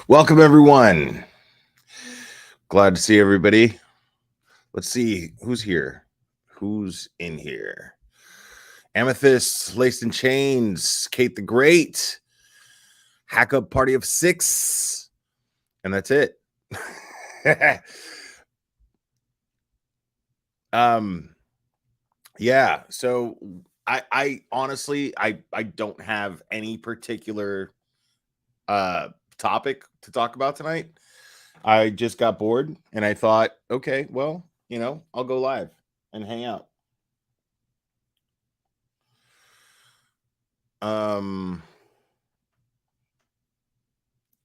Welcome, everyone. Glad to see everybody. Let's see who's here. Who's in here? Amethyst, Laced in Chains, Kate the Great, Hack Up Party of 6, and that's it. Yeah, so I honestly I don't have any particular topic to talk about tonight. I just got bored and I thought, okay, well, I'll go live and hang out.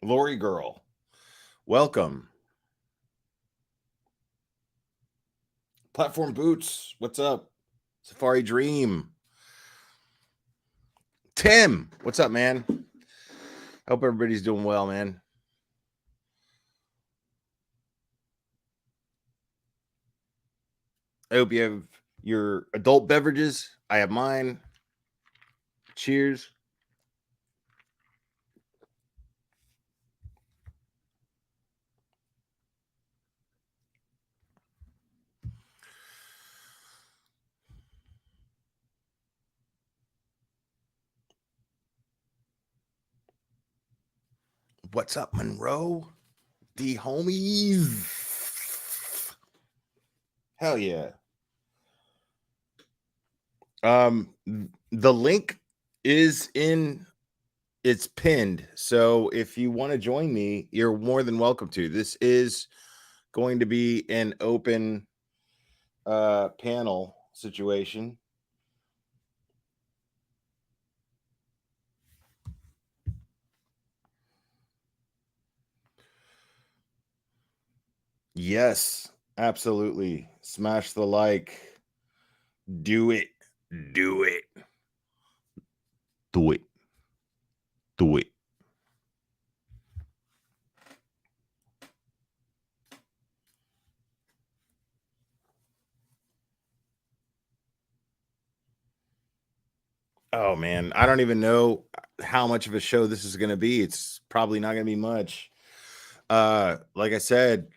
Lori Girl, welcome. Platform Boots, what's up? Safari Dream. Tim, what's up, man? Hope everybody's doing well, man. I hope you have your adult beverages. I have mine. Cheers. What's up, Monroe? The homies. Hell yeah. The link is it's pinned. So if you want to join me, you're more than welcome to. This is going to be an open panel situation. Yes, absolutely. Smash the like. Do it. Do it. Do it. Do it. Oh man, I don't even know how much of a show this is going to be. It's probably not going to be much. Like I said,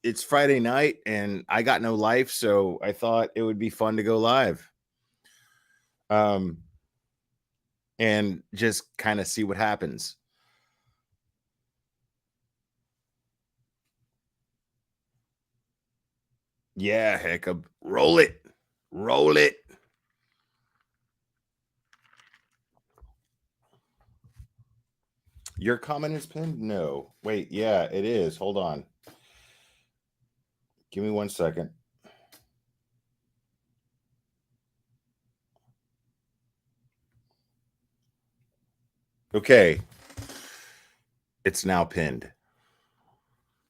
it's Friday night and I got no life, so I thought it would be fun to go live. And just kind of see what happens. Yeah, heck, roll it. Roll it. Your comment is pinned? No. Wait, yeah, it is. Hold on. Give me 1 second. Okay. It's now pinned.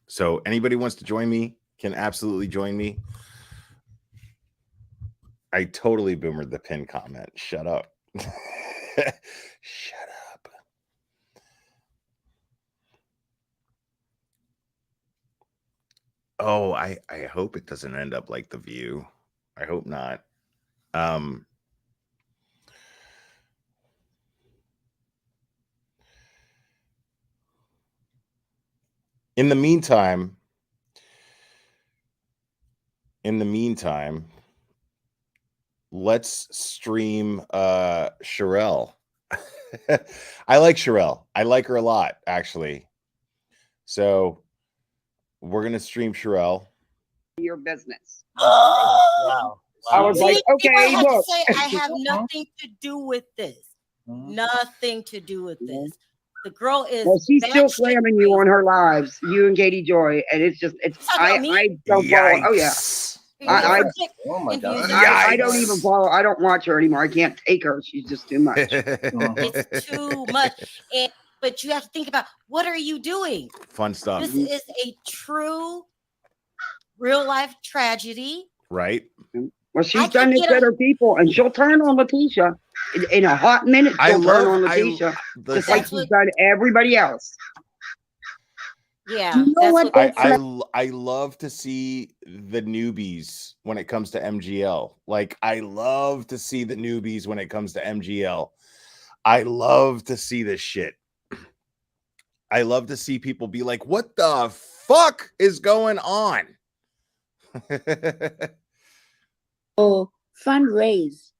So anybody wants to join me can absolutely join me. I totally boomered the pin comment. Shut up. Shut up. Oh, I hope it doesn't end up like The View. I hope not. In the meantime, let's stream Sherelle. I like Sherelle. I like her a lot, actually. So we're gonna stream Sherelle. Your business. Wow. I was like, okay, look. I have nothing to do with this. Nothing to do with this. The girl is. Well, she's still slamming you on her lives, you and Katie Joy, and it's I don't follow. Oh yeah. Oh my God. I don't even follow. I don't watch her anymore. I can't take her. She's just too much. It's too much. But you have to think about, what are you doing? Fun stuff. This is a true real life tragedy. Right. Well, she's done this to other people, and she'll turn on Letitia in a hot minute. She'll turn on Letitia, just like she's done everybody else. Yeah, you know what? I love to see the newbies when it comes to MGL. Like, I love to see the newbies when it comes to MGL. I love to see this shit. I love to see people be like, what the fuck is going on? Or fundraise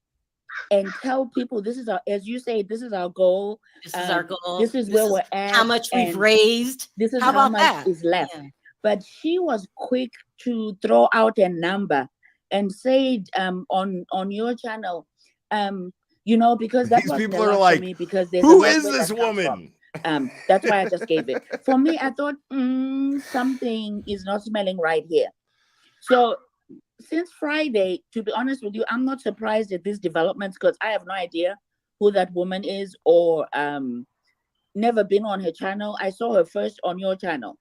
and tell people this is our, as you say, this is our goal. This is our goal. This is where we're at. How much we've raised. This is how how about much that? is left. Yeah. But she was quick to throw out a number and say on your channel, you know, because that these was people are like, me, because who is this woman? That's why I just gave it. For me, I thought something is not smelling right here. So since Friday, to be honest with you, I'm not surprised at these developments because I have no idea who that woman is or never been on her channel. I saw her first on your channel.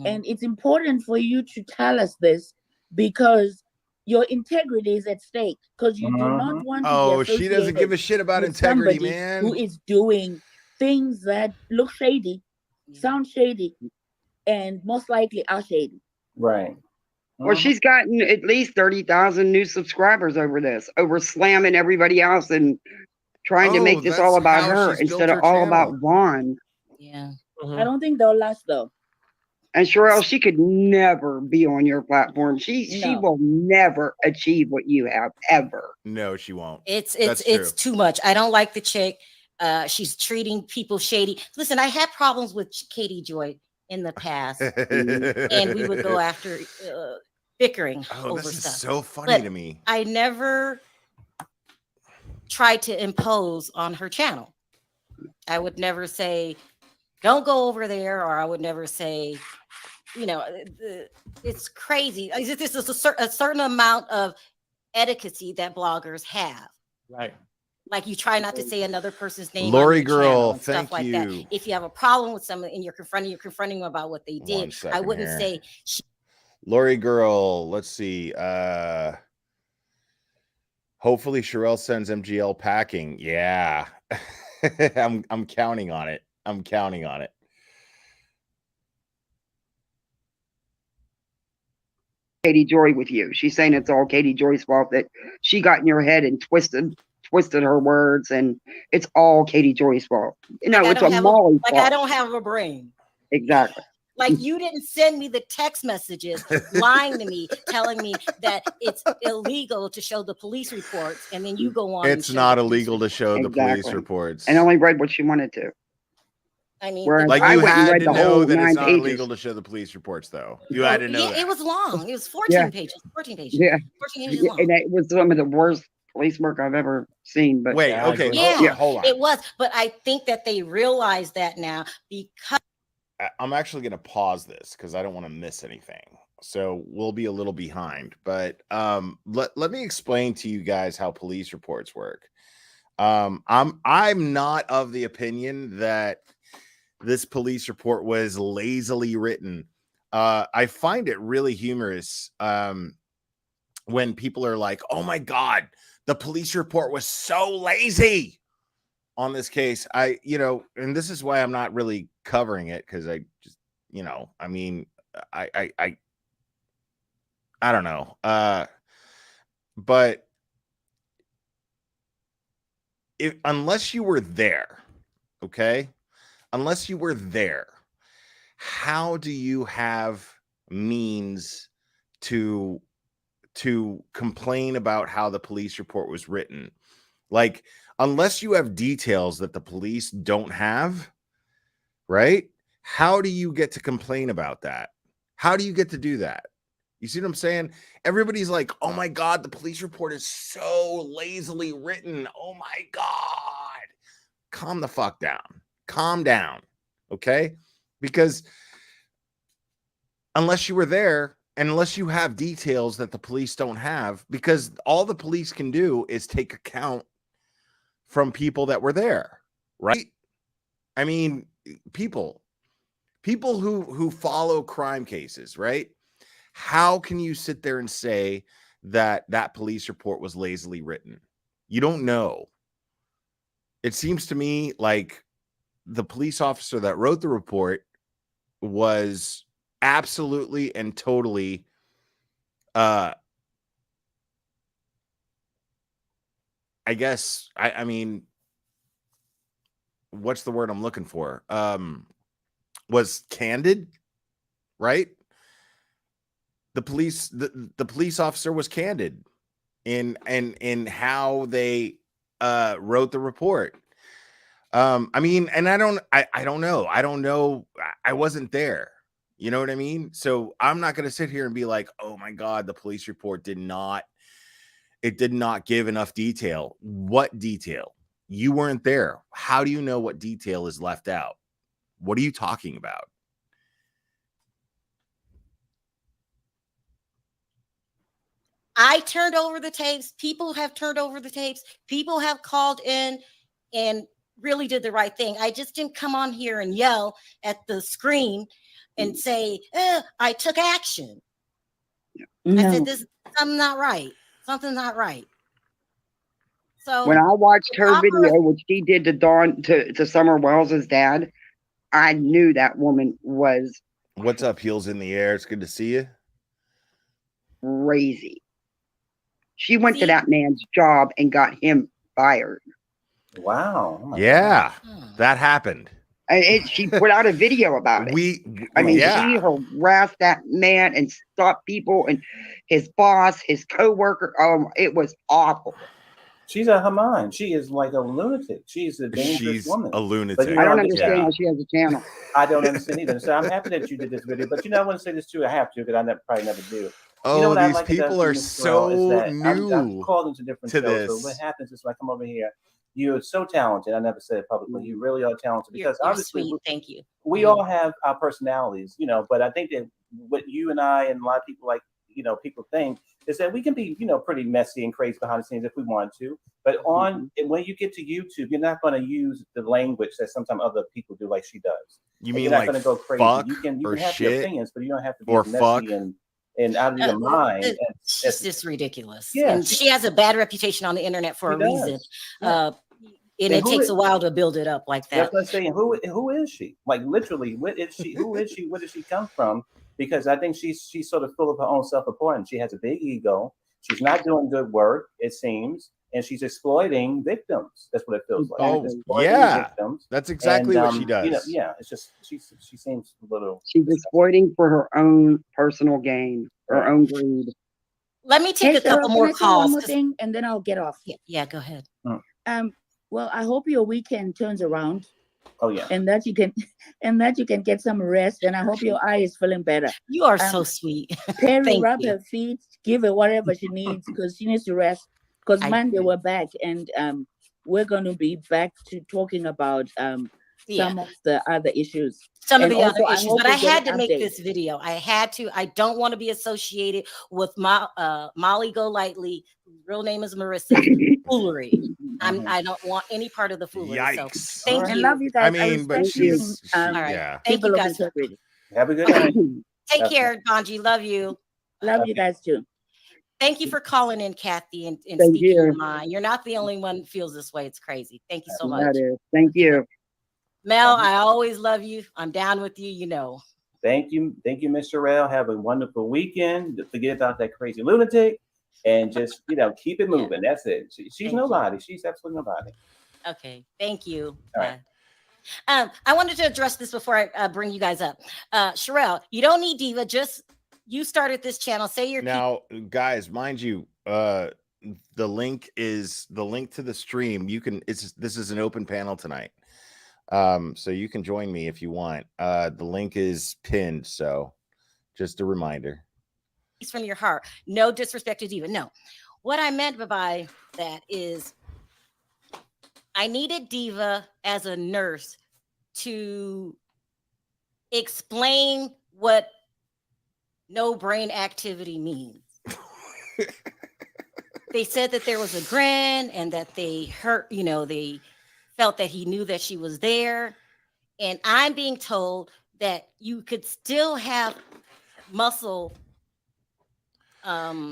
And it's important for you to tell us this because your integrity is at stake, because you do not want to be she doesn't give a shit about integrity, man. Who is doing things that look shady, sound shady, and most likely are shady. Right. Well, she's gotten at least 30,000 new subscribers over slamming everybody else and trying to make this all about her instead of all about Vaughn. Yeah. I don't think they'll last though. And Sherelle, she could never be on your platform. She will never achieve what you have ever. No, she won't. It's too much. I don't like the chick. She's treating people shady. Listen, I had problems with Katie Joy in the past, and we would go after bickering over this stuff. Is so funny to me. I never tried to impose on her channel. I would never say, "Don't go over there," or I would never say, you know, it's crazy. This is a certain amount of etiquette that bloggers have. Right. Like you try not to say another person's name. Lori on your girl, and stuff like that. If you have a problem with someone and you're confronting them about what they did, I wouldn't say. Lori girl, let's see. Hopefully Sherelle sends MGL packing. Yeah. I'm counting on it. I'm counting on it. Katie Joy with you. She's saying it's all Katie Joy's fault that she got in your head and twisted her words, and it's all Katie Joy's fault. No, it's a Molly's fault. I don't have a brain. Exactly. Like you didn't send me the text messages lying to me, telling me that it's illegal to show the police reports, and then you go on. It's not illegal to show the police reports. And only read what she wanted to. I mean, like you had to know that it's not illegal to show the police reports, though. You had to know that. It was long. It was 14 pages. 14 pages. Yeah. 14 pages long. And it was some of the worst police work I've ever seen. But wait, okay. Yeah, hold on. It was. But I think that they realize that now because I'm actually going to pause this because I don't want to miss anything. So we'll be a little behind. But let me explain to you guys how police reports work. I'm not of the opinion that this police report was lazily written. I find it really humorous when people are like, oh my God, the police report was so lazy on this case. And this is why I'm not really covering it, because I just, I mean, I don't know. But unless you were there, okay? Unless you were there, how do you have means to complain about how the police report was written? Like, unless you have details that the police don't have, right? How do you get to complain about that? How do you get to do that? You see what I'm saying? Everybody's like, oh my God, the police report is so lazily written. Oh my God. Calm the fuck down. Calm down. Okay? Because unless you were there, and unless you have details that the police don't have, because all the police can do is take account from people that were there, right? I mean, people who follow crime cases, right? How can you sit there and say that police report was lazily written? You don't know. It seems to me like the police officer that wrote the report was absolutely and totally I guess I mean, what's the word I'm looking for? was candid, right? The police officer was candid in how they wrote the report. I mean, and I don't know. I wasn't there. You know what I mean? So I'm not going to sit here and be like, oh my God, the police report did not give enough detail. What detail? You weren't there. How do you know what detail is left out? What are you talking about? I turned over the tapes. People have turned over the tapes. People have called in and really did the right thing. I just didn't come on here and yell at the screen and say, I took action. No. I said, something's not right. Something's not right. So when I watched her video, which she did to Summer Wells's dad, I knew that woman was. What's up, heels in the air? It's good to see you. Crazy. She went to that man's job and got him fired. Wow. Oh yeah, that happened. She put out a video about it. She harassed that man and stopped people and his boss, his co-worker. It was awful. She's out of her mind. She is like a lunatic. She's a dangerous woman. A lunatic. I don't understand how she has a channel. I don't understand either. So I'm happy that you did this video. But I want to say this too. I have to because I probably never do. Oh, these people are so new. I'm called into different shows. This. So what happens is when I come over here, you're so talented. I never said it publicly. You really are talented because you're obviously, sweet. Thank you. We all have our personalities, but I think that what you and I and a lot of people people think is that we can be, pretty messy and crazy behind the scenes if we want to. But when you get to YouTube, you're not going to use the language that sometimes other people do, like she does. You mean you're like not going to go crazy? Fuck you can or have shit your opinions, but you don't have to be or messy fuck and out of your mind. It's just ridiculous. Yeah, and she has a bad reputation on the internet for a reason. Yeah. And it takes a while to build it up like that. That's what I'm saying. Who is she? Like literally, what is she? Who is she? Where does she come from? Because I think she's sort of full of her own self-importance. She has a big ego. She's not doing good work, it seems, and she's exploiting victims. That's what it feels like. Oh, yeah, that's exactly what she does. It's just she seems a little. She's exploiting for her own personal gain, her own greed. Let me take a couple more calls. One more thing, and then I'll get off. Yeah, go ahead. Well, I hope your weekend turns around. Oh yeah, and that you can get some rest. And I hope your eye is feeling better. You are so sweet. Perry, rub her feet, give her whatever she needs because she needs to rest. Because Monday we're back, and we're going to be back to talking about some of the other issues. Some of the other issues, but I had to make this video. I had to. I don't want to be associated with Molly Golightly. Real name is Marissa. Foolery. I don't want any part of the foolery. Yikes. So thank you. I love you guys. I mean, but she's all right. Yeah. Thank you guys. Have a good night. Take care, Bonji. Love you. Love you guys too. Thank you for calling in, Kathy, and speaking your mind. You're not the only one who feels this way. It's crazy. Thank you so much. That is. Thank you. Mel, I always love you. I'm down with you, Thank you, Miss Sherelle. Have a wonderful weekend. Forget about that crazy lunatic and just, keep it moving. Yeah. That's it. She's nobody. She's absolutely nobody. Okay. Thank you. All right. I wanted to address this before I bring you guys up. Sherelle, you don't need Diva. You started this channel. Say your now, guys, mind you, the link to the stream. This is an open panel tonight. So you can join me if you want. The link is pinned, so just a reminder. From your heart. No disrespect to Diva. No. What I meant by that is I needed Diva as a nurse to explain what no brain activity means. They said that there was a grin and that they they felt that he knew that she was there. And I'm being told that you could still have muscle.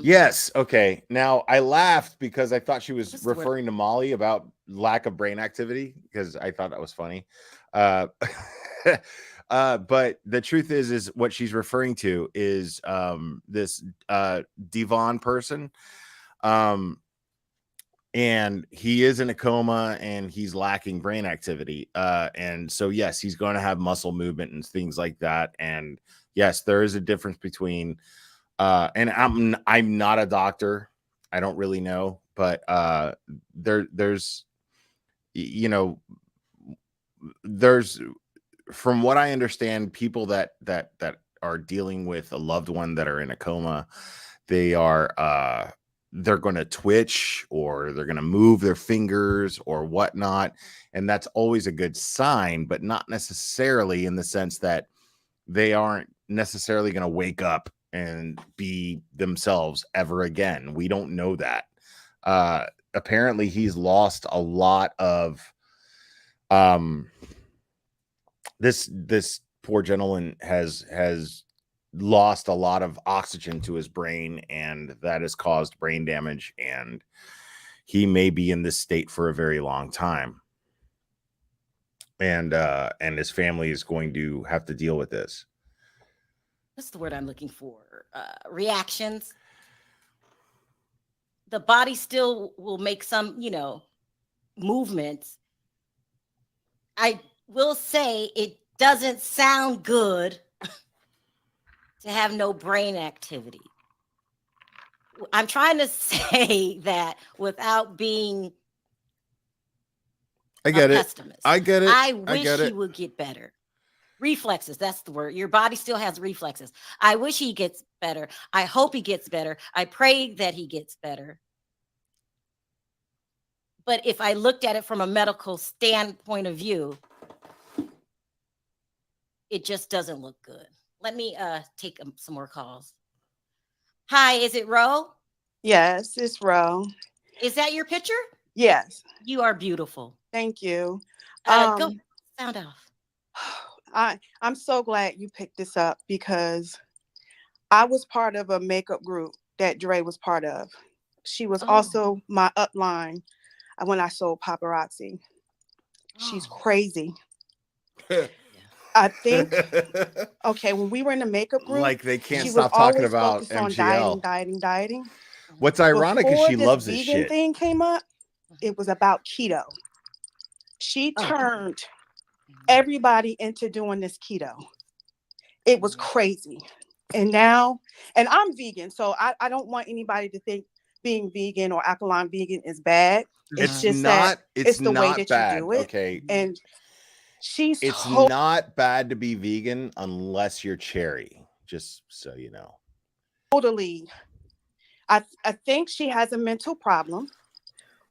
Yes. Okay. Now I laughed because I thought she was referring to Molly about lack of brain activity because I thought that was funny. But the truth is what she's referring to is this Devon person. and he is in a coma and he's lacking brain activity. And so, yes, he's going to have muscle movement and things like that. And yes, there is a difference between, and I'm not a doctor. I don't really know, but there's, you know, there's, from what I understand, people that are dealing with a loved one that are in a coma, they're going to twitch or they're going to move their fingers or whatnot. And that's always a good sign, but not necessarily in the sense that they aren't necessarily going to wake up and be themselves ever again. We don't know that. Apparently he's lost a lot of, this poor gentleman has lost a lot of oxygen to his brain, and that has caused brain damage, and he may be in this state for a very long time. And his family is going to have to deal with this. What's the word I'm looking for? Reactions. The body still will make some, movements. I will say it doesn't sound good to have no brain activity. I'm trying to say that without being I get it. pessimist. I get it. I wish he would get better. Reflexes, that's the word. Your body still has reflexes. I wish he gets better. I hope he gets better. I pray that he gets better. But if I looked at it from a medical standpoint of view, it just doesn't look good. Let me take some more calls. Hi, is it Ro? Yes, it's Ro. Is that your picture? Yes. You are beautiful. Thank you. Go sound off. I'm so glad you picked this up because I was part of a makeup group that Dre was part of. She was also my upline when I sold Paparazzi. She's crazy. I think, okay, when we were in the makeup group, like they can't she stop was talking always about focused on MGL. dieting. What's ironic is she loves this vegan shit. thing came up, it was about keto. She turned everybody into doing this keto. It was crazy. And now, and I'm vegan, so I don't want anybody to think being vegan or alkaline vegan is bad. It's just not, that it's the way that bad. you do it. Okay. And it's not bad to be vegan unless you're cherry, just so you know. Totally. I think she has a mental problem.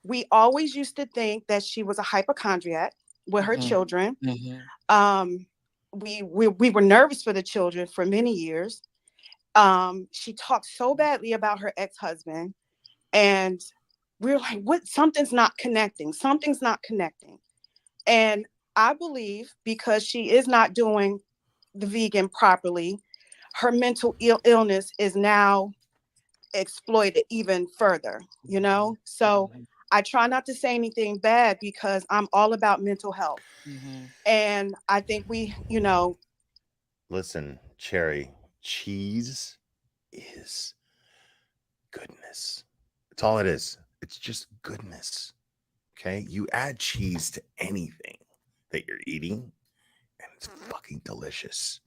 We always used to think that she was a hypochondriac with her children. We were nervous for the children for many years. She talked so badly about her ex-husband, and we were like, what? Something's not connecting. And I believe because she is not doing the vegan properly, her mental illness is now exploited even further, So I try not to say anything bad because I'm all about mental health. And I think listen, Cherry, cheese is goodness. That's all it is. It's just goodness. Okay? You add cheese to anything that you're eating, and it's fucking delicious.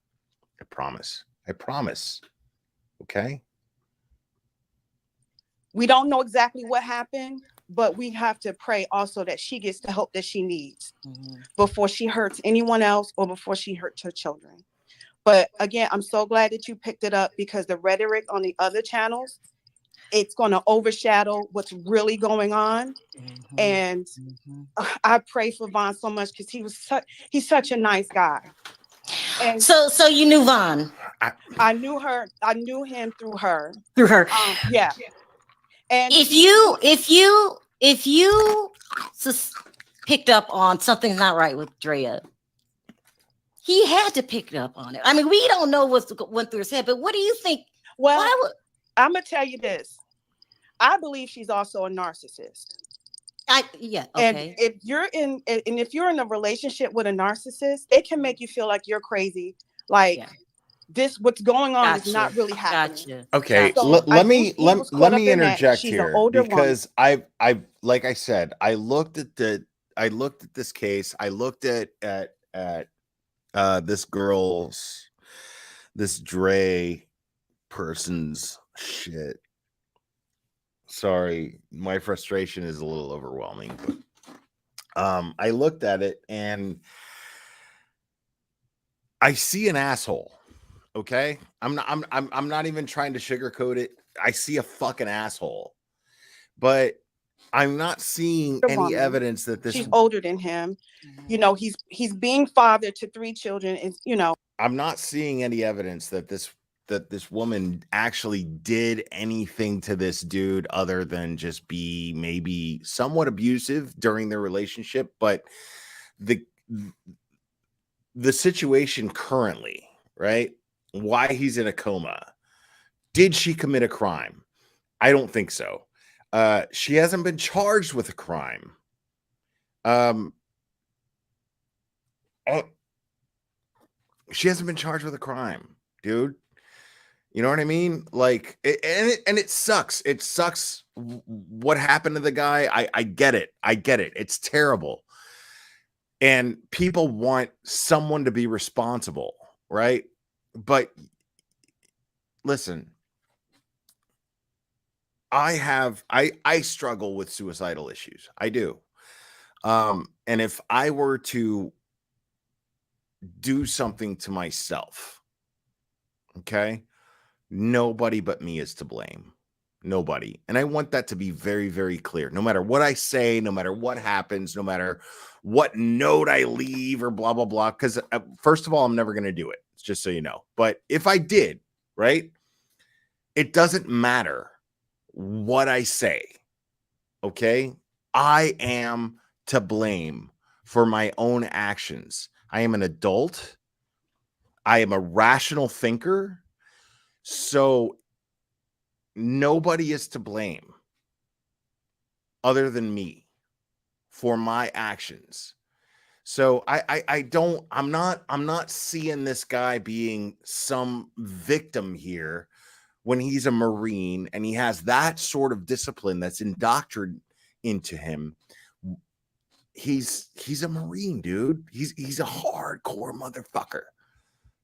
I promise. Okay? We don't know exactly what happened, but we have to pray also that she gets the help that she needs before she hurts anyone else or before she hurts her children. But again, I'm so glad that you picked it up because the rhetoric on the other channels, it's going to overshadow what's really going on. And I pray for Vaughn so much because he's such a nice guy. And so you knew Vaughn? I knew her. I knew him through her. Yeah. And if you picked up on something's not right with Drea, he had to pick up on it. I mean, we don't know what went through his head, but what do you think? Well, I'm gonna tell you this. I believe she's also a narcissist. Okay. And if you're in a relationship with a narcissist, it can make you feel like you're crazy. Like what's going on is not Gotcha. really happening. Gotcha. Okay, Gotcha. So let I me think he was let caught up me in that. interject She's an here older woman. because I like I said, I looked at this case. I looked at this Dre person's shit. Sorry, my frustration is a little overwhelming, but I looked at it and I see an asshole. Okay, I'm not even trying to sugarcoat it. I see a fucking asshole, but I'm not seeing The any woman. evidence that this. She's older than him. You know, he's being father to 3 children. Is, you know, I'm not seeing any evidence that this woman actually did anything to this dude other than just be maybe somewhat abusive during their relationship. But the situation currently, right? Why he's in a coma. Did she commit a crime? I don't think so. She hasn't been charged with a crime. She hasn't been charged with a crime, dude. You know what I mean? Like, and it sucks. It sucks what happened to the guy. I get it. I get it. It's terrible. And people want someone to be responsible, right? But listen, I struggle with suicidal issues. I do. And if I were to do something to myself, okay, nobody but me is to blame. Nobody. And I want that to be very, very clear. No matter what I say, no matter what happens, no matter what note I leave or blah, blah, blah. Because first of all, I'm never going to do it, just so you know. But if I did, right, it doesn't matter what I say. Okay. I am to blame for my own actions. I am an adult. I am a rational thinker. So nobody is to blame other than me for my actions. So I'm not seeing this guy being some victim here when he's a Marine and he has that sort of discipline that's indoctrinated into him. He's a Marine, dude. He's a hardcore motherfucker.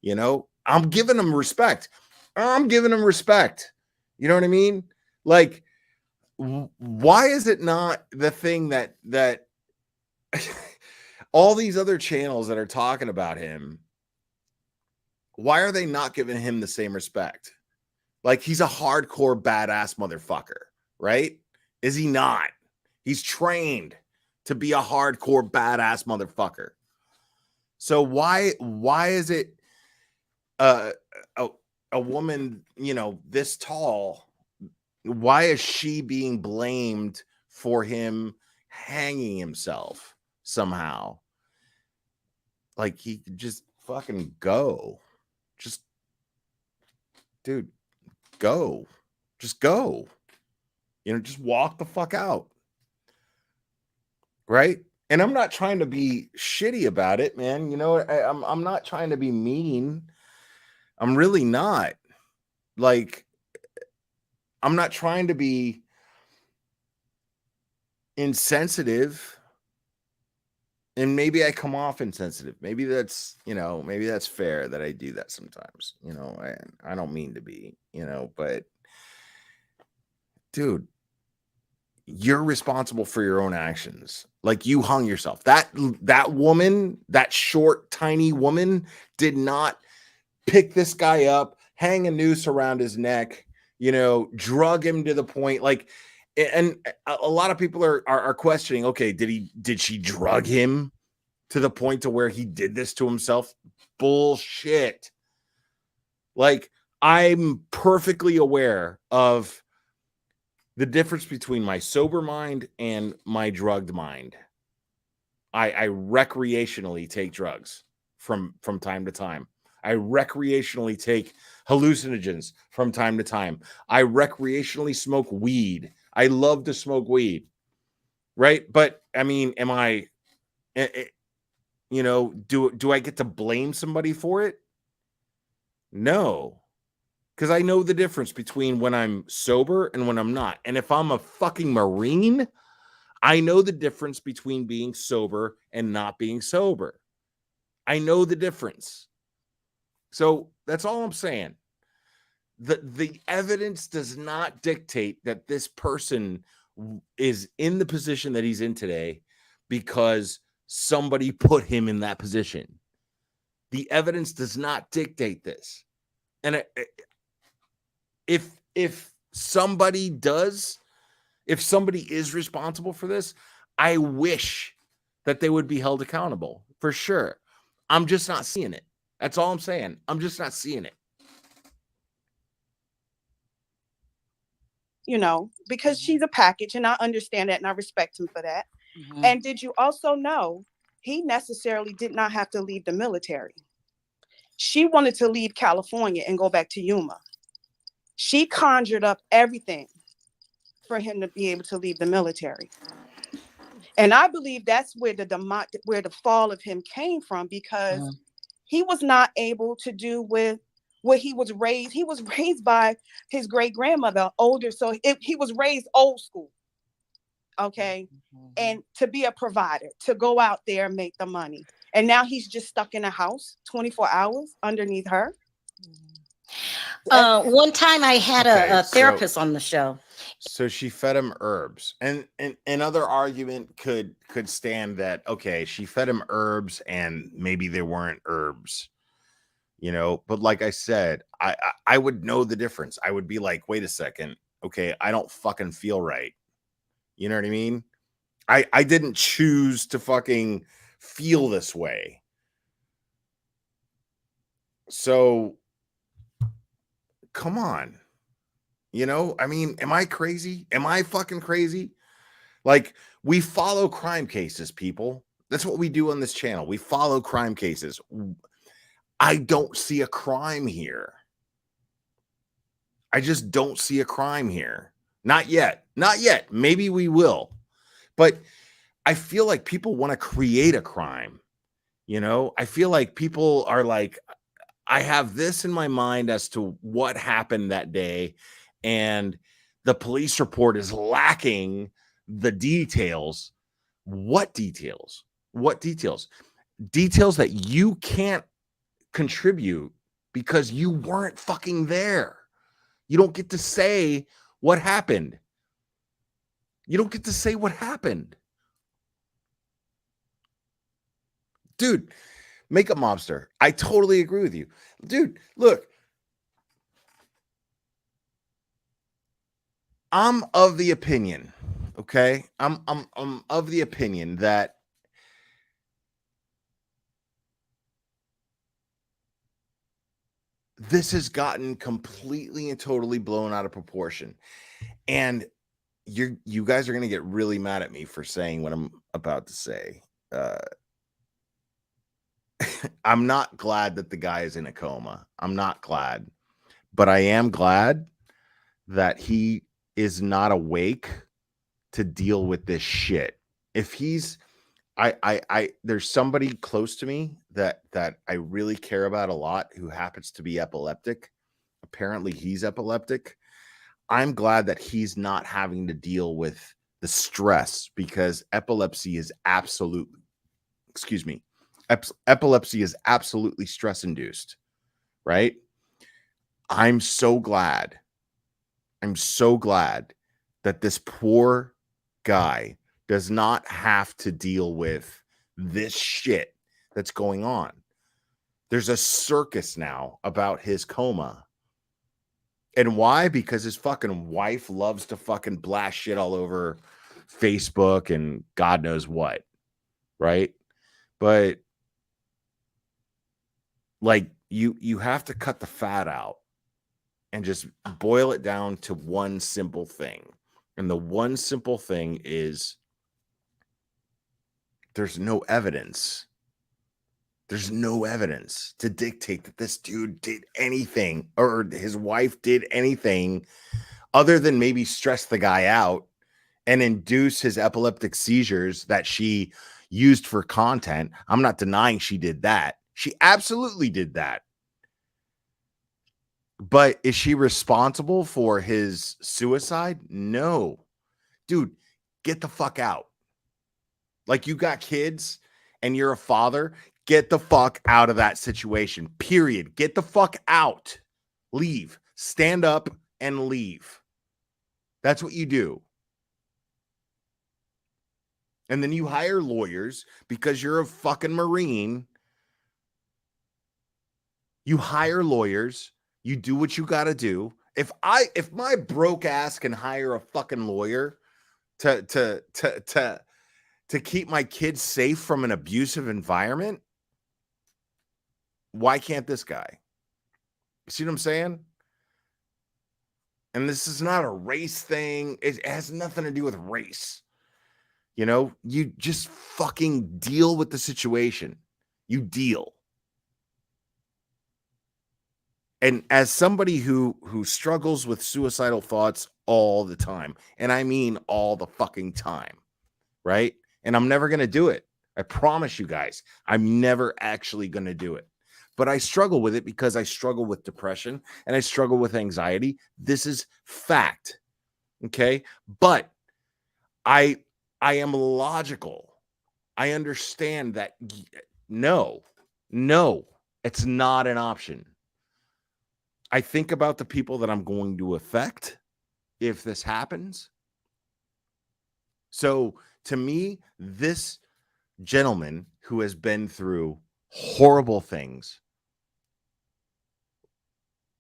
You know, I'm giving him respect. I'm giving him respect. You know what I mean? Like, why is it not the thing that all these other channels that are talking about him, why are they not giving him the same respect? Like, he's a hardcore badass motherfucker, right? Is he not? He's trained to be a hardcore badass motherfucker. So why is it a woman, you know, this tall, why is she being blamed for him hanging himself somehow? Like, he could just fucking go. Just, dude, go. Just go. You know, just walk the fuck out. Right? And I'm not trying to be shitty about it, man. You know, I'm not trying to be mean. I'm really not. Like, I'm not trying to be insensitive. And maybe I come off insensitive. Maybe that's, you know, maybe that's fair that I do that sometimes. You know, I don't mean to be, you know, but dude, you're responsible for your own actions. Like, you hung yourself. That woman, that short, tiny woman, did not pick this guy up, hang a noose around his neck, you know, drug him to the point. Like, and a lot of people are questioning, okay, did she drug him to the point to where he did this to himself? Bullshit. Like, I'm perfectly aware of the difference between my sober mind and my drugged mind. I recreationally take drugs from time to time. I recreationally take hallucinogens from time to time. I recreationally smoke weed. I love to smoke weed. Right? But I mean, am I, you know, do I get to blame somebody for it? No. Because I know the difference between when I'm sober and when I'm not. And if I'm a fucking Marine, I know the difference between being sober and not being sober. I know the difference. So that's all I'm saying. The evidence does not dictate that this person is in the position that he's in today because somebody put him in that position. The evidence does not dictate this. And if somebody does, if somebody is responsible for this, I wish that they would be held accountable for sure. I'm just not seeing it. That's all I'm saying. I'm just not seeing it. You know, because she's a package, and I understand that and I respect him for that. Mm-hmm. And did you also know he necessarily did not have to leave the military? She wanted to leave California and go back to Yuma. She conjured up everything for him to be able to leave the military. And I believe that's where the fall of him came from, because he was not able to do with what he was raised. He was raised by his great grandmother, older. So he was raised old school. Okay. And to be a provider, to go out there and make the money. And now he's just stuck in a house 24 hours underneath her. One time I had a therapist on the show. So she fed him herbs, and another argument could stand that, okay, she fed him herbs and maybe they weren't herbs, you know, but like I said, I would know the difference. I would be like, wait a second. Okay. I don't fucking feel right. You know what I mean? I didn't choose to fucking feel this way. So come on. You know, I mean, am I crazy? Am I fucking crazy? Like, we follow crime cases, people. That's what we do on this channel. We follow crime cases. I don't see a crime here. I just don't see a crime here. Not yet. Not yet. Maybe we will. But I feel like people want to create a crime. You know, I feel like people are like, I have this in my mind as to what happened that day, and the police report is lacking the details. What details? What details? Details that you can't contribute because you weren't fucking there. You don't get to say what happened. You don't get to say what happened. Dude, Makeup Mobster, I totally agree with you. Dude, look. I'm of the opinion, okay? I'm of the opinion that this has gotten completely and totally blown out of proportion. And you guys are going to get really mad at me for saying what I'm about to say. I'm not glad that the guy is in a coma. I'm not glad. But I am glad that he is not awake to deal with this shit. If he's there's somebody close to me that I really care about a lot who happens to be epileptic. Apparently he's epileptic. I'm glad that he's not having to deal with the stress, because epilepsy is absolutely, epilepsy is absolutely stress induced, right? I'm so glad that this poor guy does not have to deal with this shit that's going on. There's a circus now about his coma. And why? Because his fucking wife loves to fucking blast shit all over Facebook and God knows what, right? But like, you have to cut the fat out and just boil it down to one simple thing. And the one simple thing is there's no evidence. There's no evidence to dictate that this dude did anything, or his wife did anything other than maybe stress the guy out and induce his epileptic seizures that she used for content. I'm not denying she did that. She absolutely did that. But is she responsible for his suicide? No. Dude, get the fuck out. Like, you got kids and you're a father, get the fuck out of that situation. Period. Get the fuck out. Leave. Stand up and leave. That's what you do. And then you hire lawyers because you're a fucking Marine. You hire lawyers. You do what you got to do. If my broke ass can hire a fucking lawyer to keep my kids safe from an abusive environment, why can't this guy? See what I'm saying? And this is not a race thing. It has nothing to do with race. You know, you just fucking deal with the situation. You deal. And as somebody who struggles with suicidal thoughts all the time, and I mean all the fucking time, right? And I'm never going to do it. I promise you guys, I'm never actually going to do it. But I struggle with it because I struggle with depression and I struggle with anxiety. This is fact. Okay? But I am logical. I understand that no, it's not an option. I think about the people that I'm going to affect if this happens. So to me, this gentleman who has been through horrible things,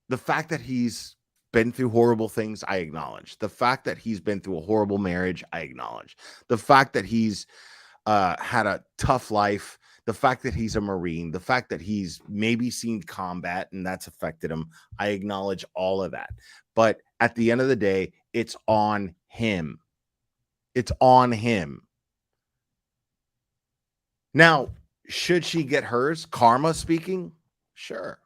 the fact that he's been through horrible things, I acknowledge. The fact that he's been through a horrible marriage, I acknowledge. The fact that he's had a tough life, the fact that he's a Marine, the fact that he's maybe seen combat and that's affected him, I acknowledge all of that. But at the end of the day, it's on him. It's on him. Now, should she get hers? Karma speaking? Sure.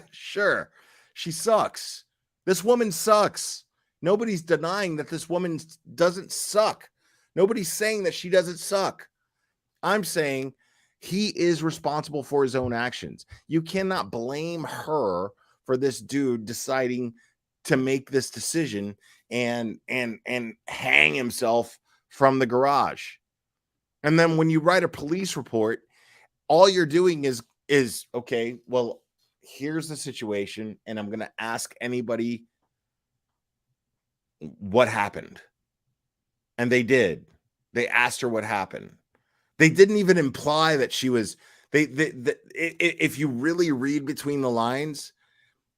Sure. She sucks. This woman sucks. Nobody's denying that this woman doesn't suck. Nobody's saying that she doesn't suck. I'm saying he is responsible for his own actions. You cannot blame her for this dude deciding to make this decision and hang himself from the garage. And then when you write a police report, all you're doing is okay, well, here's the situation, and I'm going to ask anybody what happened. And they did. They asked her what happened. They didn't even imply that she was, if you really read between the lines,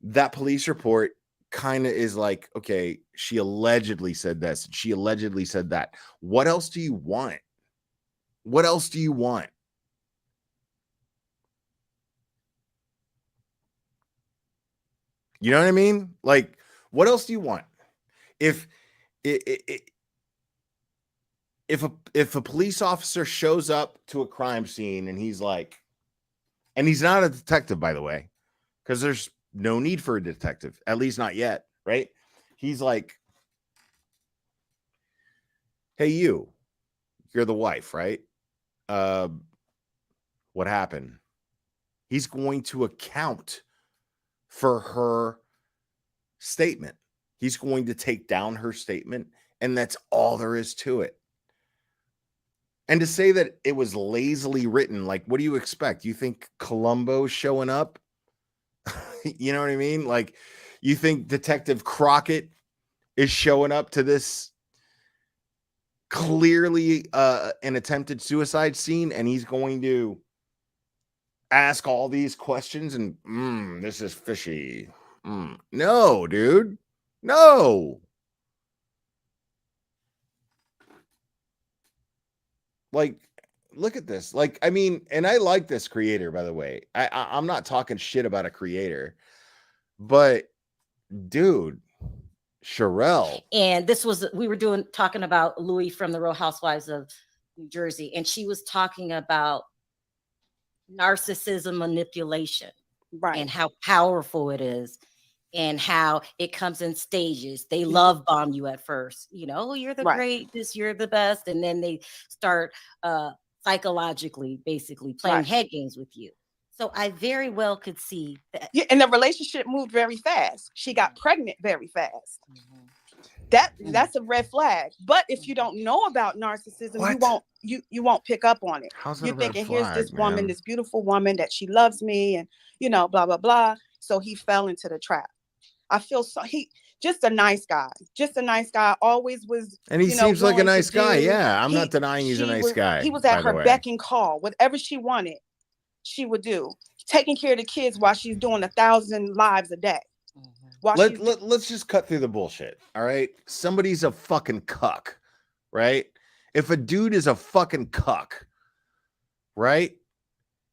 that police report kind of is like, okay, she allegedly said this, she allegedly said that. What else do you want? What else do you want? You know what I mean? Like, what else do you want? If a police officer shows up to a crime scene and he's like, and he's not a detective, by the way, because there's no need for a detective, at least not yet, right? He's like, hey, you're the wife, right? What happened? He's going to account for her statement. He's going to take down her statement, and that's all there is to it. And to say that it was lazily written, like, what do you expect? You think Columbo's showing up? You know what I mean? Like, you think Detective Crockett is showing up to this clearly an attempted suicide scene, and he's going to ask all these questions and this is fishy. No, dude. No. Like, look at this. Like, I mean, and I like this creator, by the way. I'm not talking shit about a creator, but dude, Sherelle. And we were talking about Louis from the Real Housewives of New Jersey, and she was talking about narcissism manipulation, Right. and how powerful it is, and how it comes in stages. They love bomb you at first, oh, you're the greatest, you're the best, and then they start psychologically basically playing head games with you. So I very well could see that. Yeah, and the relationship moved very fast. She got pregnant very fast. Mhm. That's a red flag. But if you don't know about narcissism, you won't pick up on it. How's that You're a red thinking, flag, here's this woman, man? this beautiful woman that she loves me, and blah blah blah. So he fell into the trap. I feel so he just a nice guy, always was. And he seems like a willing to nice guy. do- Yeah, I'm not denying he's a nice guy. He was at by the her way. beck and call. Whatever she wanted, she would do. Taking care of the kids while she's doing 1,000 lives a day. Let's just cut through the bullshit. All right. Somebody's a fucking cuck, right? If a dude is a fucking cuck, right?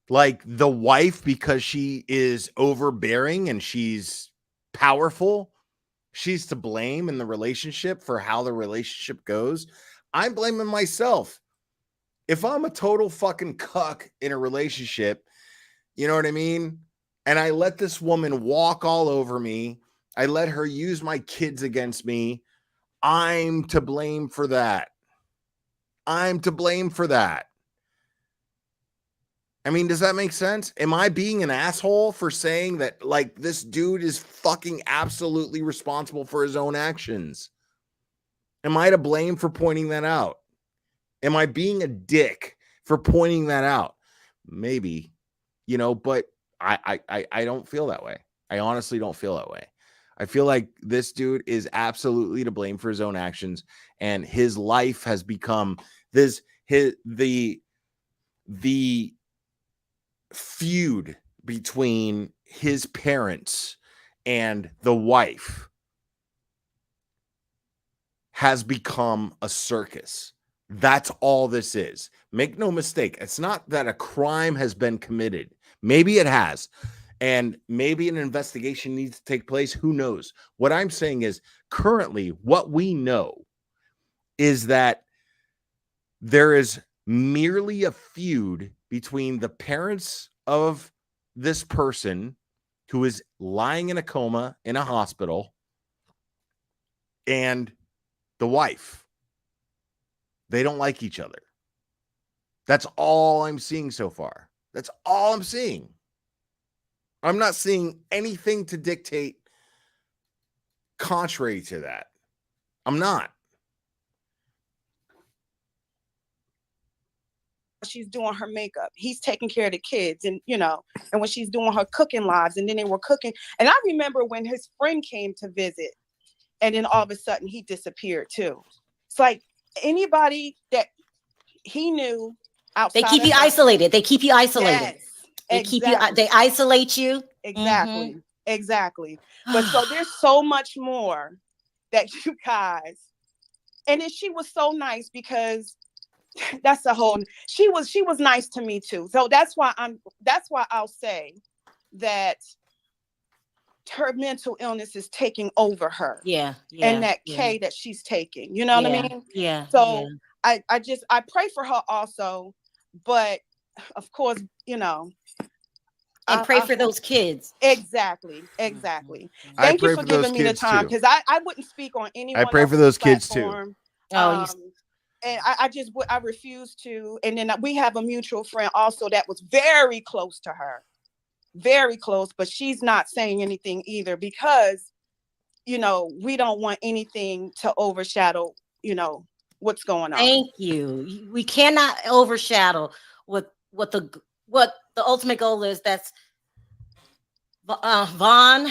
Like the wife, because she is overbearing and she's powerful, she's to blame in the relationship for how the relationship goes. I'm blaming myself. If I'm a total fucking cuck in a relationship, you know what I mean? And I let this woman walk all over me. I let her use my kids against me. I'm to blame for that. I'm to blame for that. I mean, does that make sense? Am I being an asshole for saying that, like, this dude is fucking absolutely responsible for his own actions? Am I to blame for pointing that out? Am I being a dick for pointing that out? Maybe, but I don't feel that way. I honestly don't feel that way. I feel like this dude is absolutely to blame for his own actions, and his life has become the feud between his parents and the wife has become a circus. That's all this is. Make no mistake. It's not that a crime has been committed. Maybe it has. And maybe an investigation needs to take place. Who knows? What I'm saying is, currently, what we know is that there is merely a feud between the parents of this person who is lying in a coma in a hospital and the wife. They don't like each other. That's all I'm seeing so far. That's all I'm seeing. I'm not seeing anything to dictate contrary to that. I'm not. She's doing her makeup. He's taking care of the kids, and and when she's doing her cooking lives, and then they were cooking. And I remember when his friend came to visit, and then all of a sudden he disappeared too. It's like anybody that he knew outside. They keep you isolated. They keep you isolated. Yes, they keep you. They isolate you. Exactly. Mm-hmm. Exactly. But so there's so much more that you guys. And then she was so nice, because that's a whole. She was nice to me too. So that's why I'll say that her mental illness is taking over her. Yeah. And that K that she's taking. You know what I mean? Yeah. So I pray for her also, but of course, and pray for those kids. Exactly. Thank you for giving me the time, because I wouldn't speak on anyone. I pray for those kids too. And I refuse to. And then we have a mutual friend also that was very close to her, very close, but she's not saying anything either, because we don't want anything to overshadow what's going on. Thank you. We cannot overshadow what the ultimate goal is. That's Vaughn,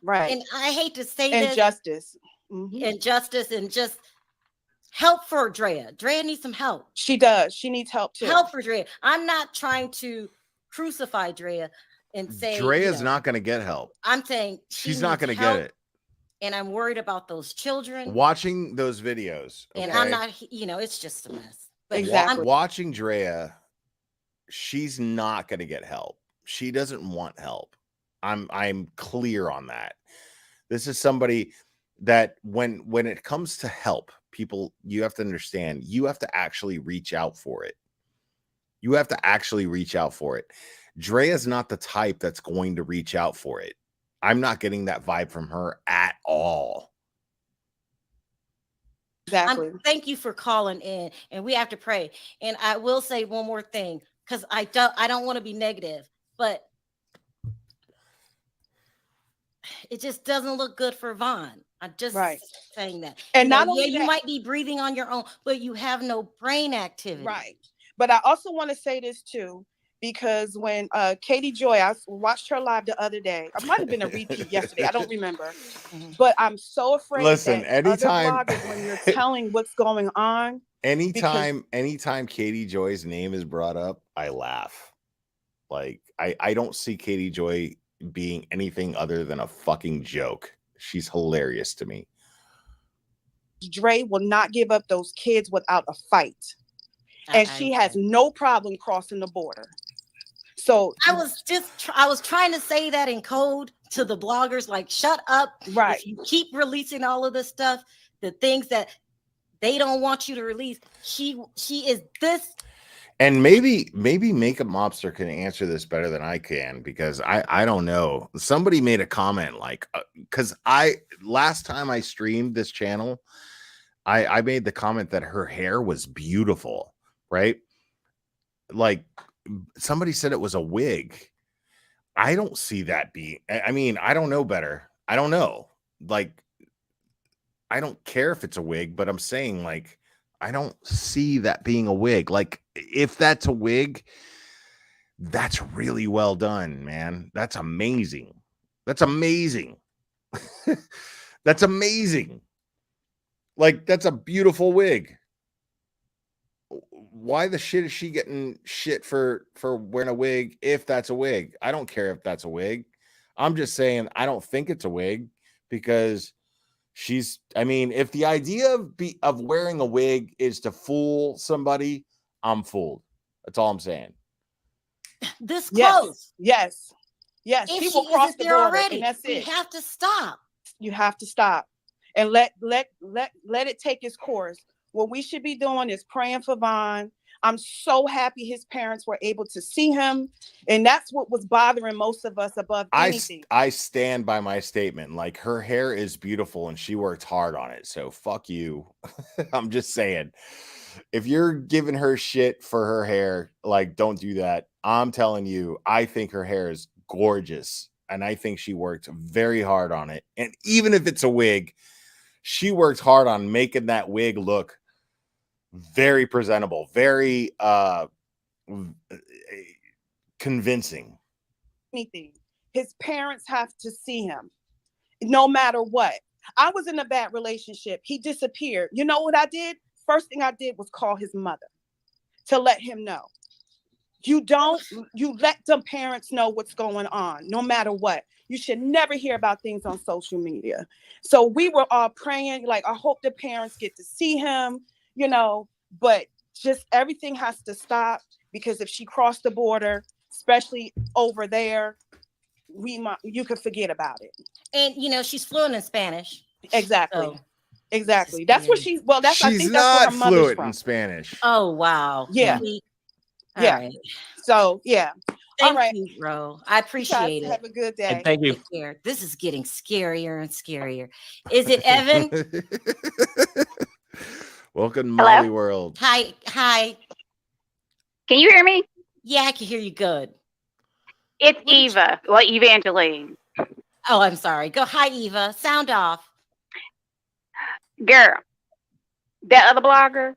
right? And I hate to say this, injustice, injustice, and just help for Drea. Drea needs some help. She does. She needs help too. Help for Drea. I'm not trying to crucify Drea and say Drea's not going to get help. I'm saying she's not going to get it. And I'm worried about those children watching those videos. Okay? And I'm not, it's just a mess. But exactly. Watching Drea, she's not going to get help. She doesn't want help. I'm clear on that. This is somebody that when it comes to help, people, you have to understand, you have to actually reach out for it. You have to actually reach out for it. Drea's not the type that's going to reach out for it. I'm not getting that vibe from her at all. Exactly. Thank you for calling in, and we have to pray. And I will say one more thing, because I don't want to be negative, but it just doesn't look good for Vaughn. I'm just saying that. And you not know, only you that, might be breathing on your own, but you have no brain activity. Right. But I also want to say this too, because when Katie Joy, I watched her live the other day. It might have been a repeat yesterday. I don't remember. But I'm so afraid Listen, that anytime other bloggers, when you're telling what's going on, anytime Katie Joy's name is brought up, I laugh. Like I don't see Katie Joy being anything other than a fucking joke. She's hilarious to me. Dre will not give up those kids without a fight. And she has no problem crossing the border. So I was trying to say that in code to the bloggers, like, shut up. Right. If you keep releasing all of this stuff, the things that they don't want you to release, she is this. And maybe Makeup Mobster can answer this better than I can, because I don't know. Somebody made a comment like, because last time I streamed this channel, I made the comment that her hair was beautiful, right? Like, somebody said it was a wig. I don't see that being. I mean, I don't know better. I don't know. Like, I don't care if it's a wig, but I'm saying, like, I don't see that being a wig. Like, if that's a wig, that's really well done, man. That's amazing. That's amazing. That's amazing. Like, that's a beautiful wig. Why the shit is she getting shit for wearing a wig if that's a wig? I don't care if that's a wig. I'm just saying I don't think it's a wig, because I mean, if the idea of wearing a wig is to fool somebody, I'm fooled. That's all I'm saying. This close. Yes. If She she will cross isn't the there border, already, and that's we it. have to stop. You have to stop and let it take its course. What we should be doing is praying for Vaughn. I'm so happy his parents were able to see him. And that's what was bothering most of us above anything. I stand by my statement. Like, her hair is beautiful and she worked hard on it. So fuck you. I'm just saying, if you're giving her shit for her hair, like, don't do that. I'm telling you, I think her hair is gorgeous. And I think she worked very hard on it. And even if it's a wig, she worked hard on making that wig look very presentable, very convincing. Anything. His parents have to see him no matter what. I was in a bad relationship. He disappeared. You know what I did? First thing I did was call his mother to let him know. You let the parents know what's going on, no matter what. You should never hear about things on social media. So we were all praying, like, I hope the parents get to see him, you know, but just everything has to stop, because if she crossed the border, especially over there, you could forget about it. And, you know, she's fluent in Spanish. Exactly. So. Exactly. That's what she's, well, that's, she's I think not that's where her mother's fluent from. in Spanish. Oh, wow. Yeah. All right. So, yeah. Thank all right. you, bro. I appreciate it. Have a good day. And thank you. Take care. This is getting scarier and scarier. Is it Evan? Welcome to Hello? Molly World. Hi. Can you hear me? Yeah, I can hear you good. It's Eva. Well, Evangeline. Oh, I'm sorry. Go. Hi, Eva. Sound off. Girl, that other blogger,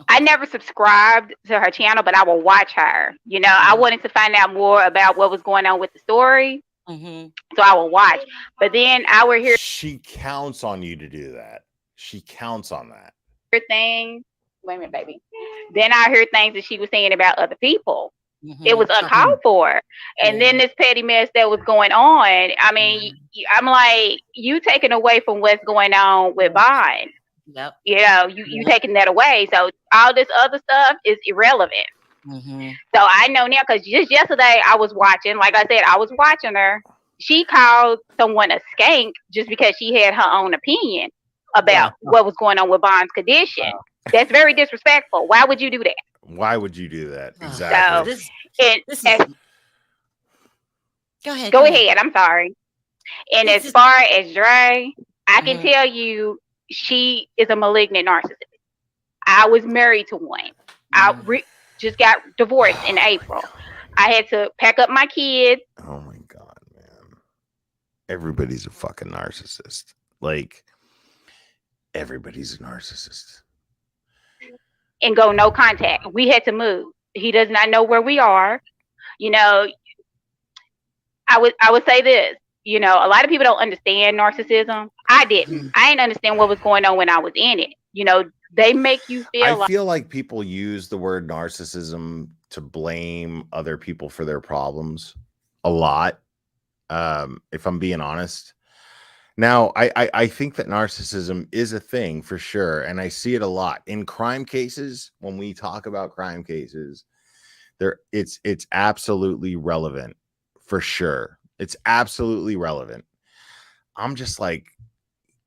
I never subscribed to her channel, but I will watch her. You know, I wanted to find out more about what was going on with the story. Mm-hmm. So I will watch. But then I will hear She counts on you to do that. She counts on that. things. Wait a minute, baby. Then I heard things that she was saying about other people. Mm-hmm. It was uncalled for. And then this petty mess that was going on. I mean, I'm like, you taking away from what's going on with Vaughn. Yep. You know, you taking that away. So all this other stuff is irrelevant. Mm-hmm. So I know now, because just yesterday I was watching, like I said, I was watching her. She called someone a skank just because she had her own opinion about what was going on with Vaughn's condition. Wow. That's very disrespectful. Why would you do that? Why would you do that? Exactly. So, go ahead. Go ahead. I'm sorry. And as far as Dre, I can tell you, she is a malignant narcissist. I was married to one. I just got divorced in April. I had to pack up my kids. Oh my God, man. everybody's a fucking narcissist. Like, everybody's a narcissist. And go no contact. We had to move. He does not know where we are. You know, I would say this. You know, a lot of people don't understand narcissism. I didn't. I didn't understand what was going on when I was in it. You know, they make you feel I feel like people use the word narcissism to blame other people for their problems a lot. If I'm being honest. Now, I think that narcissism is a thing for sure, and I see it a lot in crime cases. When we talk about crime cases, it's absolutely relevant for sure. It's absolutely relevant. I'm just like,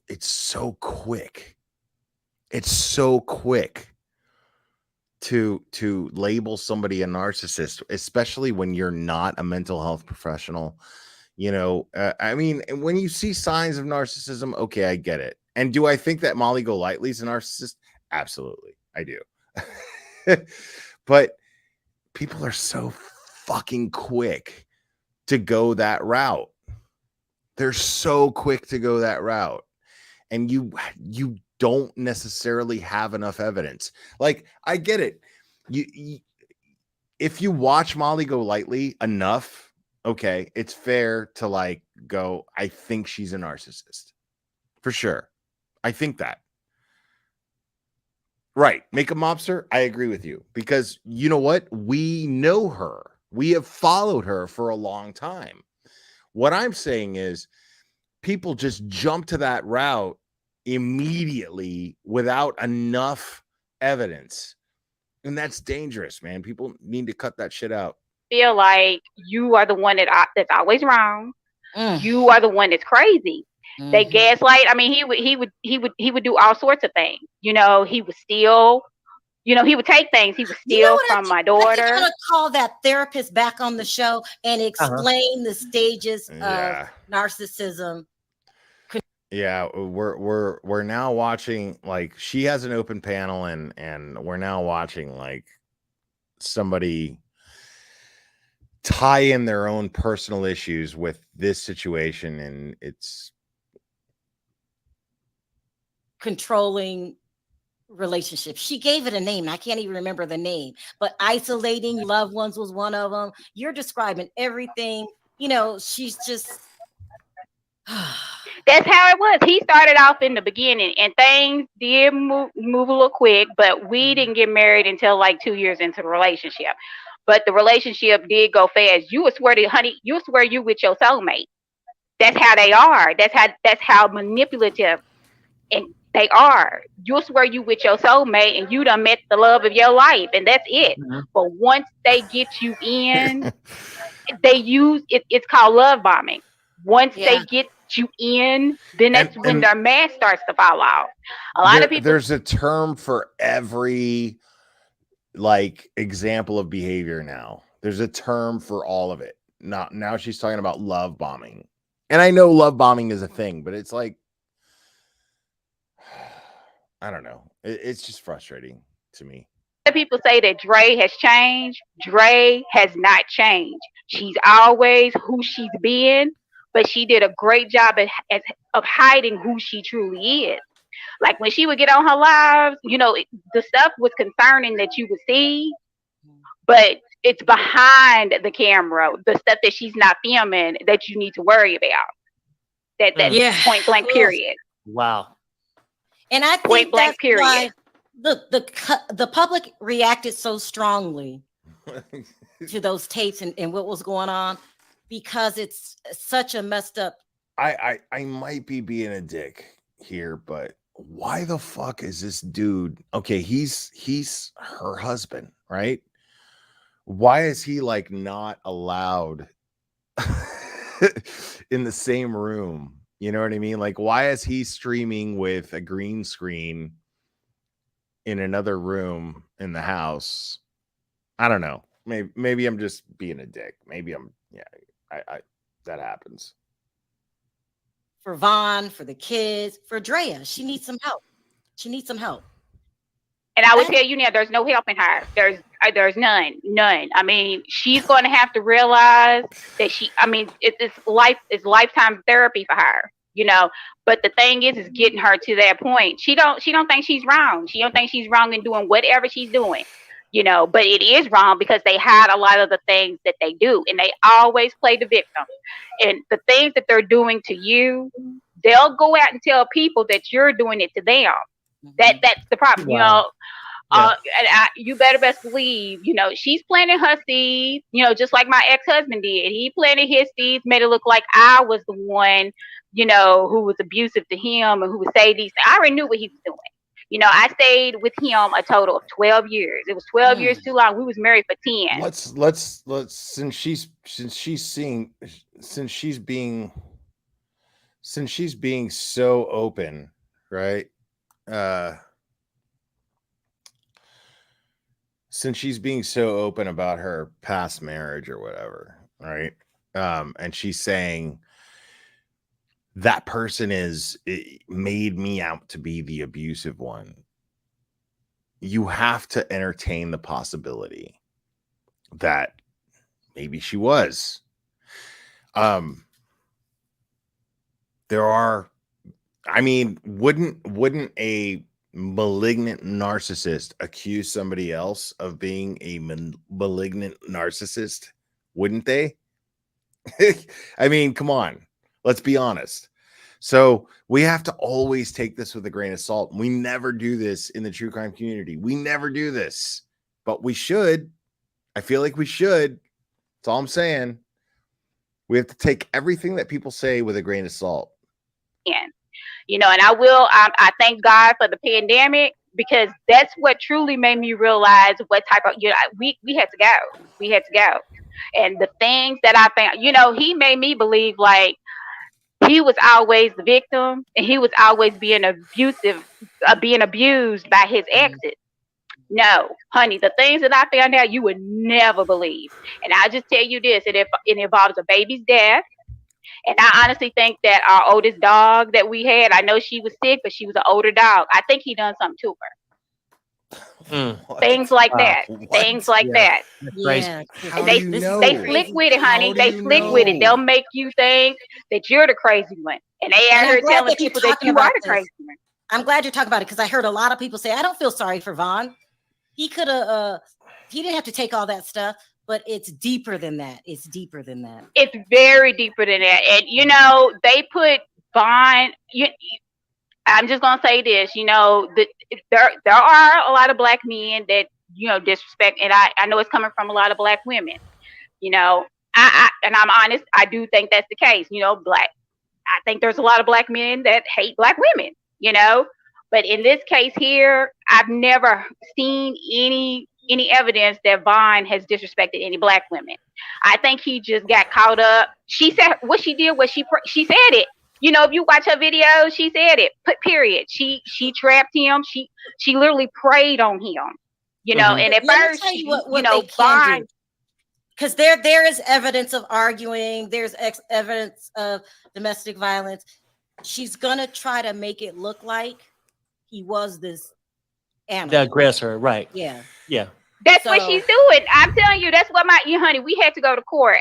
it's so quick. It's so quick to label somebody a narcissist, especially when you're not a mental health professional. You know, I mean, when you see signs of narcissism, okay, I get it. And do I think that Molly Golightly is a narcissist? Absolutely, I do. But people are so fucking quick to go that route. They're so quick to go that route. And you don't necessarily have enough evidence. Like, I get it. You if you watch Molly Golightly enough, okay, it's fair to like go, I think she's a narcissist. For sure. I think that. Right. Make a mobster. I agree with you. Because you know what? We know her. We have followed her for a long time. What I'm saying is people just jump to that route immediately without enough evidence. And that's dangerous, man. People need to cut that shit out. Feel like you are the one that's always wrong. You are the one that's crazy. They gaslight. I mean, he would do all sorts of things. You know, he would steal. You know, he would take things. He would steal from my daughter. I gotta call that therapist back on the show and explain the stages of narcissism. Yeah, we're now watching, like, she has an open panel and we're now watching like somebody tie in their own personal issues with this situation, and it's controlling relationships. She gave it a name. I can't even remember the name, but isolating loved ones was one of them. You're describing everything. You know, she's just that's how it was. He started off in the beginning, and things did move a little quick, but we didn't get married until like 2 years into the relationship. But the relationship did go fast. You would swear to, honey, you would swear you with your soulmate. That's how they are. That's how manipulative and they are. You'll swear you with your soulmate and you done met the love of your life, and that's it. But once they get you in, they use it. It's called love bombing. Once they get you in, then that's when their mask starts to fall off. A lot of people. There's a term for every like example of behavior now. There's a term for all of it. Now she's talking about love bombing. And I know love bombing is a thing, but it's like, I don't know. It's just frustrating to me. People say that Dre has changed. Dre has not changed. She's always who she's been, but she did a great job of hiding who she truly is. Like when she would get on her lives, you know, the stuff was concerning that you would see, but it's behind the camera, the stuff that she's not filming that you need to worry about. That point blank period. Wow. And I think that's why the public reacted so strongly to those tapes and what was going on, because it's such a messed up. I might be being a dick here, but why the fuck is this dude? Okay, he's her husband, right? Why is he like not allowed in the same room? You know what I mean? Like, why is he streaming with a green screen in another room in the house? I don't know. Maybe I'm just being a dick. Maybe I that happens. For Vaughn, for the kids, for Drea, she needs some help. She needs some help. And I would tell you now, there's no helping her. there's none. I mean, she's going to have to realize that it's lifetime therapy for her, you know. But the thing is getting her to that point. She don't think she's wrong. She don't think she's wrong in doing whatever she's doing, you know. But it is wrong because they hide a lot of the things that they do, and they always play the victim. And the things that they're doing to you, they'll go out and tell people that you're doing it to them. That's the problem, you know. And you better best believe, you know, she's planting her seeds, you know, just like my ex-husband did. He planted his seeds, made it look like I was the one, you know, who was abusive to him and who would say these. I already knew what he was doing. You know, I stayed with him a total of 12 years. It was 12 years too long. We was married for 10. Let's since she's being so open, right? Since she's being so open about her past marriage or whatever, right? And she's saying that person made me out to be the abusive one. You have to entertain the possibility that maybe she was. There are, I mean, wouldn't a malignant narcissist accuse somebody else of being a malignant narcissist? Wouldn't they? I mean, come on, let's be honest. So we have to always take this with a grain of salt. We never do this in the true crime community. We never do this, but we should. I feel like we should. That's all I'm saying. We have to take everything that people say with a grain of salt. Yeah. You know, and I thank God for the pandemic, because that's what truly made me realize what type of, you know, we had to go. We had to go. And the things that I found, you know, he made me believe like he was always the victim and he was always being abusive, being abused by his exes. No, honey, the things that I found out, you would never believe. And I'll just tell you this, it involves a baby's death. And I honestly think that our oldest dog that we had, I know she was sick, but she was an older dog. I think he done something to her. Things like that. Things like that. Yeah. And they slick with it, honey. They slick with it. They'll make you think that you're the crazy one. And they out here telling people that you are the crazy one. I'm glad you're talking about it, because I heard a lot of people say, I don't feel sorry for Vaughn. He could have, he didn't have to take all that stuff. But it's deeper than that. It's deeper than that. It's very deeper than that. And, you know, they put Vaughn, I'm just going to say this, you know, there are a lot of black men that, you know, disrespect. And I know it's coming from a lot of black women, you know, and I'm honest, I do think that's the case, you know, I think there's a lot of black men that hate black women, you know, but in this case here, I've never seen any evidence that Vaughn has disrespected any black women. I think he just got caught up. She said what she did was she said it. You know, if you watch her video, she said it. Period. She trapped him. She literally preyed on him. You know, and at first, Vaughn, because there is evidence of arguing. There's evidence of domestic violence. She's gonna try to make it look like he was this animal. The aggressor, right? Yeah. That's what she's doing. I'm telling you, that's what honey, we had to go to court.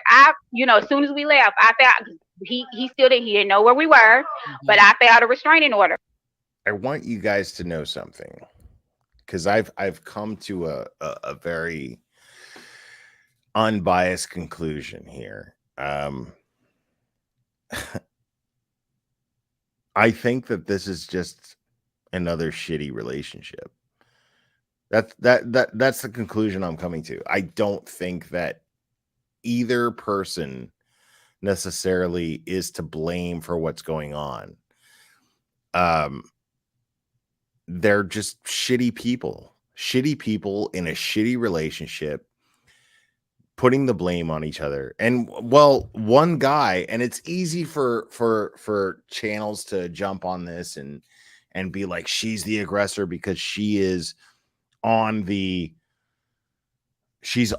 You know, as soon as we left, I found he still didn't, he didn't know where we were, but I found a restraining order. I want you guys to know something, because I've come to a very unbiased conclusion here. I think that this is just another shitty relationship. That's the conclusion I'm coming to. I don't think that either person necessarily is to blame for what's going on. They're just shitty people in a shitty relationship, putting the blame on each other. And well, one guy, and it's easy for channels to jump on this and be like, she's the aggressor because she is on she's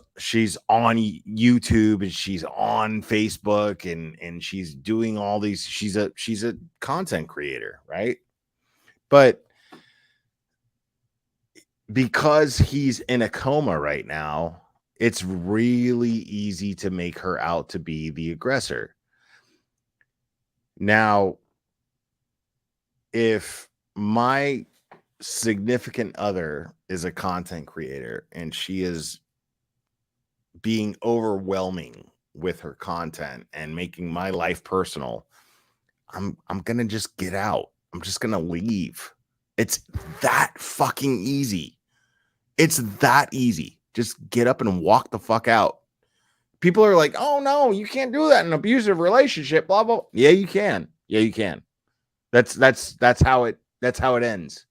on YouTube and she's on Facebook and she's doing all these, she's a content creator, right? But because he's in a coma right now, it's really easy to make her out to be the aggressor. Now, if my significant other is a content creator and she is being overwhelming with her content and making my life personal, I'm gonna just get out. I'm just gonna leave. It's that fucking easy. It's that easy. Just get up and walk the fuck out. People are like, oh no, you can't do that in an abusive relationship, blah blah. Yeah, you can. Yeah, you can. That's how it ends.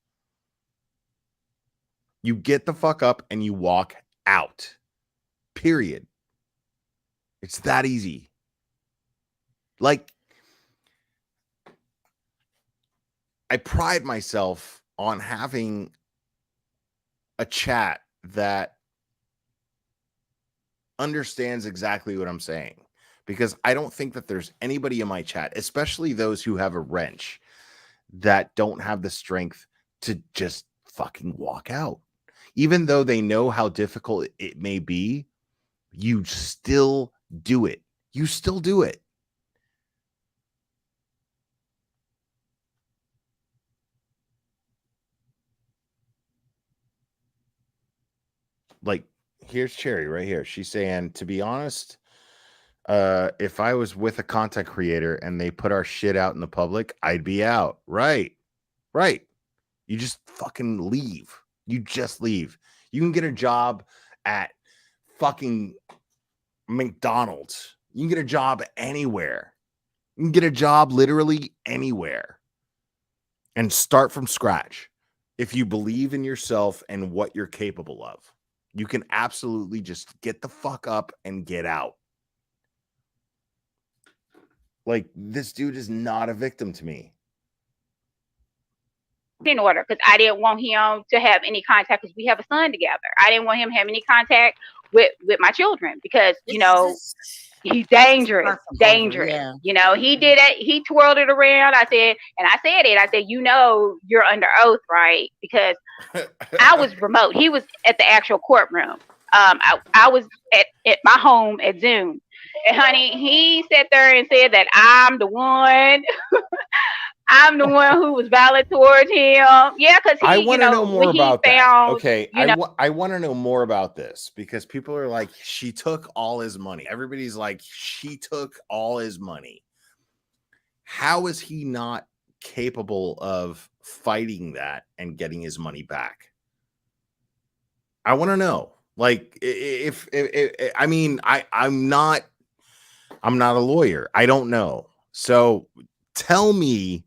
You get the fuck up and you walk out. Period. It's that easy. Like, I pride myself on having a chat that understands exactly what I'm saying, because I don't think that there's anybody in my chat, especially those who have a wrench, that don't have the strength to just fucking walk out. Even though they know how difficult it may be, you still do it. You still do it. Like, here's Cherry right here. She's saying, to be honest, if I was with a content creator and they put our shit out in the public, I'd be out. Right. You just fucking leave. You just leave. You can get a job at fucking McDonald's. You can get a job anywhere. You can get a job literally anywhere and start from scratch. If you believe in yourself and what you're capable of, you can absolutely just get the fuck up and get out. Like, this dude is not a victim to me. In order, because I didn't want him to have any contact, because we have a son together. I didn't want him to have any contact with my children, because he's dangerous. Yeah. He did it. He twirled it around. I said you're under oath, right? Because I was remote. He was at the actual courtroom. I was at my home at Zoom. And honey, he sat there and said that I'm the one. I'm the one who was valid towards him. Yeah, because I want to know more about that. Okay, I want to know more about this, because people are like, she took all his money. Everybody's like, she took all his money. How is he not capable of fighting that and getting his money back? I want to know. Like, if I mean, I'm not a lawyer. I don't know. So tell me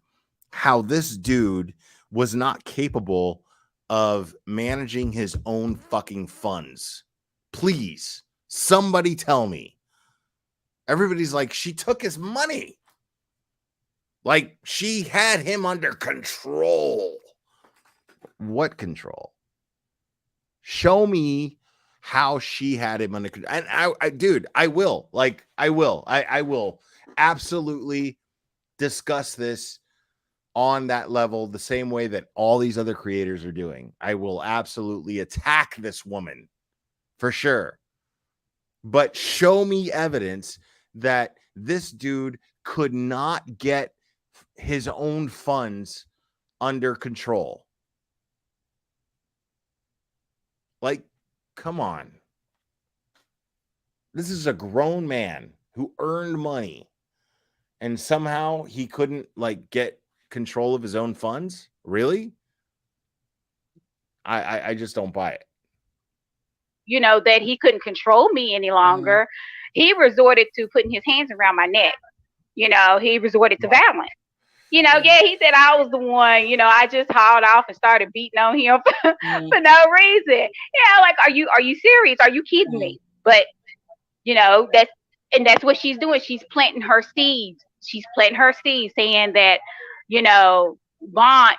how this dude was not capable of managing his own fucking funds. Please, somebody tell me. Everybody's like, she took his money. Like, she had him under control. What control? Show me how she had him under control. And dude, I will. Like, I will absolutely discuss this on that level, the same way that all these other creators are doing. I will absolutely attack this woman for sure. But show me evidence that this dude could not get his own funds under control. Like, come on. This is a grown man who earned money, and somehow he couldn't, like, get control of his own funds. Really? I just don't buy it. That he couldn't control me any longer. He resorted to putting his hands around my neck. He resorted to violence. He said I was the one. I just hauled off and started beating on him for no reason. Like, are you serious? Are you kidding me? But that's what she's doing. She's planting her seeds. Saying that, Bond,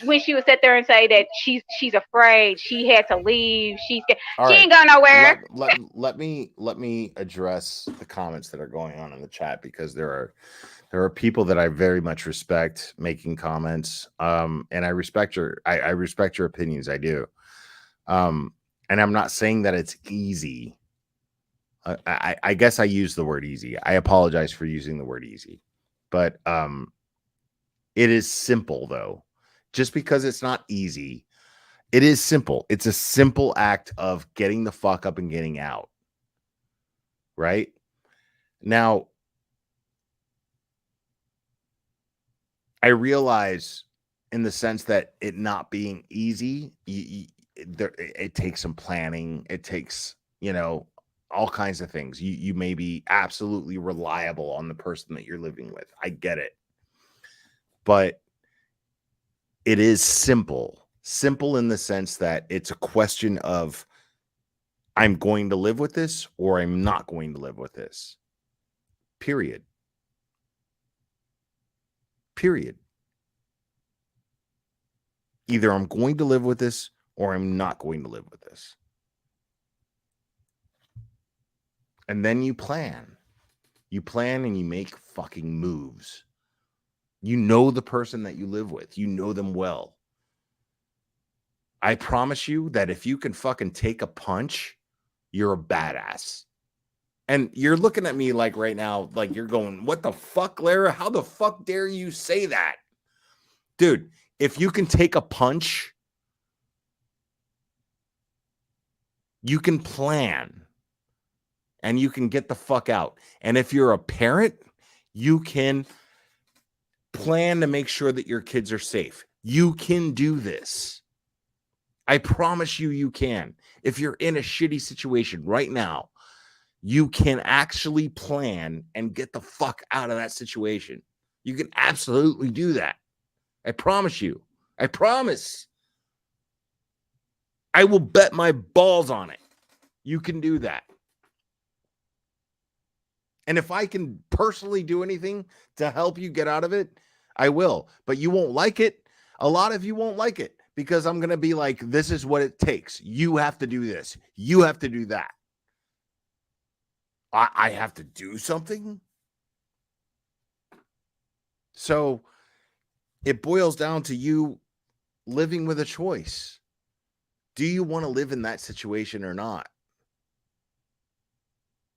when she would sit there and say that she's afraid, she had to leave, she ain't going nowhere. Let me address the comments that are going on in the chat, because there are people that I very much respect making comments, and I respect your opinions. I do. And I'm not saying that it's easy. I guess I use the word easy. I apologize for using the word easy, but it is simple though. Just because it's not easy, it is simple. It's a simple act of getting the fuck up and getting out. Right? Now, I realize in the sense that it not being easy, it takes some planning. It takes, all kinds of things. You may be absolutely reliable on the person that you're living with. I get it. But it is simple in the sense that it's a question of I'm going to live with this or I'm not going to live with this. Period. Either I'm going to live with this or I'm not going to live with this. And then you plan. You plan and you make fucking moves. You know the person that you live with. You know them well. I promise you that if you can fucking take a punch, you're a badass. And you're looking at me like right now, like you're going, what the fuck, Lara? How the fuck dare you say that? Dude, if you can take a punch, you can plan and you can get the fuck out. And if you're a parent, you can plan to make sure that your kids are safe. You can do this. I promise you, you can. If you're in a shitty situation right now, you can actually plan and get the fuck out of that situation. You can absolutely do that. I promise you. I promise. I will bet my balls on it. You can do that. And if I can personally do anything to help you get out of it, I will. But you won't like it. A lot of you won't like it because I'm going to be like, this is what it takes. You have to do this. You have to do that. I have to do something. So it boils down to you living with a choice. Do you want to live in that situation or not?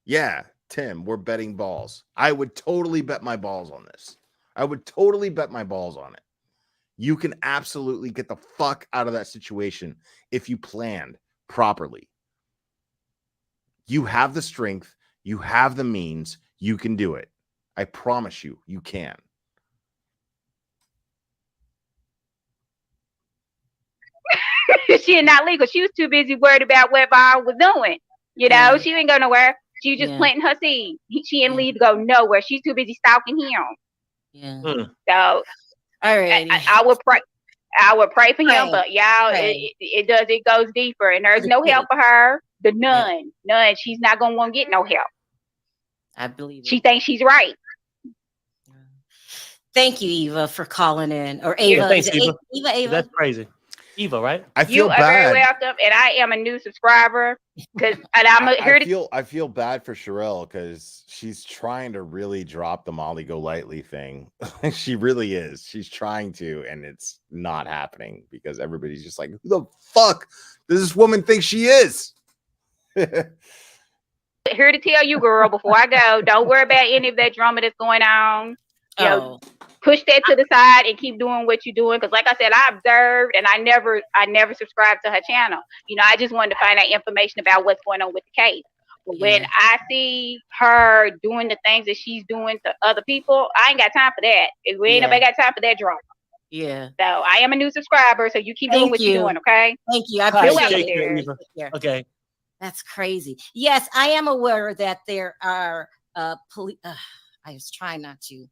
Yeah, Tim, we're betting balls. I would totally bet my balls on this. I would totally bet my balls on it. You can absolutely get the fuck out of that situation if you planned properly. You have the strength. You have the means. You can do it. I promise you, you can. She not legal. She was too busy worried about what Vaughn was doing. She ain't go nowhere. She was just planting her seed. She didn't leave to go nowhere. She's too busy stalking him. Yeah. So, all right. I would pray. I would pray for him, but y'all, it goes deeper, and there's no help for her. None. She's not gonna want to get no help. I believe she thinks she's right. Thank you, Eva, for calling in. Or Ava. Yeah, thanks, Eva. Eva. That's crazy. Eva, right? I feel you are bad. very welcome, and I am a new subscriber because I feel bad for Sherelle because she's trying to really drop the Molly Go Lightly thing. She really is. She's trying to, and it's not happening because everybody's just like, who the fuck does this woman think she is? Here to tell you, girl, before I go, don't worry about any of that drama that's going on. Push that to the side and keep doing what you're doing. Because like I said, I observed and I never subscribed to her channel. I just wanted to find out information about what's going on with the case. But when I see her doing the things that she's doing to other people, I ain't got time for that. We ain't nobody got time for that drama. Yeah. So I am a new subscriber, so you keep doing what you're doing, okay? Thank you. I appreciate it. Okay. That's crazy. Yes, I am aware that there are police. I was trying not to.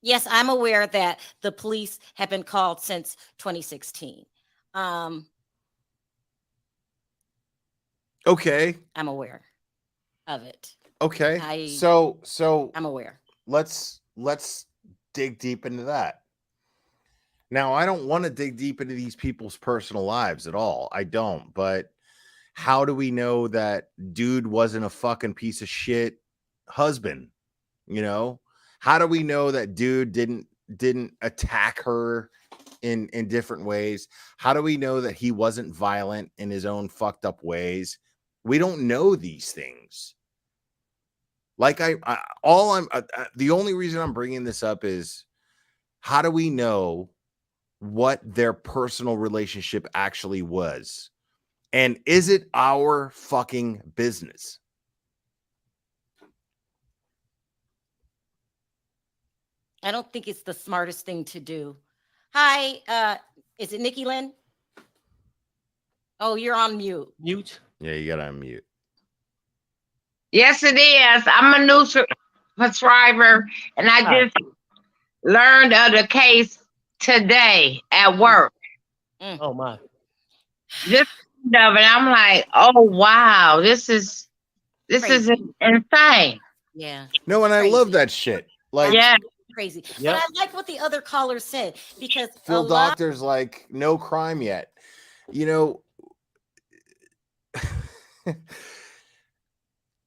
Yes, I'm aware that the police have been called since 2016. Okay. I'm aware of it. Okay. So I'm aware. Let's dig deep into that. Now, I don't want to dig deep into these people's personal lives at all. I don't, but how do we know that dude wasn't a fucking piece of shit husband? How do we know that dude didn't attack her in different ways? How do we know that he wasn't violent in his own fucked up ways? We don't know these things. Like the only reason I'm bringing this up is, how do we know what their personal relationship actually was? And is it our fucking business? I don't think it's the smartest thing to do. Hi, is it Nikki Lynn? Oh, you're on mute. Mute. Yeah, you gotta unmute. Yes, it is. I'm a new subscriber, and I Hi. just learned of the case today at work. Oh my. Just of it, I'm like, oh wow, this is Crazy. insane. Yeah. No, and I Crazy. love that shit. Like, Yeah. Crazy. Yep. And I like what the other caller said, because Phil a lot. Doctor's like, no crime yet. You know,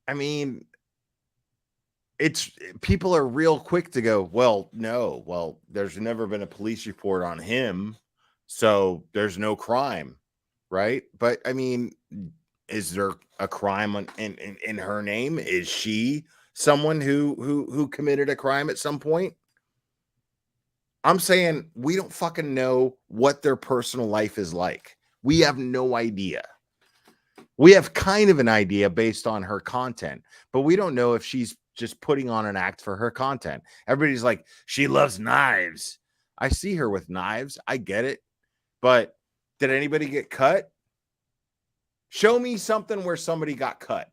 I mean, it's people are real quick to go, well, no, well, there's never been a police report on him, so there's no crime, right? But I mean, is there a crime in her name? Is she someone who committed a crime at some point? I'm saying we don't fucking know what their personal life is like. We have no idea. We have kind of an idea based on her content, but we don't know if she's just putting on an act for her content. Everybody's like, she loves knives. I see her with knives. I get it. But did anybody get cut? Show me something where somebody got cut,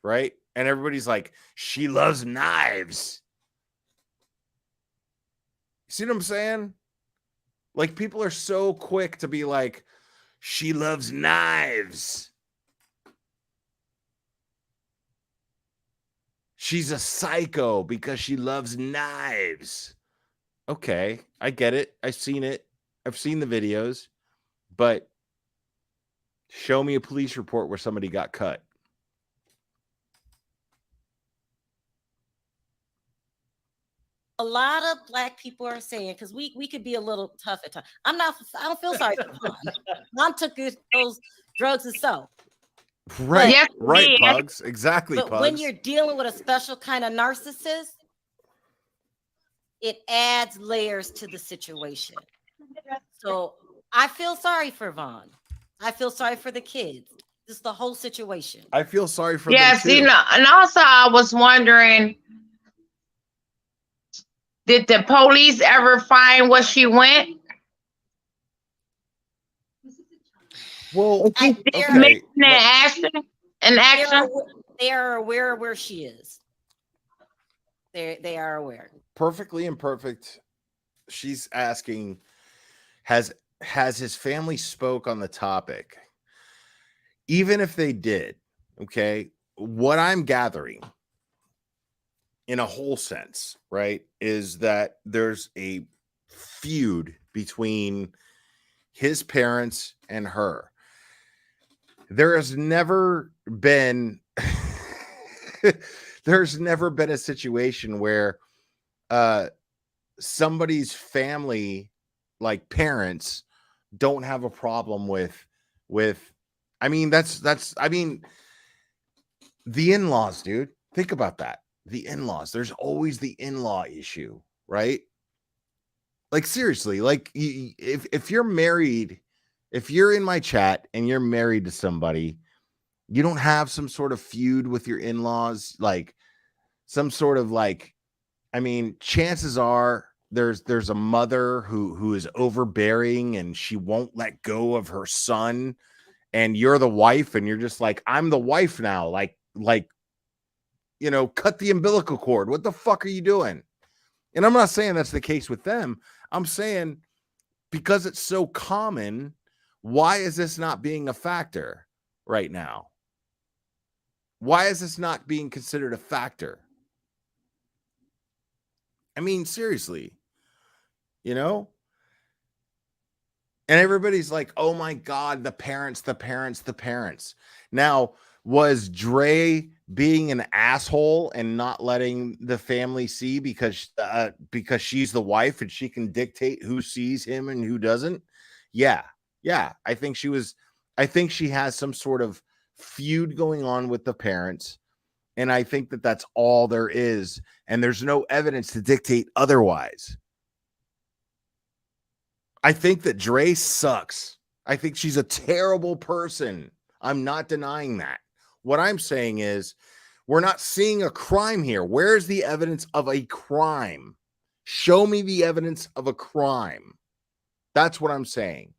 right? And everybody's like, she loves knives. See what I'm saying? Like, people are so quick to be like, she loves knives. She's a psycho because she loves knives. Okay, I get it. I've seen it. I've seen the videos. But show me a police report where somebody got cut. A lot of Black people are saying, because we could be a little tough at times. I don't feel sorry for Vaughn. Vaughn took those drugs himself. Right, Yes, right, yeah. Pugs. Exactly, But Pugs. when you're dealing with a special kind of narcissist, it adds layers to the situation. So I feel sorry for Vaughn. I feel sorry for the kids. Just the whole situation. I feel sorry for Yes, them too. you know, and also I was wondering, did the police ever find where she went? Well, Is she they're- okay. making an action? They are aware of where she is. They are aware. Perfectly imperfect. She's asking, has his family spoke on the topic? Even if they did, okay, what I'm gathering in a whole sense, right, is that there's a feud between his parents and her. There has never been there's never been a situation where somebody's family, like parents, don't have a problem with I mean, that's I mean, the in-laws, dude. Think about that. The in-laws. There's always the in-law issue, right? Like, seriously, like, if you're married, if you're in my chat and you're married to somebody, you don't have some sort of feud with your in-laws, like some sort of, like, I mean, chances are there's a mother who is overbearing and she won't let go of her son, and you're the wife and you're just like, I'm the wife now, like you know, cut the umbilical cord. What the fuck are you doing? And I'm not saying that's the case with them. I'm saying, because it's so common, why is this not being a factor right now? Why is this not being considered a factor? I mean, seriously, you know? And everybody's like, oh my God, the parents. Now, was Dre being an asshole and not letting the family see because she's the wife and she can dictate who sees him and who doesn't. Yeah. I think she has some sort of feud going on with the parents. And I think that that's all there is. And there's no evidence to dictate otherwise. I think that Dre sucks. I think she's a terrible person. I'm not denying that. What I'm saying is we're not seeing a crime here. Where's the evidence of a crime? Show me the evidence of a crime. That's what I'm saying.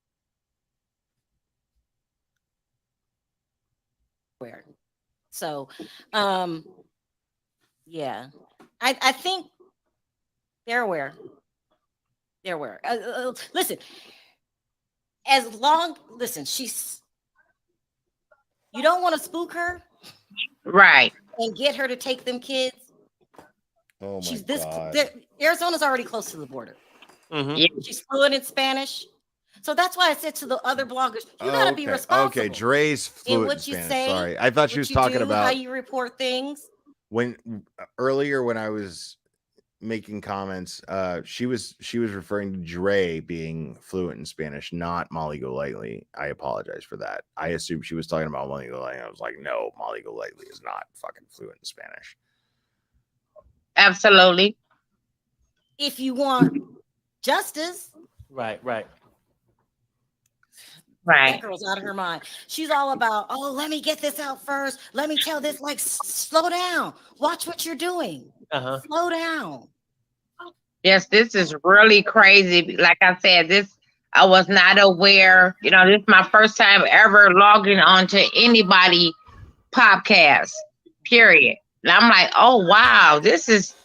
So, yeah, I think they're aware. They're aware. Listen, you don't want to spook her, Right? And get her to take them kids. Oh my God. Arizona's already close to the border. Mm-hmm. She's fluent in Spanish. So that's why I said to the other bloggers, you got to be responsible. Okay, Dre's fluent in Spanish. Sorry. I thought she was talking about how you report things. Earlier when I was making comments, she was referring to Dre being fluent in Spanish, not Molly Golightly. I apologize for that. I assumed she was talking about Molly Golightly. I was like, no, Molly Golightly is not fucking fluent in Spanish. Absolutely. If you want justice. Right. That girl's out of her mind. She's all about, oh, let me get this out first. Let me tell this. Like, slow down. Watch what you're doing. Slow down. Yes, this is really crazy. Like I said, I was not aware. This is my first time ever logging onto anybody podcast. Period. And I'm like, oh wow, this is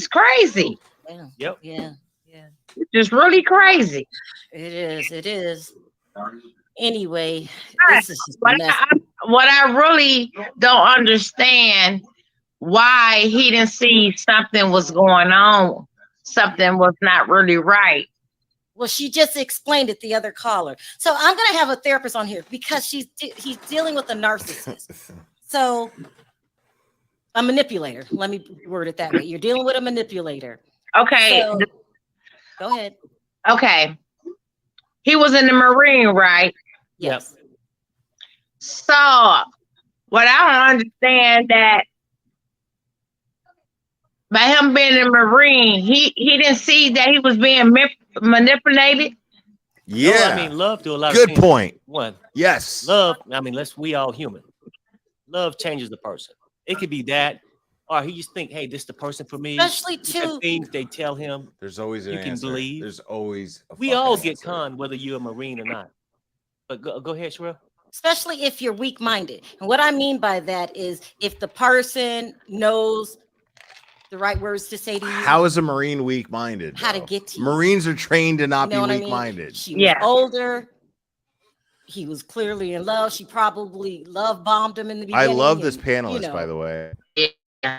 crazy. Yeah. Yep. Yeah. It's just really crazy. It is. Anyway, this is just what I really don't understand why he didn't see something was going on. Something was not really right. Well, she just explained it, the other caller. So I'm going to have a therapist on here because he's dealing with a narcissist. So a manipulator. Let me word it that way. You're dealing with a manipulator. Okay. So, go ahead. Okay. He was in the Marine, right? Yes. Yep. So what I don't understand that by him being a Marine, he didn't see that he was being manipulated. Yeah. No, I mean, love do a lot Good of things. point. One. Yes. Love, I mean, we all human. Love changes the person. It could be that, or he just think, hey, this is the person for me. Especially too. Things they tell him. There's always an you can answer. believe. There's always We all get conned, whether you're a Marine or not. But go ahead, Sherelle. Especially if you're weak-minded. And what I mean by that is if the person knows the right words to say to you. How is a Marine weak-minded? How to get to you. Marines are trained to not You know be what weak-minded. I mean? She was older. He was clearly in love. She probably love bombed him in the beginning. I love this panelist, by the way.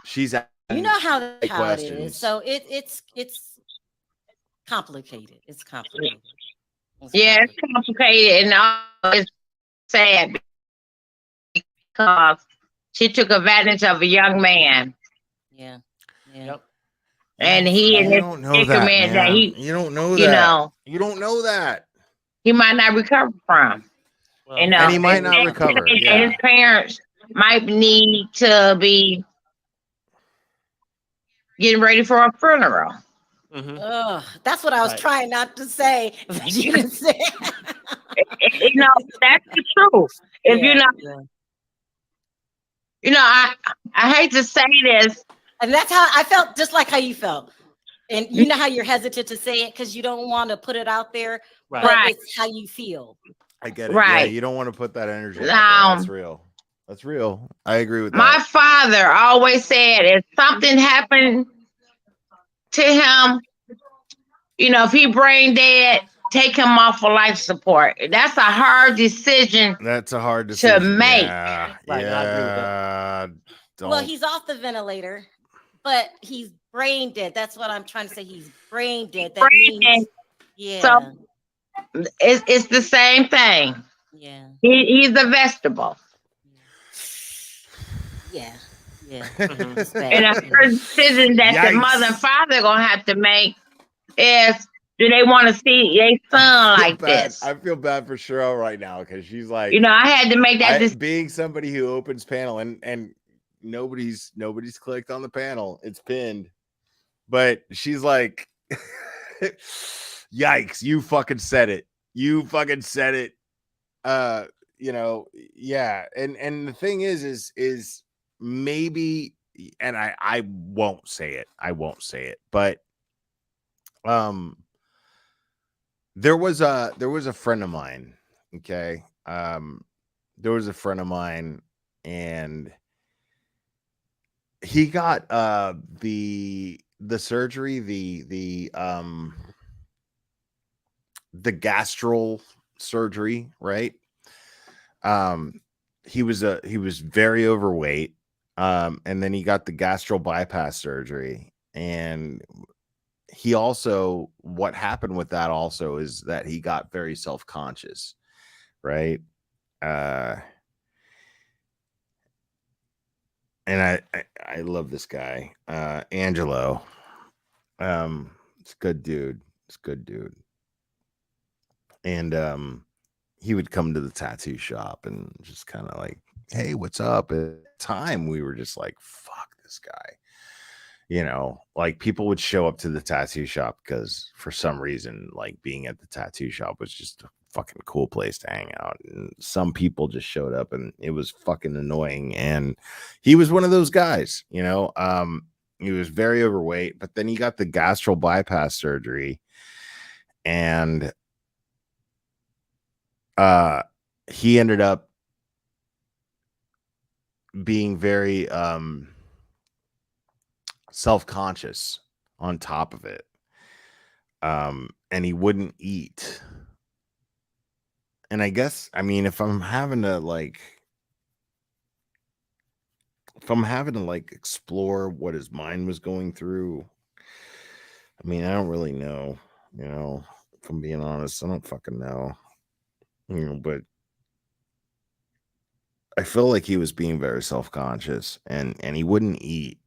She's you know how it is. So it's complicated. It's complicated. It's complicated and it's sad because she took advantage of a young man. Yeah. Yep. And he and this particular man that you don't know that. You don't know that. He might not recover from. Well, and he might not recover. Yeah. His parents might need to be getting ready for a funeral. Mm-hmm. That's what I was trying not to say. But you didn't say. That's the truth. If I hate to say this. And that's how I felt, just like how you felt. And you know how you're hesitant to say it because you don't want to put it out there. Right. But it's how you feel. I get it. Right. Yeah, you don't want to put that energy out there. That's real. That's real. I agree with that. My father always said if something happened to him, if he brain dead, take him off of life support. That's a hard decision. That's a hard decision to make. Yeah. Right, I agree with that. Well, he's off the ventilator, but he's brain dead. That's what I'm trying to say. He's brain dead. That means, yeah. So it's the same thing. Yeah. He's a vegetable. Yeah. Yeah. Mhm. It's And bad. the first decision that the mother and Yikes. father gonna have to make is, do they want to see their son like this? I feel bad for Cheryl right now because she's like, You know, I had to make that decision. being somebody who opens panel and nobody's clicked on the panel. It's pinned, but she's like, yikes! You fucking said it. You fucking said it. You know, yeah. And the thing is maybe, and I won't say it. I won't say it, but there was a friend of mine. Okay. There was a friend of mine, and he got the surgery, the gastral surgery, right? He was very overweight, and then he got the gastral bypass surgery, and he also, what happened with that also is that he got very self-conscious, right? And I love this guy, Angelo. It's a good dude. It's a good dude. And he would come to the tattoo shop and just kind of like, hey, what's up? At the time, we were just like, fuck this guy. You know, like people would show up to the tattoo shop because for some reason, like being at the tattoo shop was just a fucking cool place to hang out. And some people just showed up and it was fucking annoying. And he was one of those guys, you know. He was very overweight, but then he got the gastral bypass surgery, and he ended up being very self-conscious on top of it. And he wouldn't eat. And I guess, I mean, if I'm having to explore what his mind was going through, I mean, I don't really know, you know, if I'm being honest, I don't fucking know, you know, but I feel like he was being very self-conscious, and he wouldn't eat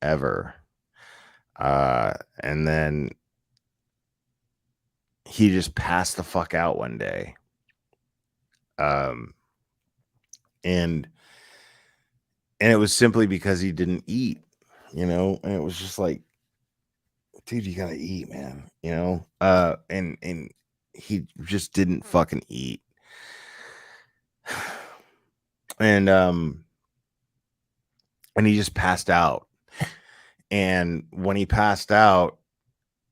ever. And then he just passed the fuck out one day. And it was simply because he didn't eat, you know, and it was just like, dude, you gotta eat, man, you know. And he just didn't fucking eat. And he just passed out. And when he passed out,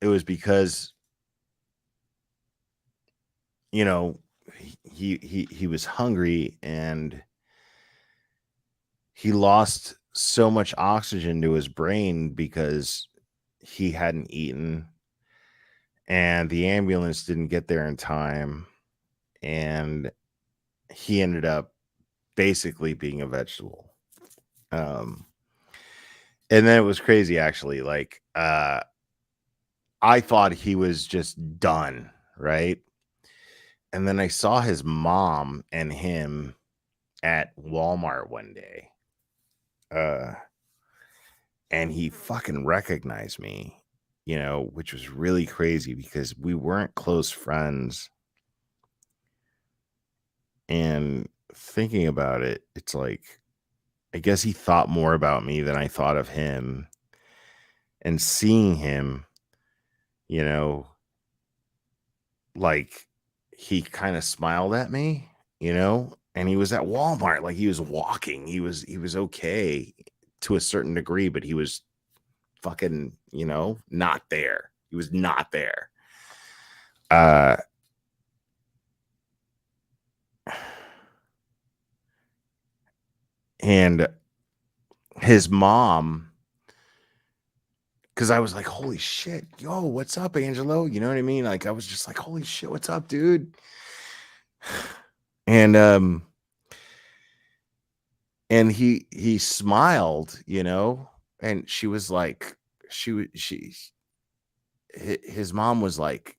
it was because, you know, he was hungry, and he lost so much oxygen to his brain because he hadn't eaten, and the ambulance didn't get there in time, and he ended up basically being a vegetable. And then it was crazy, actually. Like, I thought he was just done, right? And then I saw his mom and him at Walmart one day. And he fucking recognized me, you know, which was really crazy because we weren't close friends. And thinking about it, it's like, I guess he thought more about me than I thought of him. And seeing him, you know, like, he kind of smiled at me, you know, and he was at Walmart, like he was walking. He was okay to a certain degree, but he was fucking, you know, not there. He was not there. And his mom, because I was like, holy shit, yo, what's up, Angelo? You know what I mean? Like, I was just like, holy shit, what's up, dude? And he smiled, you know, and she was like, his mom was like,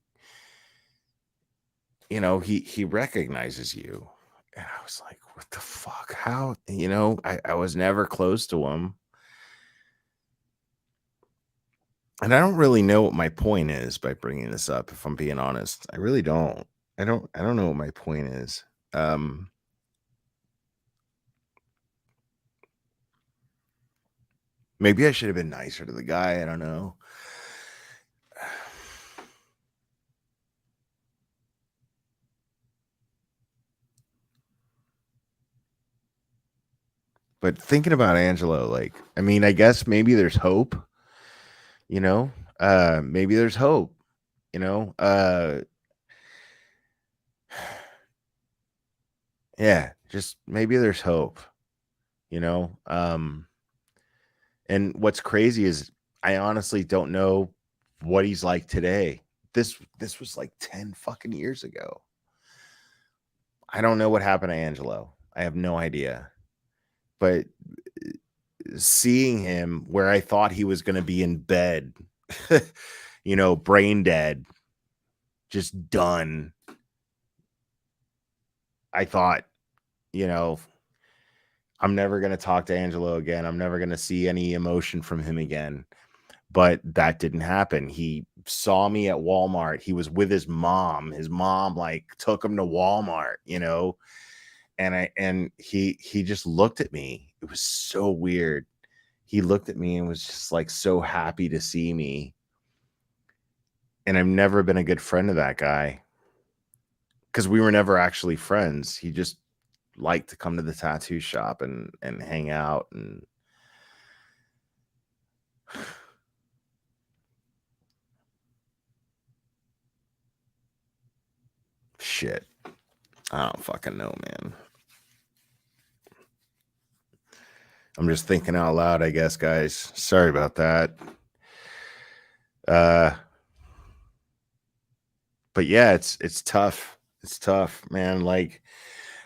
you know, he recognizes you. And I was like, what the fuck? how, you know, I was never close to him. And I don't really know what my point is by bringing this up, if I'm being honest. I really don't. I don't know what my point is. Maybe I should have been nicer to the guy. I don't know. But thinking about Angelo, like, I mean, I guess maybe there's hope, you know, maybe there's hope, you know, yeah, just maybe there's hope, you know, and what's crazy is I honestly don't know what he's like today. This was like 10 fucking years ago. I don't know what happened to Angelo. I have no idea. But seeing him where I thought he was going to be in bed, you know, brain dead, just done. I thought, you know, I'm never going to talk to Angelo again. I'm never going to see any emotion from him again. But that didn't happen. He saw me at Walmart. He was with his mom. His mom like took him to Walmart, you know, and he just looked at me. It was so weird. He looked at me and was just like so happy to see me. And I've never been a good friend of that guy because we were never actually friends. He just liked to come to the tattoo shop and hang out and shit. I don't fucking know, man. I'm just thinking out loud, I guess, guys. Sorry about that. But yeah, it's tough. It's tough, man. Like,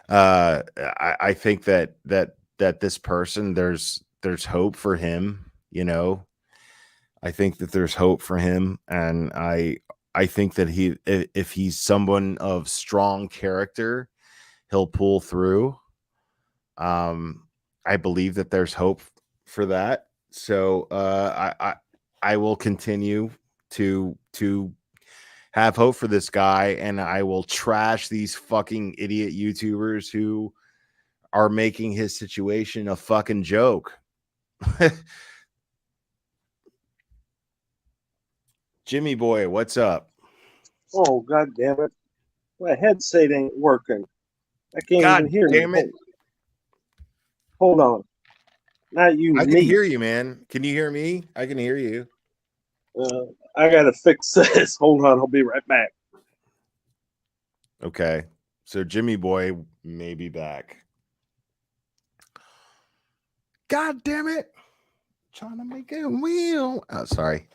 I think that this person, there's hope for him, you know. I think that there's hope for him, and I think that if he's someone of strong character, he'll pull through. I believe that there's hope for that. So I will continue to have hope for this guy, and I will trash these fucking idiot YouTubers who are making his situation a fucking joke. Jimmy boy, what's up? Oh, god damn it. My headset ain't working. I can't God even hear damn you. it. Hold on. Not you, I can me. hear you, man. Can you hear me? I can hear you. I gotta fix this. Hold on, I'll be right back. Okay. So Jimmy boy may be back. God damn it. Trying to make it wheel. Oh, sorry.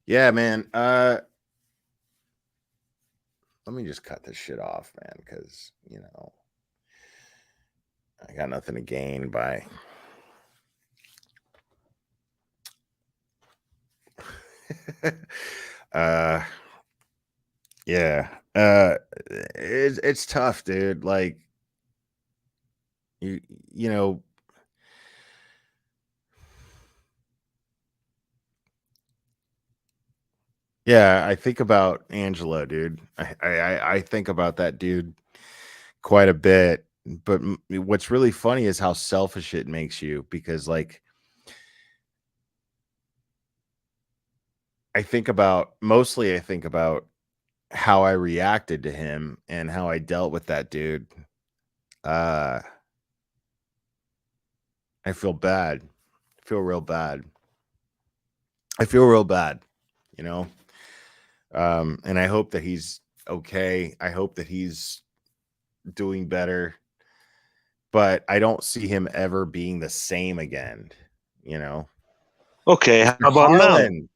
Yeah, man. Let me just cut this shit off, man, because, you know, I got nothing to gain by yeah. It's tough, dude. Like, you know, yeah, I think about Angela, dude. I think about that dude quite a bit. But what's really funny is how selfish it makes you, because, like, I think about how I reacted to him and how I dealt with that dude. I feel bad. I feel real bad. I feel real bad, you know? And I hope that he's okay. I hope that he's doing better, but I don't see him ever being the same again, you know? Okay, how about Harlan.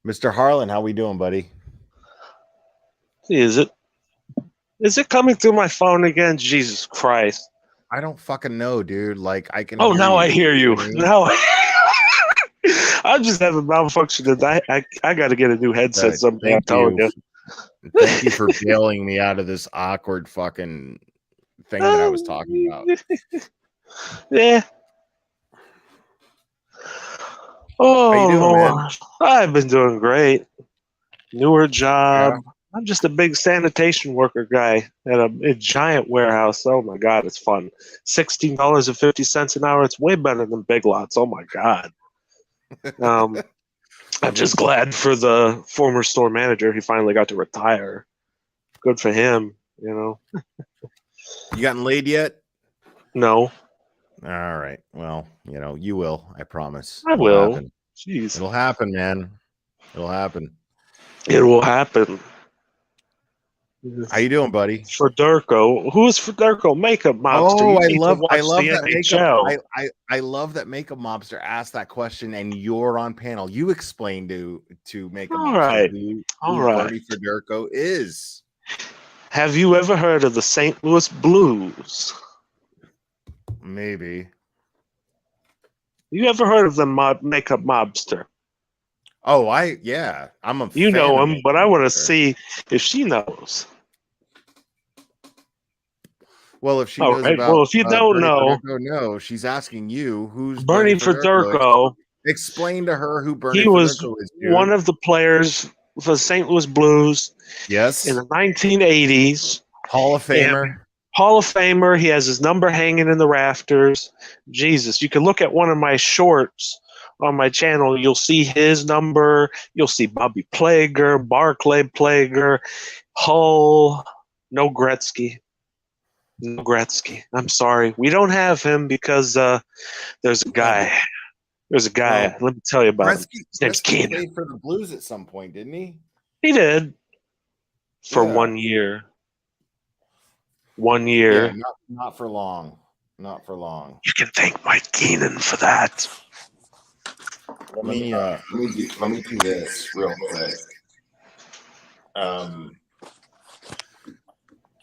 Mr. Harlan, how we doing, buddy? now? Is it coming through my phone again? Jesus Christ. I don't fucking know, dude. Like, I can Oh, hear now you. I hear you. know what I mean? Now I'm just having malfunction. I got to get a new headset someday. I'm telling you. Thank you for bailing me out of this awkward fucking thing that I was talking about. Yeah. How you Oh doing, Lord, man? I've been doing great. Newer job. Yeah. I'm just a big sanitation worker guy at a giant warehouse. Oh my God, it's fun. $16.50 an hour. It's way better than Big Lots. Oh my God. I'm just glad for the former store manager. He finally got to retire. Good for him, you know. You gotten laid yet? No, All right. Well, you know, you will. I promise. I It'll will. happen. Jeez, It'll happen, man. It'll happen. it will happen. How you doing, buddy? Federico, who is Federico? Makeup Mobster. Oh, You I need to love watch the that makeup. NHL. I love that Makeup Mobster asked that question, and you're on panel. You explain to Makeup All Mobster right. who All right. Bernie Federico is. Have you ever heard of the St. Louis Blues? Maybe. You ever heard of the Makeup Mobster? Oh, yeah. I'm a You fan know of him, but I want to Mobster. see if she knows. Well, if she All knows right. about Well, if you don't Bernie know, Federico, no, she's asking you who's Bernie Federico. Federico, Explain to her who Bernie he was Federico is, dude. one of the players for the St. Louis Blues Yes. in the 1980s. Hall of Famer. And Hall of Famer. He has his number hanging in the rafters. Jesus, you can look at one of my shorts on my channel. You'll see his number. You'll see Bobby Plager, Barclay Plager, Hull. No Gretzky. No Gretzky. I'm sorry. We don't have him because there's a guy. There's a guy. Let me tell you about him. His name's Gretzky Keenan. played for the Blues at some point, didn't he? He did. For Yeah. 1 year. 1 year. Yeah, not for long. Not for long. You can thank Mike Keenan for that. Let me do this real quick. Can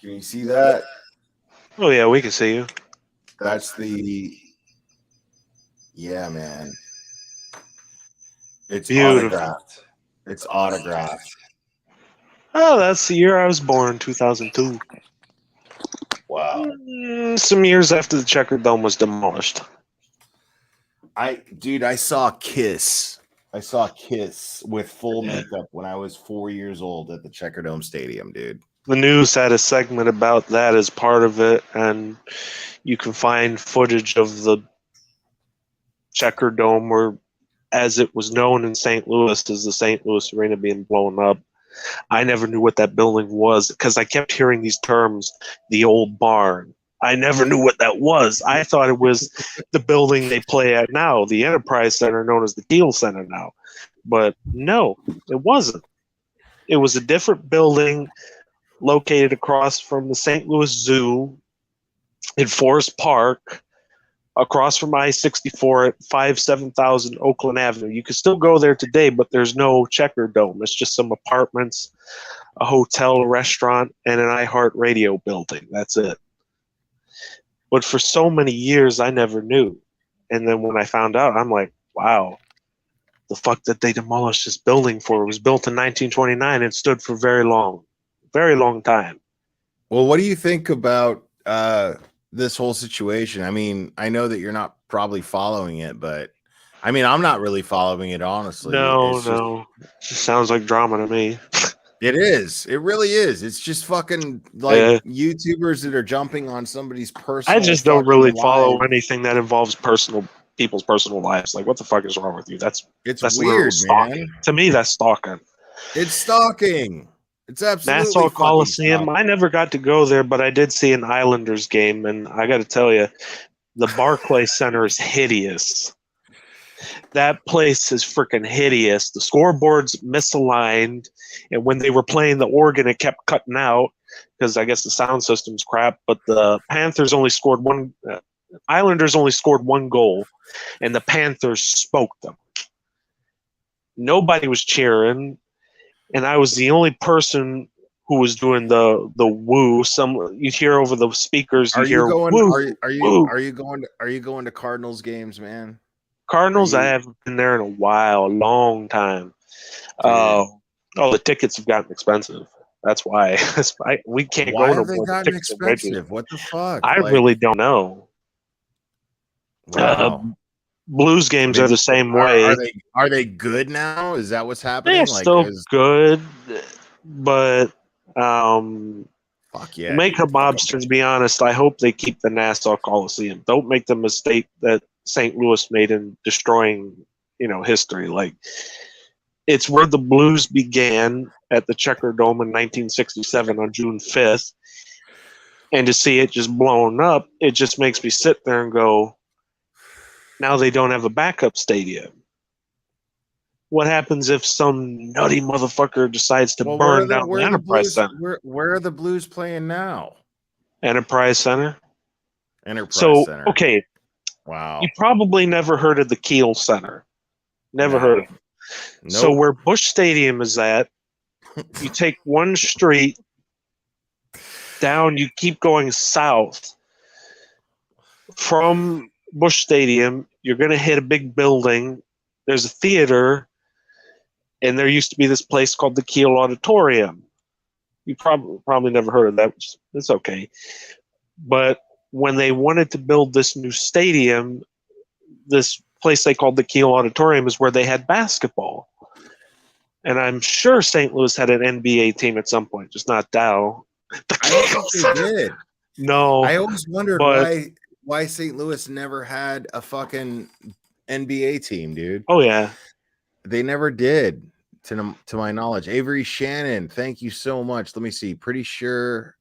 you see that? Oh yeah, we can see you. That's yeah, man. It's Beautiful. autographed. It's autographed. Oh, that's the year I was born, 2002. Wow. Some years after the Checker Dome was demolished. Dude, I saw Kiss. I saw Kiss with full makeup when I was 4 years old at the Checker Dome Stadium, dude. The news had a segment about that as part of it, and you can find footage of the Checker Dome, or as it was known in St. Louis as the St. Louis Arena, being blown up. I never knew what that building was because I kept hearing these terms, the old barn. I never knew what that was. I thought it was the building they play at now, the Enterprise Center, known as the Kiel Center now. But no, it wasn't. It was a different building located across from the St. Louis Zoo in Forest Park, across from I-64 at 57000 Oakland Avenue. You can still go there today, but there's no Checker Dome. It's just some apartments, a hotel, a restaurant, and an iHeartRadio building. That's it. But for so many years, I never knew. And then when I found out, I'm like, wow, the fuck did they demolish this building for? It was built in 1929 and stood for very long time. Well, what do you think about this whole situation? I mean, I know that you're not probably following it, but I mean, I'm not really following it, honestly. No. It just sounds like drama to me. It is. It really is. It's just fucking like YouTubers that are jumping on somebody's personal. I just don't really follow lives. anything that involves people's personal lives. Like, what the fuck is wrong with you? That's weird, stalking. To me, that's stalking. It's stalking. It's absolutely Nassau Coliseum. I never got to go there, but I did see an Islanders game, and I got to tell you, the Barclays Center is hideous. That place is freaking hideous. The scoreboard's misaligned, and when they were playing the organ, it kept cutting out because I guess the sound system's crap. But the Panthers only scored one. Islanders only scored one goal, and the Panthers smoked them. Nobody was cheering, and I was the only person who was doing the woo. You hear over the speakers. Are you going to Cardinals games, man? Cardinals, I haven't been there in a while, a long time. The tickets have gotten expensive. That's why. We can't Why go no have they more gotten ticks and ridges. expensive? What the fuck? I Like, really don't know. wow. Blues games are the same way. Are they good now? Is that what's happening? They're Like, still good, but fuck yeah, make dude. a mobster. To be honest, I hope they keep the Nassau Coliseum. Don't make the mistake that St. Louis made in destroying, history. Like, it's where the blues began at the Checker Dome in 1967 on June 5th, and to see it just blown up, it just makes me sit there and go, now they don't have a backup stadium. What happens if some nutty motherfucker decides to burn down the Enterprise Center? Where are the Blues playing now? Enterprise Center. Center. Okay. Wow. You probably never heard of the Kiel Center. Never heard of it. Nope. So where Busch Stadium is at, you take one street down, you keep going south from Busch Stadium, you're going to hit a big building. There's a theater, and there used to be this place called the Kiel Auditorium. You probably never heard of that. It's okay. But when they wanted to build this new stadium, this place they called the Kiel Auditorium is where they had basketball. And I'm sure St. Louis had an NBA team at some point, just not Dow. I don't think they did. No. I always wondered why St. Louis never had a fucking NBA team, dude. Oh yeah, they never did, to my knowledge. Avery Shannon, thank you so much. Let me see. Pretty sure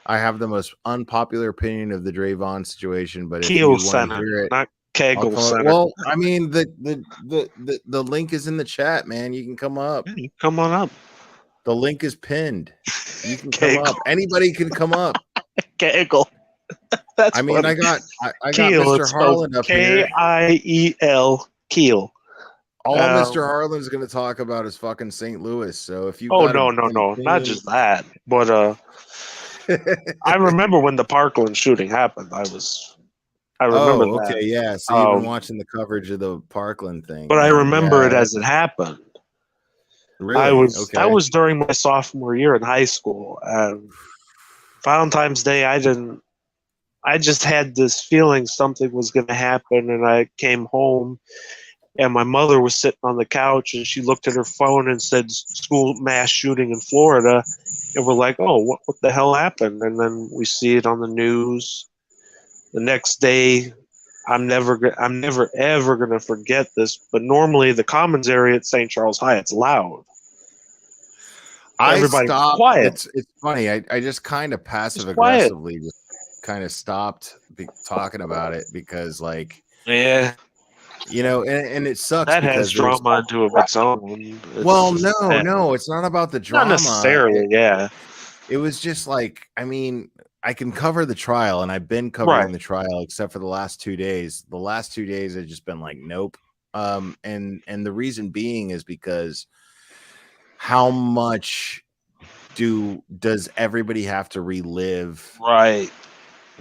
I have the most unpopular opinion of the Drayvon situation, but if you want to hear it, not Kegel Center. Well, I mean, the link is in the chat, man. You can come up. Yeah, you come on up. The link is pinned. You can come up. Anybody can come up. Kegel. That's I mean, funny. I got Kiel, Mr. Harlan up here. Kiel. Kiel. All Mr. Harlan's going to talk about is fucking St. Louis. So if you no, not just that, but I remember when the Parkland shooting happened. I remember that. Okay, yeah. So you've been watching the coverage of the Parkland thing. But I remember it as it happened. Really? That was during my sophomore year in high school. Valentine's Day, I just had this feeling something was going to happen, and I came home, and my mother was sitting on the couch, and she looked at her phone and said, school mass shooting in Florida, and we're like, oh, what the hell happened? And then we see it on the news. The next day, I'm never ever going to forget this, but normally the Commons area at St. Charles High, it's loud. Everybody's quiet. It's funny. I just kind of passive aggressively just kind of stopped talking about it because, like, yeah, and it sucks. That has drama into its own. Well, no, it's not about the drama. Not necessarily, yeah. It was just like, I mean, I can cover the trial, and I've been covering the trial except for the last 2 days. The last 2 days, I've just been like, nope. And the reason being is because how much does everybody have to relive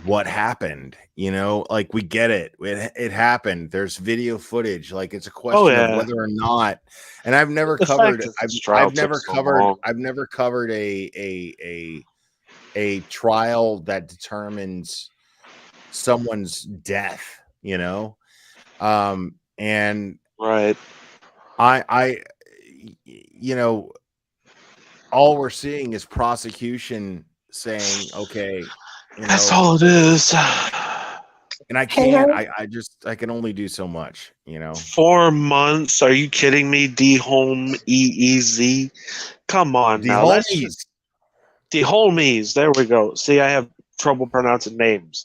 what happened? Like, we get it. It happened. There's video footage. Like, it's a question of whether or not. And I've never covered a trial that determines someone's death, and I all we're seeing is prosecution saying, okay, that's all it is. And I can't, I can only do so much, 4 months. Are you kidding me? D-Home EEZ. Come on now. D-Homies. There we go. See, I have trouble pronouncing names.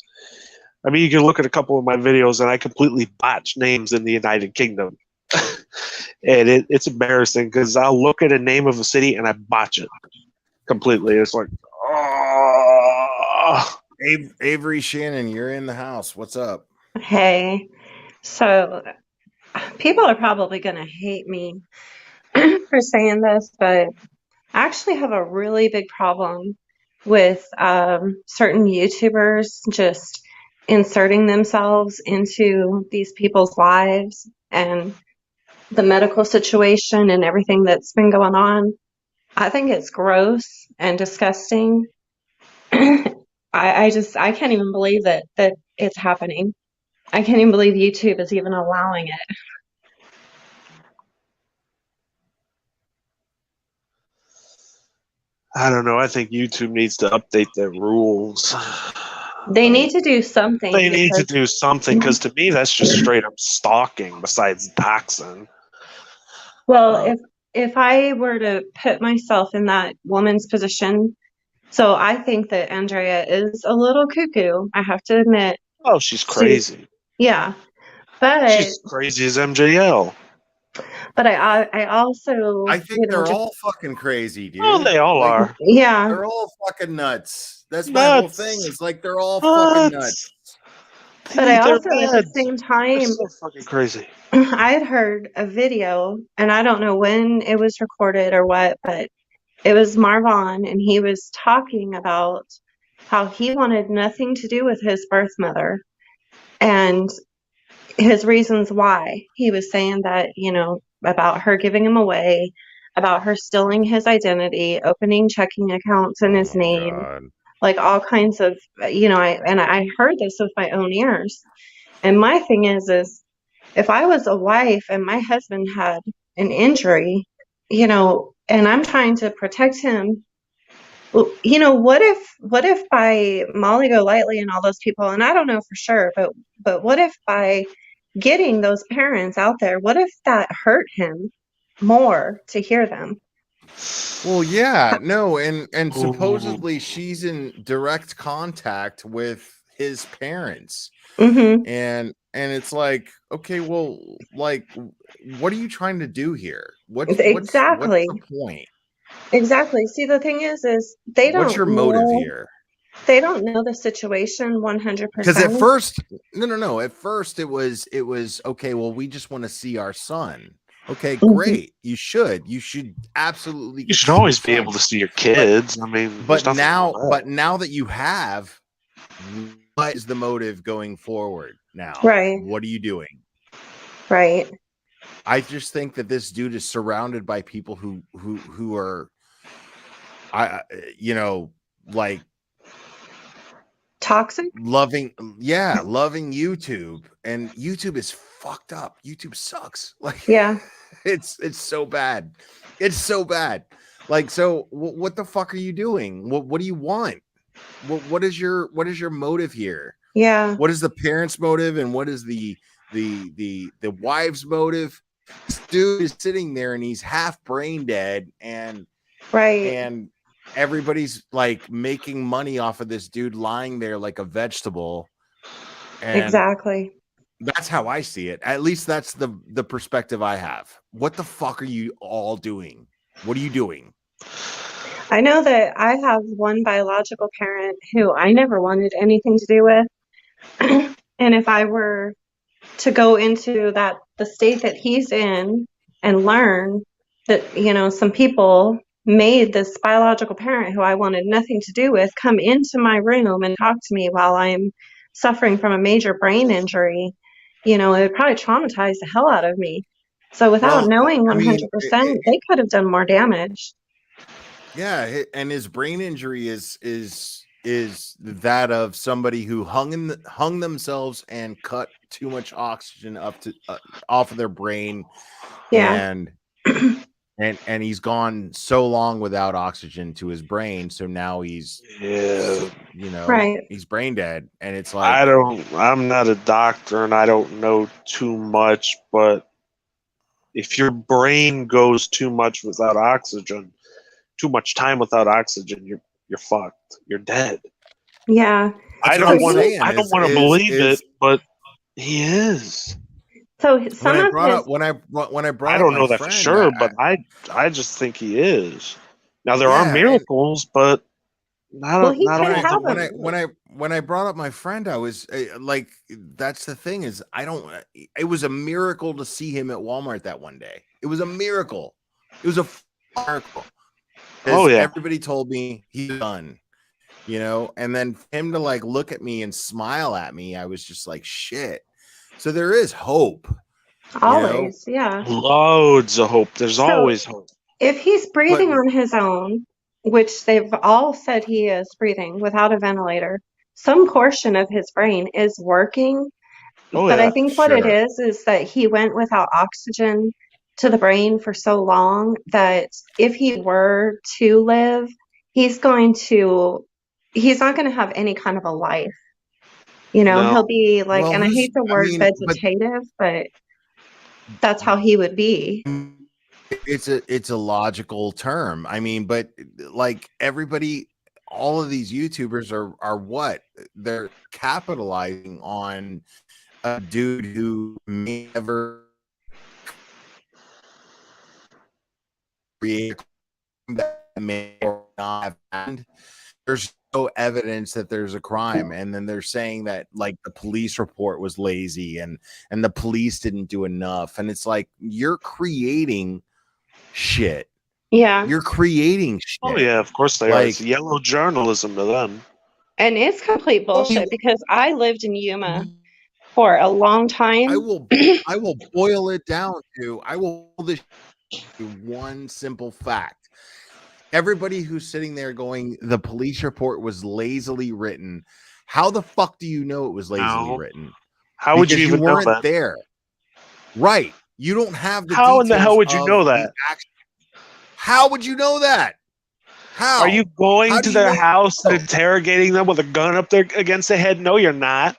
I mean, you can look at a couple of my videos and I completely botch names in the United Kingdom. And it's embarrassing because I'll look at a name of a city and I botch it completely. It's like, oh. Avery Shannon, you're in the house. What's up? Hey, so people are probably going to hate me for saying this, but I actually have a really big problem with certain YouTubers just inserting themselves into these people's lives and the medical situation and everything that's been going on. I think it's gross and disgusting. I can't even believe that it's happening. I can't even believe YouTube is even allowing it. I don't know. I think YouTube needs to update their rules. They need to do something. They need to do something, because to me that's just straight up stalking besides doxing. Well, if I were to put myself in that woman's position, so I think that Andrea is a little cuckoo, I have to admit. Oh, she's crazy. Yeah. But She's crazy as MJL. But I also, I think they're all fucking crazy, dude. Oh, they all are. Yeah. They're all fucking nuts. That's my whole thing. It's like they're all fucking nuts. But I also, at the same time, they're so fucking crazy. I had heard a video, and I don't know when it was recorded or what, but it was Marvon, and he was talking about how he wanted nothing to do with his birth mother and his reasons why. He was saying that, about her giving him away, about her stealing his identity, opening checking accounts in his name, like all kinds of, I heard this with my own ears. And my thing is if I was a wife and my husband had an injury, and I'm trying to protect him, what if by Molly Golightly and all those people, and I don't know for sure, but what if by getting those parents out there, what if that hurt him more to hear them? Well, yeah, no, and supposedly she's in direct contact with his parents. Mm-hmm. And it's like, okay, well, like, what are you trying to do here? What's the point? Exactly. See, the thing is they don't What's your motive here? They don't know the situation 100%. Because at first, no. At first, it was okay. Well, we just want to see our son. Okay, great. You should absolutely. You should always be able to see your kids. But now that you have, what is the motive going forward now? Right. What are you doing? Right. I just think that this dude is surrounded by people who are, like toxic, loving YouTube, and YouTube is fucked up. YouTube sucks. Like, yeah, it's so bad. It's so bad. Like, so what the fuck are you doing? What do you want? What is your motive here? Yeah. What is the parents' motive, and what is the wife's motive? This dude is sitting there and he's half brain dead, and everybody's like making money off of this dude lying there like a vegetable. And exactly. That's how I see it. At least that's the perspective I have. What the fuck are you all doing? What are you doing? I know that I have one biological parent who I never wanted anything to do with. And if I were to go into the state that he's in and learn that, some people made this biological parent who I wanted nothing to do with come into my room and talk to me while I'm suffering from a major brain injury, it would probably traumatize the hell out of me. So without knowing 100%, they could have done more damage. Yeah, and his brain injury is that of somebody who hung themselves and cut too much oxygen up to off of their brain. Yeah. And he's gone so long without oxygen to his brain, so now he's he's brain dead. And it's like, I'm not a doctor and I don't know too much, but if your brain goes too much without oxygen, too much time without oxygen, you're fucked. You're dead. Yeah. I don't want to believe it, but he is. So when I brought up I don't know that friend, for sure, but I just think he is. Now there are miracles, but not when I brought up my friend, I was like, that's the thing is it was a miracle to see him at Walmart that one day. It was a miracle. It was a miracle. Oh yeah. Everybody told me he's done, and then for him to like look at me and smile at me, I was just like, shit. So there is hope. Always, yeah. Loads of hope. There's always hope. If he's breathing on his own, which they've all said he is breathing without a ventilator, some portion of his brain is working. Oh But I yeah. think what it is that he went without oxygen to the brain for so long that if he were to live, he's not going to have any kind of a life. You know, No. he'll be like, Well, and I hate the word but vegetative, but that's how he would be. it's a logical term. I mean, but like everybody, all of these YouTubers are what? They're capitalizing on a dude who may never create that may or not have happened. There's no evidence that there's a crime, and then they're saying that like the police report was lazy and the police didn't do enough, and it's like you're creating shit. Yeah. You're creating shit. Oh yeah, of course they are. Like It's yellow journalism to them. And it's complete bullshit because I lived in Yuma for a long time. I will boil it down to one simple fact. Everybody who's sitting there going, the police report was lazily written. How the fuck do you know it was lazily written? How would you Because even know weren't that? there. Right. You don't have the How in the hell details would you of know the that? How would you know that? How? Are you going How to do you their know? house and interrogating them with a gun up there against their head? No, you're not.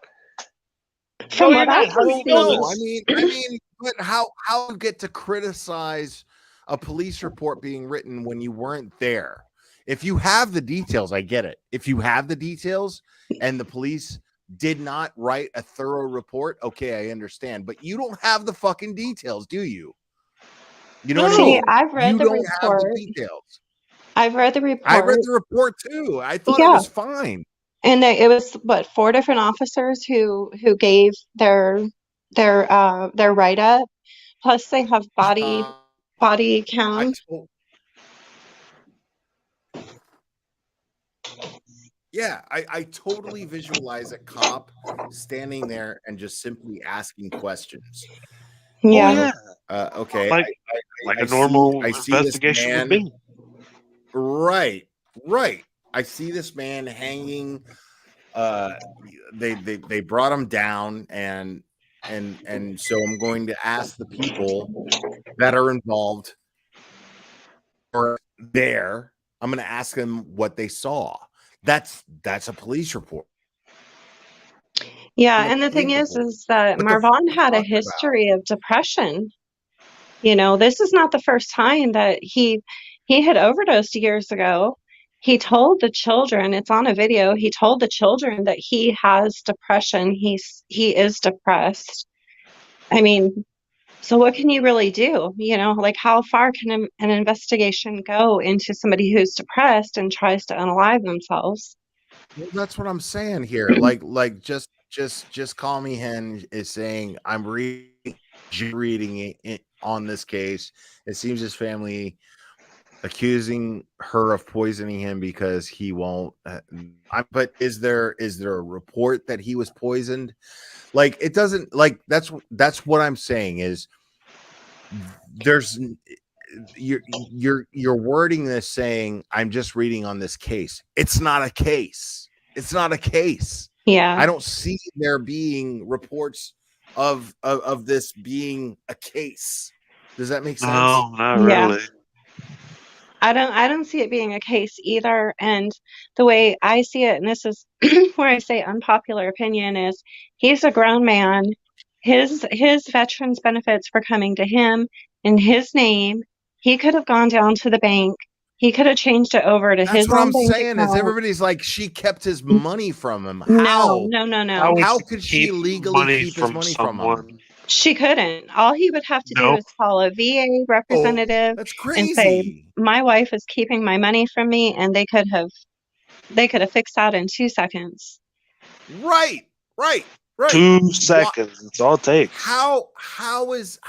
From No, what you're I not. How can do you know see, No, I mean, but how you get to criticize a police report being written when you weren't there? If you have the details, I get it. If you have the details and the police did not write a thorough report, okay, I understand. But you don't have the fucking details, do you? You know what I see, mean? I've read You the don't have the report. details. I've read the I read report. the report too. I thought it Yeah. was fine. And it was what 4 different officers who gave their write up. Plus they have body I cam. Yeah, I totally visualize a cop standing there and just simply asking questions. Yeah. Okay. Like I a normal I see this investigation would man. be. Right. I see this man hanging. They brought him down, and so I'm going to ask the people that are involved or there. I'm going to ask them what they saw. That's a police report. Yeah, and the thing is that What the Marvon fuck had a talking about? history of depression. You know, this is not the first time that he had overdosed years ago. He told the children, it's on a video, he told the children that he has depression. He is depressed. I mean, so what can you really do? You know, like how far can an investigation go into somebody who's depressed and tries to unalive themselves? Well, that's what I'm saying here. Like just call me hen is saying I'm reading it on this case. It seems his family accusing her of poisoning him because he won't. But is there a report that he was poisoned? Like it doesn't. Like that's what I'm saying is there's you're wording this saying I'm just reading on this case. It's not a case. It's not a case. Yeah. I don't see there being reports of this being a case. Does that make sense? No, not Yeah. really. I don't see it being a case either. And the way I see it, and this is where I say unpopular opinion, is he's a grown man. His veterans benefits were coming to him in his name. He could have gone down to the bank. He could have changed it over to That's his what own I'm bank saying. Is account. everybody's like she kept his money from him? No. How could she legally keep his money from him? She couldn't. All he would have to do is call a VA representative that's and say, crazy. "My wife is keeping my money from me," and they could have fixed that in 2 seconds. Right. 2 seconds. That's all it takes. How is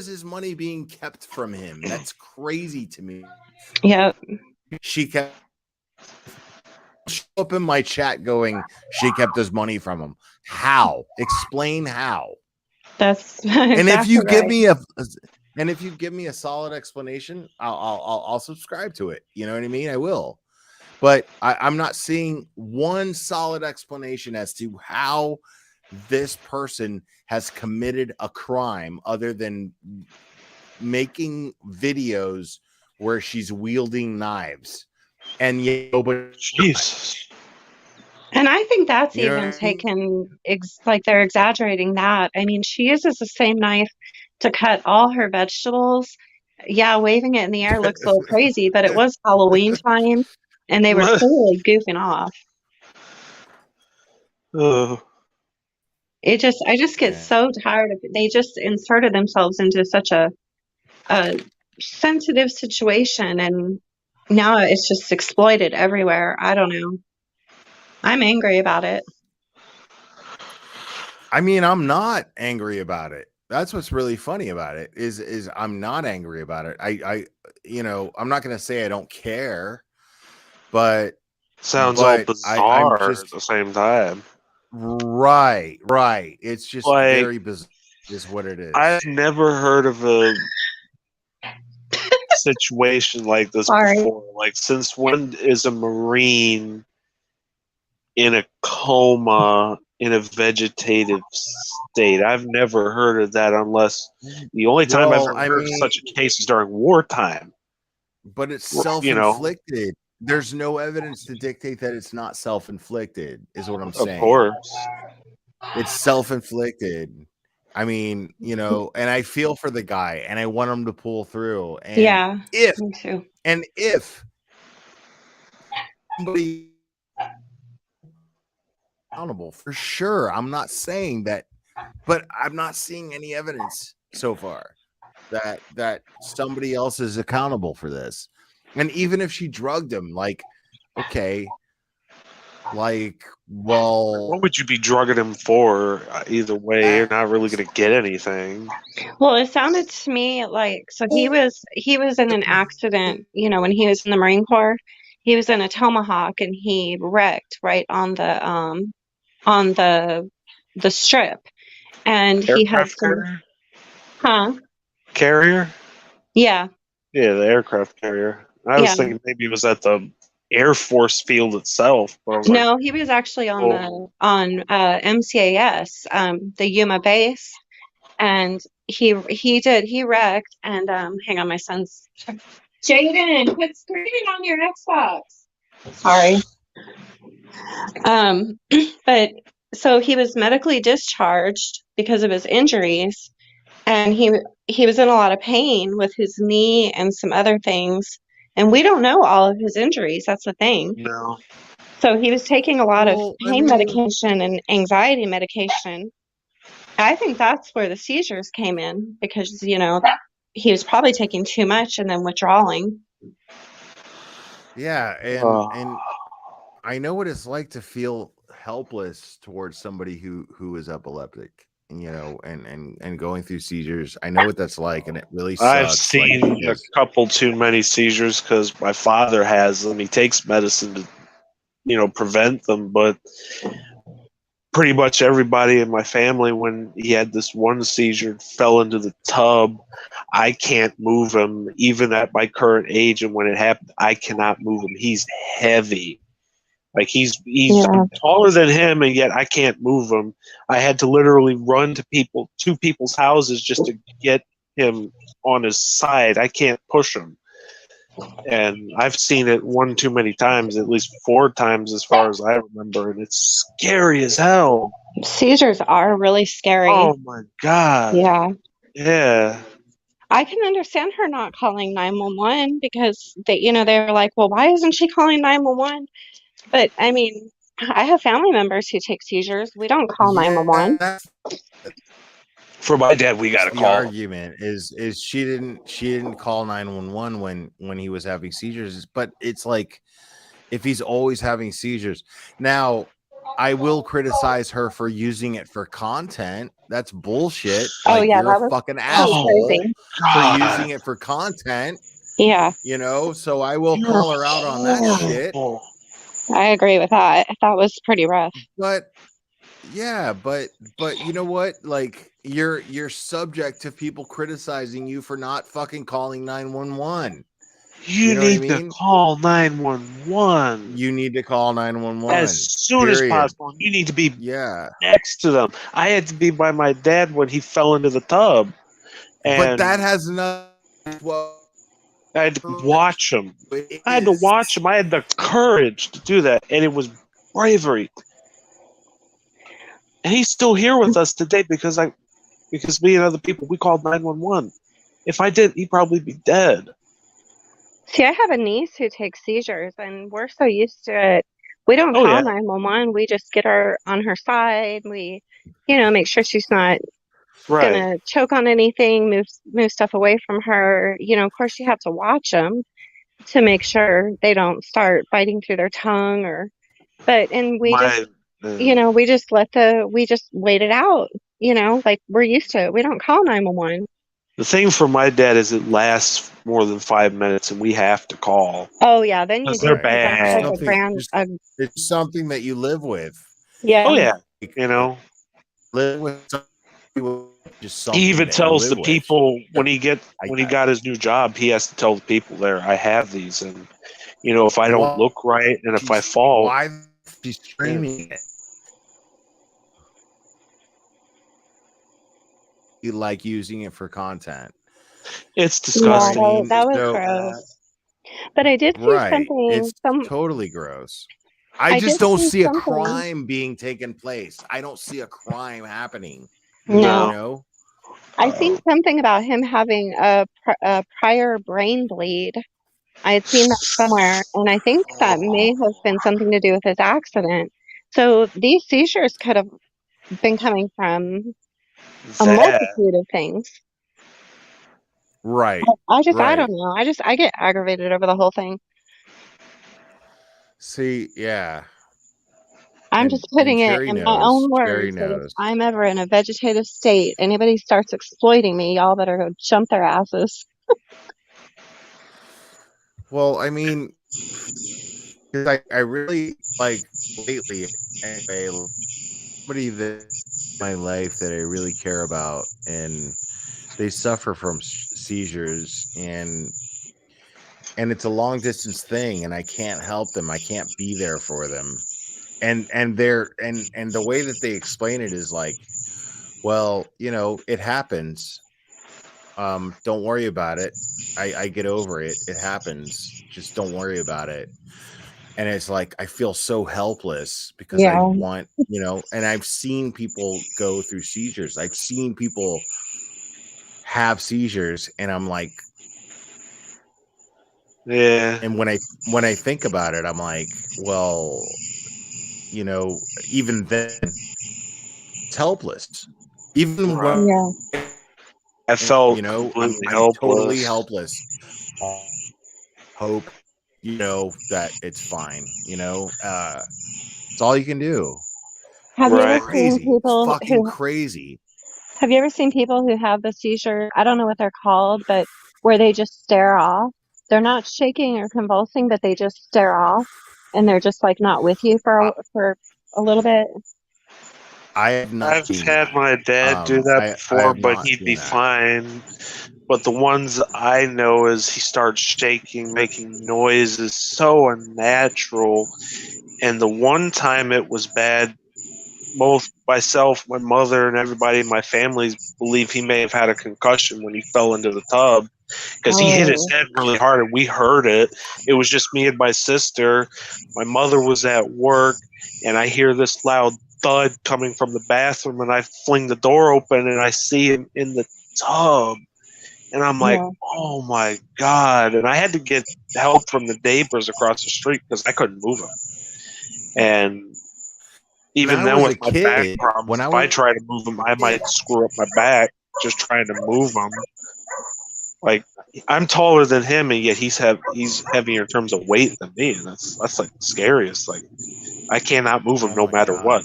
his money being kept from him? That's crazy to me. Yeah. She kept up in my chat going, she kept his money from him. How? Explain how. That's and exactly if you give right. me a solid explanation, I'll subscribe to it. You know what I mean? I will. But I'm not seeing one solid explanation as to how this person has committed a crime other than making videos where she's wielding knives, and yet nobody. Jesus. And I think that's You know even what I mean? taken, like they're exaggerating that. I mean, she uses the same knife to cut all her vegetables. Yeah, waving it in the air looks a little crazy, but it was Halloween time and they were clearly goofing off. I just get Yeah. so tired of it. They just inserted themselves into such a sensitive situation, and now it's just exploited everywhere. I don't know. I'm angry about it. I mean, I'm not angry about it. That's what's really funny about it is I'm not angry about it. I I'm not going to say I don't care, but sounds all I'm bizarre just at the same time. right. It's just Like, very bizarre is what it is. I've never heard of a situation like this Sorry. before. Like, since when is a Marine in a coma in a vegetative state? I've never heard of that, unless the only time I've ever heard of such a case is during wartime. But it's self-inflicted. There's no evidence to dictate that it's not self-inflicted, is what I'm saying. Of course. It's self-inflicted. I mean, and I feel for the guy and I want him to pull through. And Yeah, if me too. and if somebody accountable for sure, I'm not saying that, but I'm not seeing any evidence so far that somebody else is accountable for this. And even if she drugged him, like, okay, like, well, what would you be drugging him for? Either way, you're not really going to get anything. Well, it sounded to me like, so he was in an accident, when he was in the Marine Corps. He was in a Tomahawk and he wrecked right on the strip, and he had Aircraft carrier? Carrier? Yeah. Yeah, the aircraft carrier. I was thinking maybe it was at the Air Force field itself. But I was No, he was actually on MCAS, the Yuma base, and he wrecked. And hang on, my son's Jaden, quit screaming on your Xbox. Sorry. But so he was medically discharged because of his injuries, and he was in a lot of pain with his knee and some other things, and we don't know all of his injuries. That's the thing. No. So he was taking a lot of pain medication and anxiety medication. I think that's where the seizures came in, because he was probably taking too much and then withdrawing. Yeah, and I know what it's like to feel helpless towards somebody who is epileptic, and going through seizures. I know what that's like, and it really sucks. I've seen a couple too many seizures because my father has them. He takes medicine to, prevent them, but pretty much everybody in my family, when he had this one seizure, fell into the tub. I can't move him, even at my current age, and when it happened, I cannot move him. He's heavy. Like, he's taller than him, and yet I can't move him. I had to literally run to people's houses just to get him on his side. I can't push him. And I've seen it one too many times, at least 4 times as far as I remember, and it's scary as hell. Seizures are really scary. Oh my God. Yeah. Yeah. I can understand her not calling 911 because they were like, well, why isn't she calling 911? But I mean, I have family members who take seizures. We don't call 911. For my dad, we got to the call. argument is she didn't call 911 when he was having seizures. But it's like, if he's always having seizures. Now, I will criticize her for using it for content. That's bullshit. Oh, yeah, you're that a was fucking asshole crazy. for using it for content. Yeah. So I will call her out on that shit. I agree with that. That was pretty rough. But yeah, but you know what? Like, you're subject to people criticizing you for not fucking calling 911. You know what I need to mean? call 911 You need to call 911 as soon as possible. You need to be next to them. I had to be by my dad when he fell into the tub, But and that has nothing. I had to watch him. I had to watch him. I had the courage to do that, and it was bravery. And he's still here with us today because me and other people, we called 911. If I didn't, he'd probably be dead. See, I have a niece who takes seizures, and we're so used to it. We don't call 911. We just get her on her side. We, make sure she's not gonna choke on anything, move stuff away from her. Of course, you have to watch them to make sure they don't start biting through their tongue and we just we just wait it out. Like we're used to it. We don't call 911. The thing for my dad is it lasts more than 5 minutes, and we have to call. Oh yeah, then you do. They're bad. It's something that you live with. Yeah. Oh yeah. Live with just something. He even tells the people when he got his new job, he has to tell the people there, I have these, and if I don't look right and if I fall, why she's streaming it? You like using it for content. It's disgusting. Yeah, that was gross. But I did see something. It's totally gross. I just don't see a crime being taken place. I don't see a crime happening. No. I seen something about him having a prior brain bleed. I had seen that somewhere, and I think that may have been something to do with his accident. So these seizures could have been coming from a multitude of things. Right. I don't know. I get aggravated over the whole thing. See, yeah. I'm just putting it in my own words that if I'm ever in a vegetative state, anybody starts exploiting me, y'all better go jump their asses. Well, I mean, I really like lately, anyway, somebody that in my life that I really care about, and they suffer from seizures, and it's a long distance thing, and I can't help them. I can't be there for them. And the way that they explain it is like, well, it happens. Don't worry about it. I get over it. It happens. Just don't worry about it. And it's like, I feel so helpless because I want, and I've seen people go through seizures. I've seen people have seizures, and I'm like, yeah. And when I think about it, I'm like, well, even then, it's helpless. Even when I felt I'm totally helpless. Hope, that it's fine. It's all you can do. Have you ever seen Crazy. people Fucking crazy. Have you ever seen people who have the seizure? I don't know what they're called, but where they just stare off. They're not shaking or convulsing, but they just stare off, and they're just like not with you for a little bit. I've had my dad do that before, but he'd be fine. But the ones I know is he starts shaking, making noises, so unnatural. And the one time it was bad, both myself, my mother, and everybody in my family believe he may have had a concussion when he fell into the tub because he hit his head really hard and we heard it. It was just me and my sister. My mother was at work, and I hear this loud thud coming from the bathroom, and I fling the door open and I see him in the tub. And I'm like, oh my God. And I had to get help from the neighbors across the street because I couldn't move him. And even then with my back problems, if I try to move him, I might screw up my back just trying to move him. Like, I'm taller than him, and yet he's heavier in terms of weight than me. And that's like the scariest. Like, I cannot move him no matter what.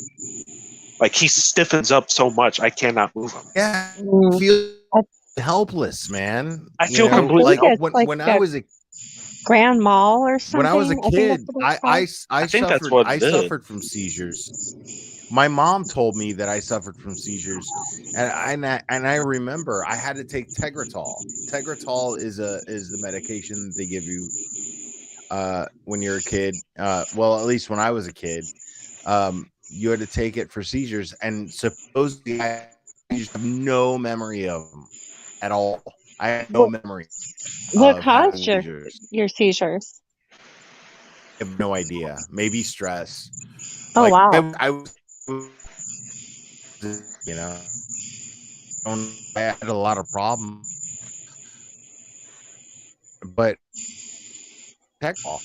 Like, he stiffens up so much, I cannot move him. Yeah, I feel helpless, man. I feel completely like when I was a Grand Mal or something. When I was a think kid, that's what it's called. I think that's what I it is. suffered from seizures. My mom told me that I suffered from seizures, and I remember I had to take Tegretol. Tegretol is the medication that they give you when you're a kid. Well, at least when I was a kid, you had to take it for seizures, and supposedly I just have no memory of them at all. I had no memory What of caused having seizures. your seizures? I have no idea. Maybe stress. Oh, Like wow. I was, you know, I had a lot of problems, but Tegretol.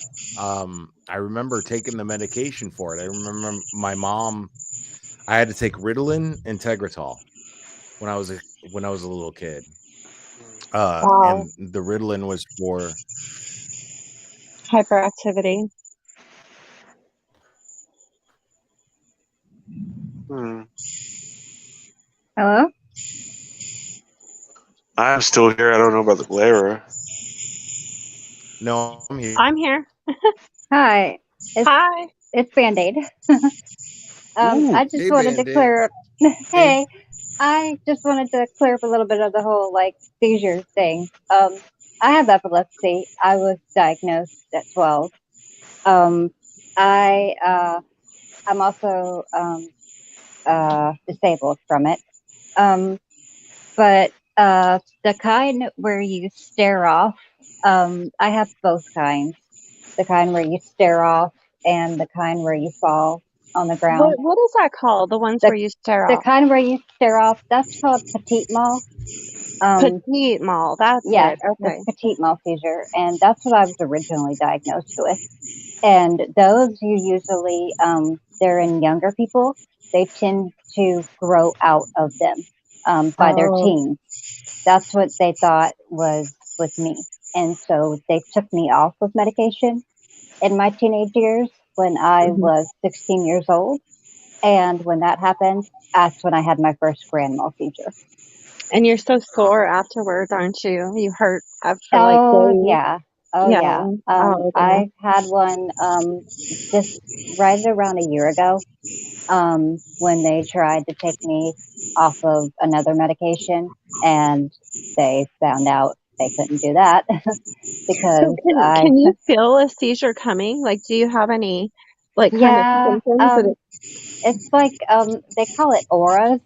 I remember taking the medication for it. I remember my mom. I had to take Ritalin and Tegretol when I was a little kid. Wow. And the Ritalin was for Hyperactivity. Hello? I'm still here. I don't know about the glare. no. I'm here. I'm here. Hi. Hi. It's Band-Aid. Ooh, I just hey, wanted to Band-Aid. clear up. Hey, I just wanted to clear up a little bit of the whole like seizure thing. I have epilepsy. I was diagnosed at 12. I'm also disabled from it. But the kind where you stare off, I have both kinds. The kind where you stare off and the kind where you fall on the ground. What is that called? The ones where you stare The off? kind where you stare off, that's called petite mal. Petite mal, that's Yeah, it. Okay. the petite mal seizure, and that's what I was originally diagnosed with. And those you usually, they're in younger people. They tend to grow out of them by their teens. That's what they thought was with me. And so they took me off of medication in my teenage years when I was 16 years old. And when that happened, that's when I had my first grand mal seizure. And you're so sore afterwards, aren't you? You hurt after Oh, days. yeah. Oh, yeah. I had one just right around a year ago when they tried to take me off of another medication, and they found out they couldn't do that because can you feel a seizure coming? Like, do you have any kind of symptoms? It's like they call it auras,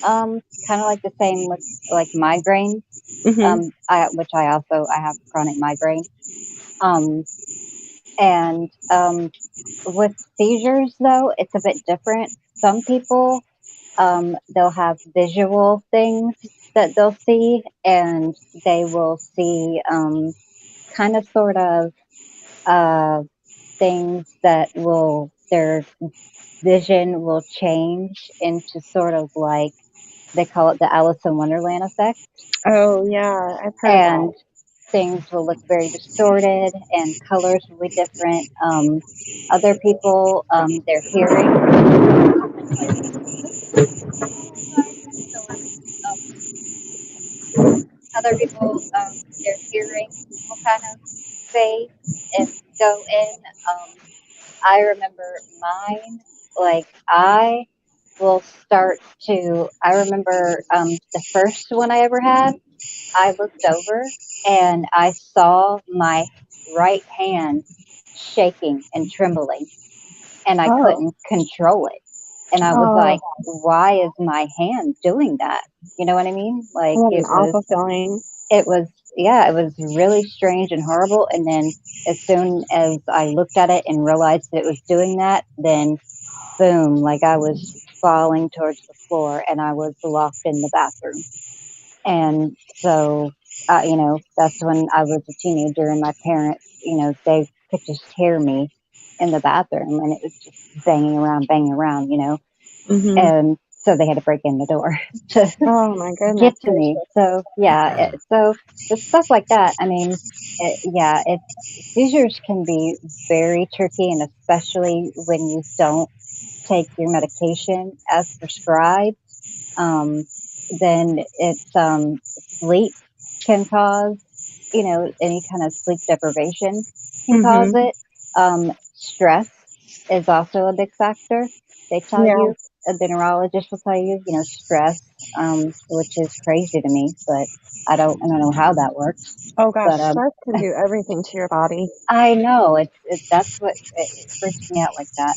kind of like the same with like migraine, which I have chronic migraine, and with seizures though it's a bit different. Some people they'll have visual things that they'll see, and they will see kind of sort of things that will their vision will change into sort of like they call it the Alice in Wonderland effect. Oh yeah, I've heard And that. things will look very distorted and colors will be different. Other people, their hearing. Other people, their hearing will kind of fade and go in. I remember mine, like I will start to, I remember the first one I ever had, I looked over and I saw my right hand shaking and trembling, and I couldn't control it. And I was like, why is my hand doing that? You know what I mean? Like what an awful feeling. It was, yeah, it was really strange and horrible. And then as soon as I looked at it and realized that it was doing that, then boom, like I was falling towards the floor and I was locked in the bathroom. And so, you know, that's when I was a teenager and my parents, you know, they could just hear me in the bathroom and it was just banging around, you know. And so they had to break in the door to oh my goodness, get to me. So yeah, so the stuff like that. I mean, seizures can be very tricky, and especially when you don't take your medication as prescribed. Then it's sleep can cause any kind of sleep deprivation can cause it. Stress is also a big factor. They tell Yeah. you, the neurologist will tell you, stress, which is crazy to me, but I don't know how that works. Oh gosh, But stress can do everything to your body. I know that's what it freaks me out like that.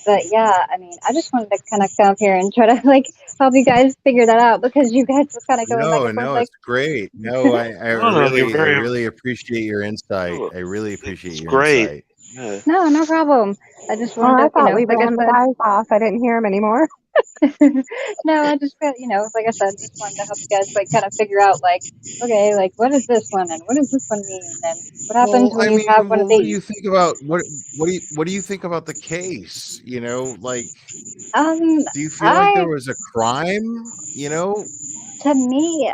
But yeah, I mean, I just wanted to kind of come up here and try to like help you guys figure that out because you guys were kind of going back and forth No, like. it's great. No, I No, you're I very. really appreciate your insight. I really appreciate It's your great. insight. Yeah. No problem. I just Well, wanted I to, thought we like I ran the said. guys off. I didn't hear him anymore. No, I just felt, like I said, just wanted to help you guys like kind of figure out like, okay, like what is this one and what does this one mean and what happens Well, when I you mean, have one of what do you these? think about what do you think about the case? Like, Um, do you feel like there I was a crime? to me,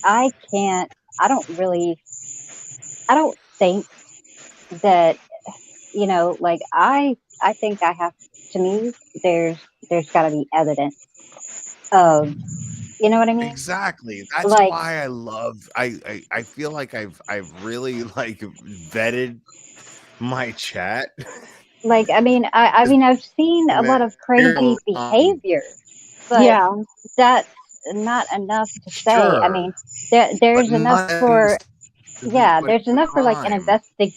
I can't. I don't really. I don't think that like I think I have. To me, there's got to be evidence of. You know what I mean? Exactly. That's Like why I love. I feel like I've really like vetted my chat. Like I mean I've seen a And lot of crazy behavior, but Yeah. that's not enough to say. I sure, mean, but there's enough not evidence for to put there's a enough for like an crime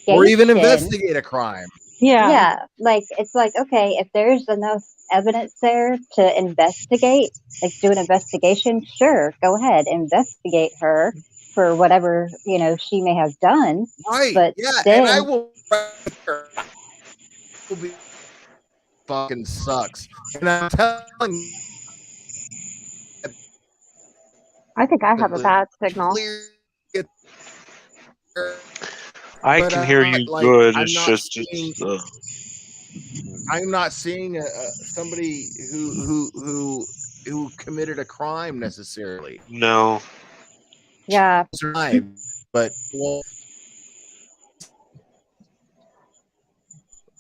or even investigation. investigate a crime. Yeah. Yeah, like it's like okay, if there's enough evidence there to investigate, like do an investigation, sure, go ahead, investigate her for whatever she may have done. Right. But Yeah, and I then will be fucking sucks. And I'm telling you, I think I have a bad signal. I but can hear you like good. I'm It's not just seeing. it's. I'm not seeing somebody who committed a crime necessarily. No. yeah, But well,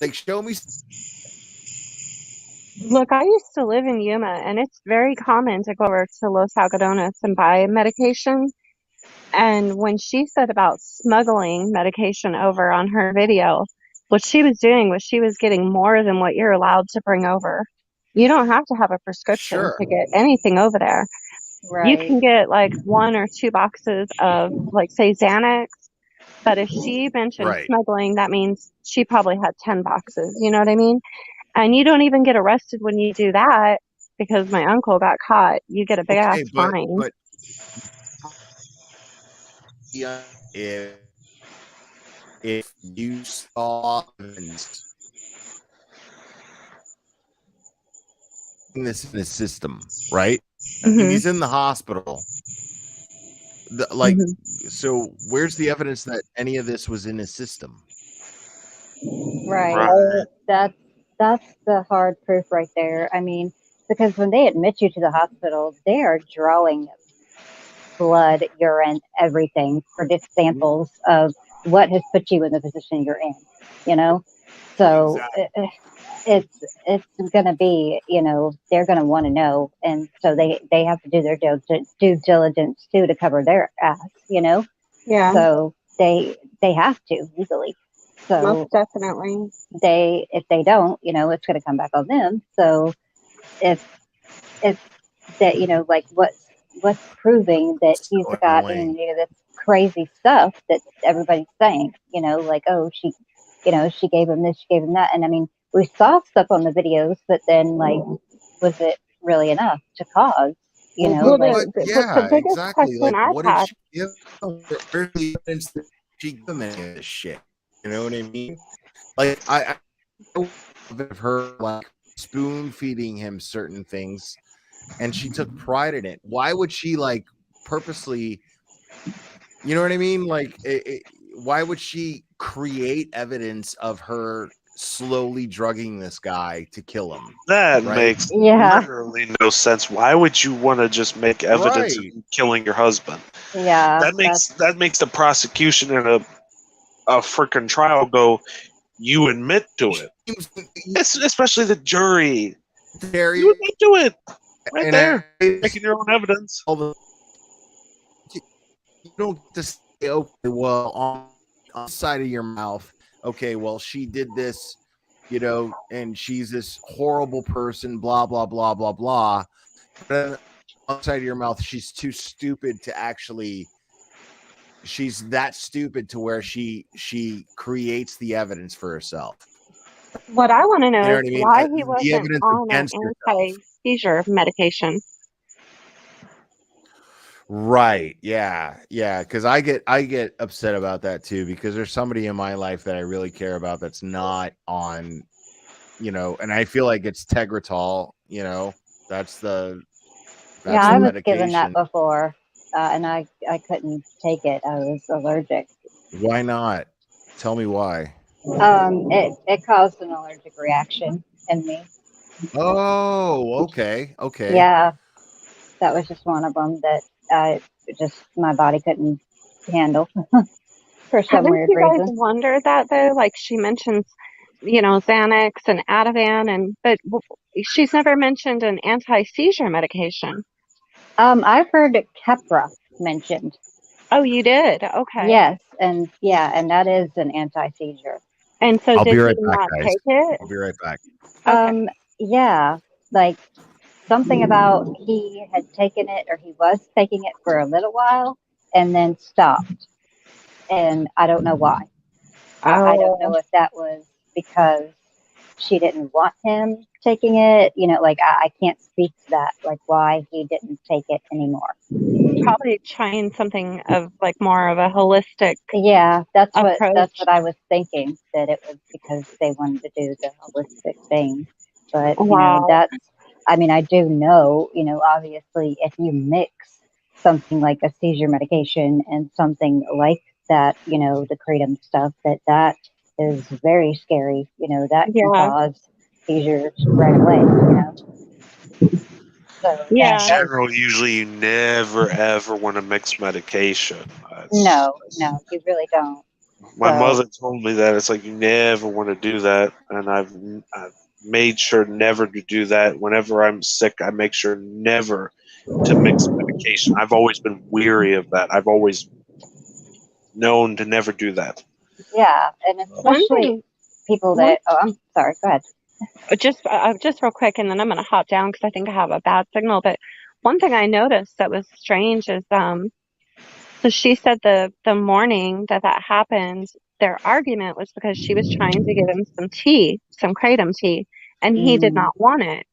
like show me. Look, I used to live in Yuma, and it's very common to go over to Los Algodones and buy medication. And when she said about smuggling medication over on her video, what she was doing was she was getting more than what you're allowed to bring over. You don't have to have a prescription Sure. to get anything over there. You right. can get like 1 or 2 boxes of, like, say, Xanax. But if she mentioned Right. smuggling, that means she probably had 10 boxes. You know what I mean? And you don't even get arrested when you do that because my uncle got caught. You get a big ass Okay, fine. but yeah, if you saw this in the system, right? Mhm. He's in the hospital. So where's the evidence that any of this was in his system? Right. That's the hard proof right there. I mean, because when they admit you to the hospital, they are drawing blood, urine, everything for just samples of what has put you in the position you're in. So it's gonna be they're gonna want to know, and so they have to do their due diligence too to cover their ass. Yeah. So they have to legally. So Most definitely. if they don't, it's going to come back on them. So if that, like what's proving that he's So got annoying. any of this crazy stuff that everybody's saying, like, oh, she gave him this, she gave him that. And I mean, we saw stuff on the videos, but then like, was it really enough to cause, Well, like, the Yeah, biggest exactly. question Like, I've what did had. she give them? Where's the evidence that she gave them any of this shit? You know what I mean? Like, I of her like spoon feeding him certain things, and she took pride in it. Why would she like purposely? You know what I mean? Like, why would she create evidence of her slowly drugging this guy to kill him? That Right? makes Yeah. literally no sense. Why would you want to just make evidence Right. of killing your husband? yeah, That makes the prosecution in a freaking trial go, you admit to it. Especially the jury. You admit to it. Right And there. Making your own evidence. don't just say, okay, well, on the side of your mouth, okay, well, she did this, you know, and she's this horrible person, blah, blah, blah, blah, blah. But on the side of your mouth, she's too stupid to actually, she's that stupid to where she creates the evidence for herself. What I want to know You know is what I mean? why he The wasn't evidence on an against herself. anti-seizure medication. Right. Yeah. Yeah. Because I get upset about that too, because there's somebody in my life that I really care about that's not on, you know, and I feel like it's Tegretol, you know, that's the Yeah, I was medication. given that before, and I couldn't take it. I was allergic. Why not? Tell me why. It caused an allergic reaction in me. Oh, okay. Okay. Yeah, that was just one of them that my body couldn't handle for some Haven't weird you guys reason. wondered that though? Like she mentions, you know, Xanax and Ativan, but she's never mentioned an anti-seizure medication. I've heard Keppra mentioned. Oh, you did? Okay. Yes, and that is an anti-seizure. And so I'll be did right he back, not guys. take it? I'll be right back. Okay. Yeah, like something about he had taken it or he was taking it for a little while and then stopped. And I don't know why. I don't know if that was because she didn't want him taking it. You know, like I can't speak to that, like why he didn't take it anymore. Probably trying something of like more of a holistic Yeah, approach. that's what I was thinking, that it was because they wanted to do the holistic thing. But you know, I mean, I do know, you know, obviously if you mix something like a seizure medication and something like that, you know, the kratom stuff, that is very scary. You know, that can cause seizures right away, you know. So In general, usually you never ever want to mix medication. no, you really don't. My So, mother told me that it's like you never want to do that, and I've made sure never to do that. Whenever I'm sick, I make sure never to mix medication. I've always been weary of that. I've always known to never do that. yeah, and especially people that. Oh, I'm sorry. Go ahead. Just real quick, and then I'm going to hop down because I think I have a bad signal. But one thing I noticed that was strange is, so she said the morning that happened, their argument was because she was trying to give him some tea, some kratom tea, and he did not want it.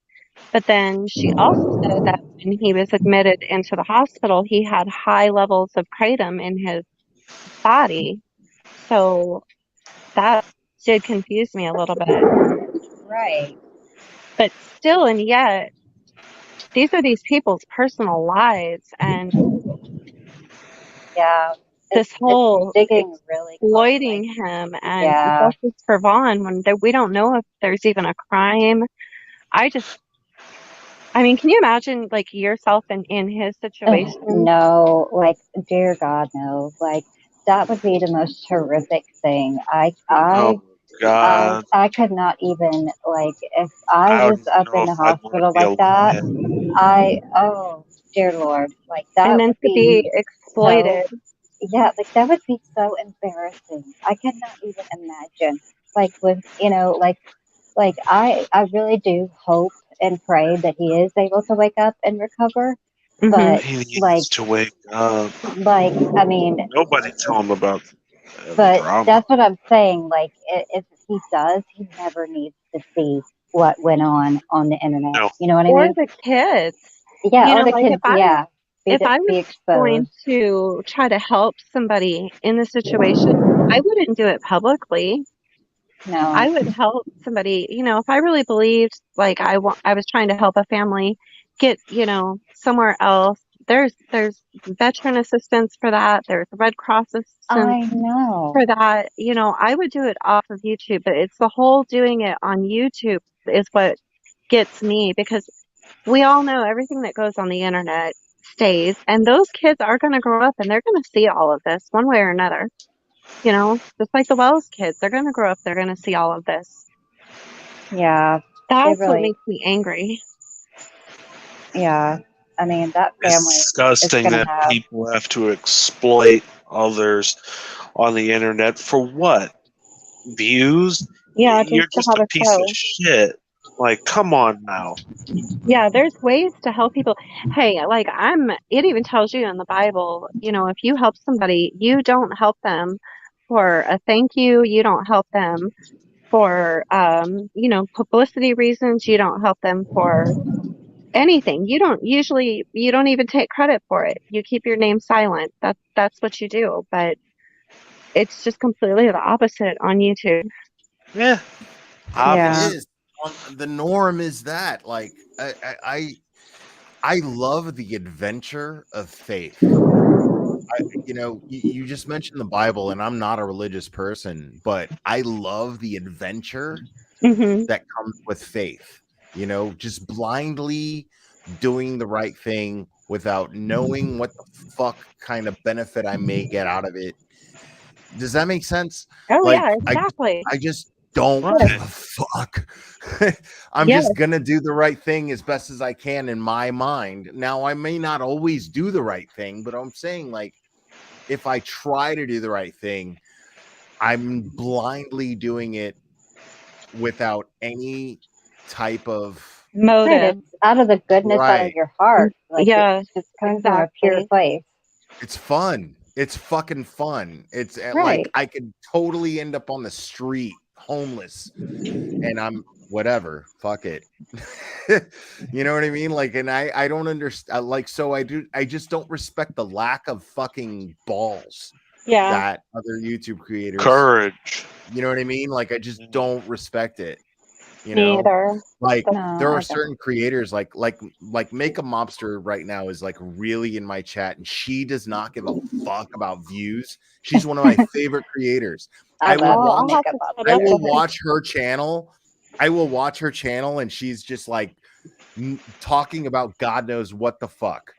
But then she also said that when he was admitted into the hospital, he had high levels of kratom in his body. So that did confuse me a little bit. Right. But still, and yet, these are these people's personal lives, and yeah, this whole digging really exploiting him and Yeah. justice for Vaughn when we don't know if there's even a crime. I mean, can you imagine like yourself in his situation? No, like dear God, no. Like that would be the most horrific thing. Oh God! I could not even like if I I don't was even up know in if the I'd want to hospital be like that. alive. Oh dear Lord, like And that then would to be be exploited. yeah, like that would be so embarrassing. I cannot even imagine. Like with like I really do hope and pray that he is able to wake up and recover. But He needs like to wake up. I mean, Nobody tell him about the but drama. that's what I'm saying. Like if he does, he never needs to see what went on the internet. No. You know what I Or mean? the kids. Yeah, You or know, the like kids. Yeah, if I be was going exposed. to try to help somebody in the situation, I wouldn't do it publicly. No. I would help somebody, you know, if I really believed like I was trying to help a family get, you know, somewhere else. There's veteran assistance for that. There's Red Cross assistance I know. for that. You know, I would do it off of YouTube, but it's the whole doing it on YouTube is what gets me, because we all know everything that goes on the internet stays, and those kids are going to grow up and they're going to see all of this one way or another. You know, just like the Wells kids, they're going to grow up, they're going to see all of this. Yeah. That's what makes me angry. Yeah. I mean, that It's family is disgusting going to that have. people have to exploit others on the internet for what? Views? Yeah, You're just to just have a a piece of show. shit. Like, come on now. Yeah, there's ways to help people. Hey, like it even tells you in the Bible, if you help somebody, you don't help them for a thank you. You don't help them for, publicity reasons. You don't help them for anything. You don't even take credit for it. You keep your name silent. That's what you do. But it's just completely the opposite on YouTube. Yeah. It Yeah. is. The norm is that. Like, I love the adventure of faith. You just mentioned the Bible, and I'm not a religious person, but I love the adventure Hmm. that comes with faith. Just blindly doing the right thing without knowing what the fuck kind of benefit I may get out of it. Does that make sense? Oh Like, yeah, exactly. I just don't Right. give a fuck. I'm Yes. just gonna do the right thing as best as I can in my mind. Now, I may not always do the right thing, but I'm saying, like, if I try to do the right thing, I'm blindly doing it without any type of Right. Motive. It's out of the goodness out of right. your heart. Like Yeah, it's just coming from a pure exactly. place. It's fun. It's fucking fun. It's like Right. I could totally end up on the street homeless, and I'm whatever. Fuck it. You know what I mean? Like, and I don't understand. Like, so I just don't respect the lack of fucking balls Yeah. that other YouTube creators. Courage. You know what I mean? Like, I just don't respect it. Me either. Like, No, there I are don't. certain creators like Make a Mobster right now is like really in my chat, and she does not give a fuck about views. She's one of my favorite creators. I love I'll have makeup to up set I up will with her. watch her channel. And she's just like talking about God knows what the fuck.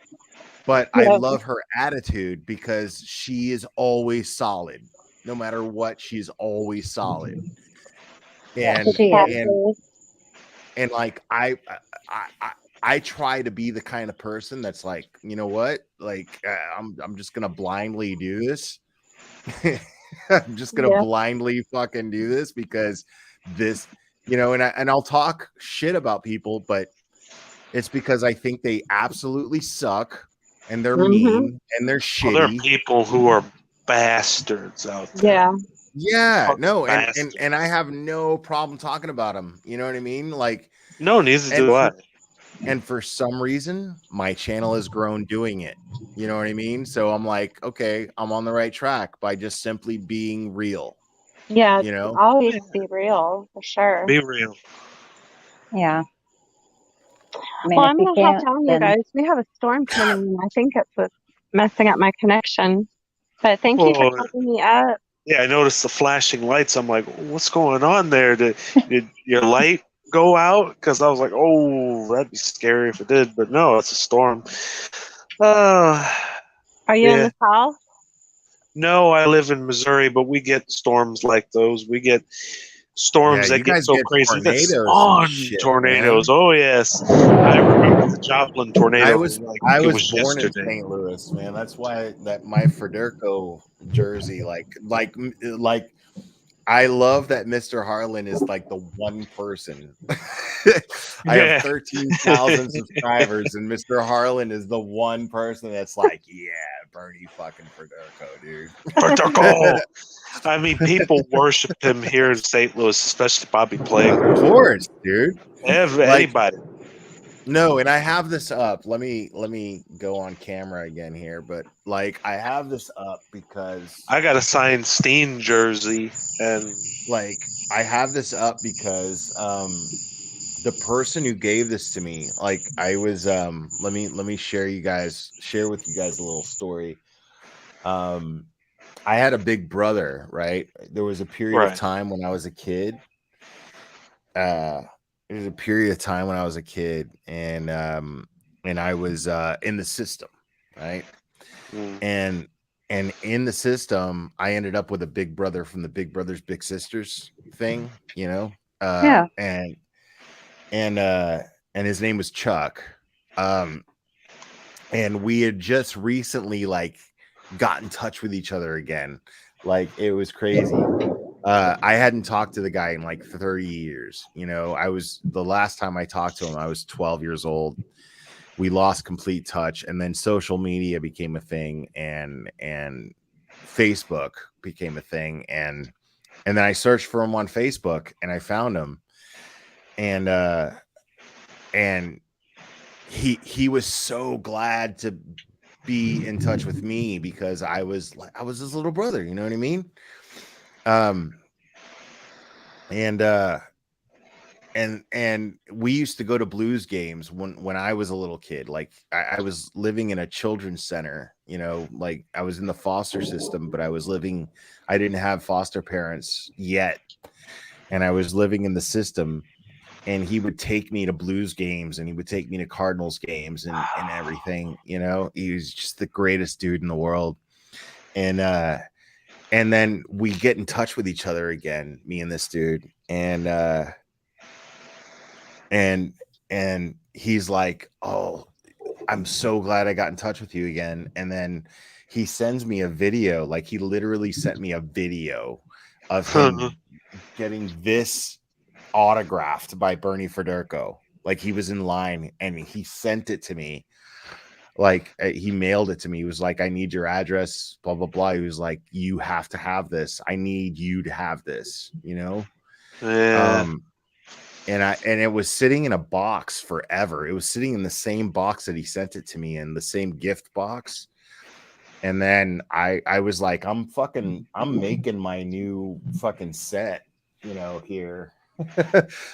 But I Yeah. love her attitude because she is always solid. No matter what, she's always solid. Yeah, And she is. Exactly. and like I try to be the kind of person that's like, you know what? Like, I'm just gonna blindly do this. I'm just gonna Yeah. blindly fucking do this because this, and I'll talk shit about people, but it's because I think they absolutely suck and they're Hmm. mean and they're Oh, there are shitty. people who are bastards out there. Yeah. Yeah, Fucking no, bastards. and I have no problem talking about them. You know what I mean? Like, No, neither and do I. for some reason, my channel has grown doing it. You know what I mean? So I'm like, okay, I'm on the right track by just simply being real. Yeah. You know? Always be real for sure. Be real. Yeah. I mean, Well, if I'm you gonna hop can't, down, you then guys. We have a storm coming in. I think it's what's messing up my connection. But thank you for Well, having me up. yeah, I noticed the flashing lights. I'm like, what's going on there? Did your light go out? Because I was like, oh, that'd be scary if it did. But no, it's a storm. Uh, Are you in yeah. the South? No, I live in Missouri, but we get storms like those. We get storms Yeah, that you get guys so get crazy. We get tornadoes and spawn shit, tornadoes. man. Oh yes, I remember the Joplin tornado. Like I it was was born in yesterday. St. Louis, man. That's why that my Federico jersey, like I love that Mr. Harlan is like the one person. I have Yeah. 13,000 subscribers, and Mr. Harlan is the one person that's like, yeah, Bernie fucking Federico, dude. Federico. I mean, people worship him here in St. Louis, especially Bobby Plague. Of course, dude. Like, Anybody. no, and I have this up. Let me go on camera again here, but like I have this up because I got a signed Steen jersey, and like I have this up because the person who gave this to me, like I was let me share with you guys a little story. I had a big brother, right? There was a period of right. time when I was a kid. There was a period of time when I was a kid, and I was in the system, right? Mm. And in the system, I ended up with a big brother from the Big Brothers Big Sisters thing, yeah. And his name was Chuck. and we had just recently like got in touch with each other again. Like it was crazy. I hadn't talked to the guy in like 30 years. You know, the last time I talked to him, I was 12 years old. We lost complete touch, and then social media became a thing, and Facebook became a thing, and then I searched for him on Facebook, and I found him, and he was so glad to be in touch with me because I was his little brother, you know what I mean? And we used to go to blues games when I was a little kid. Like I was living in a children's center, you know, like I was in the foster system, but I didn't have foster parents yet. And I was living in the system, and he would take me to blues games, and he would take me to Cardinals games and everything, you know. He was just the greatest dude in the world. And then we get in touch with each other again, me and this dude, and he's like, "Oh, I'm so glad I got in touch with you again." And then he sends me a video, like he literally sent me a video of him getting this autographed by Bernie Federico. Like he was in line and he sent it to me. Like he mailed it to me. He was like, "I need your address, blah, blah, blah." He was like, "You have to have this. I need you to have this," you know? Yeah. And it was sitting in a box forever. It was sitting in the same box that he sent it to me in, the same gift box. And then I was like, I'm making my new fucking set, you know, here.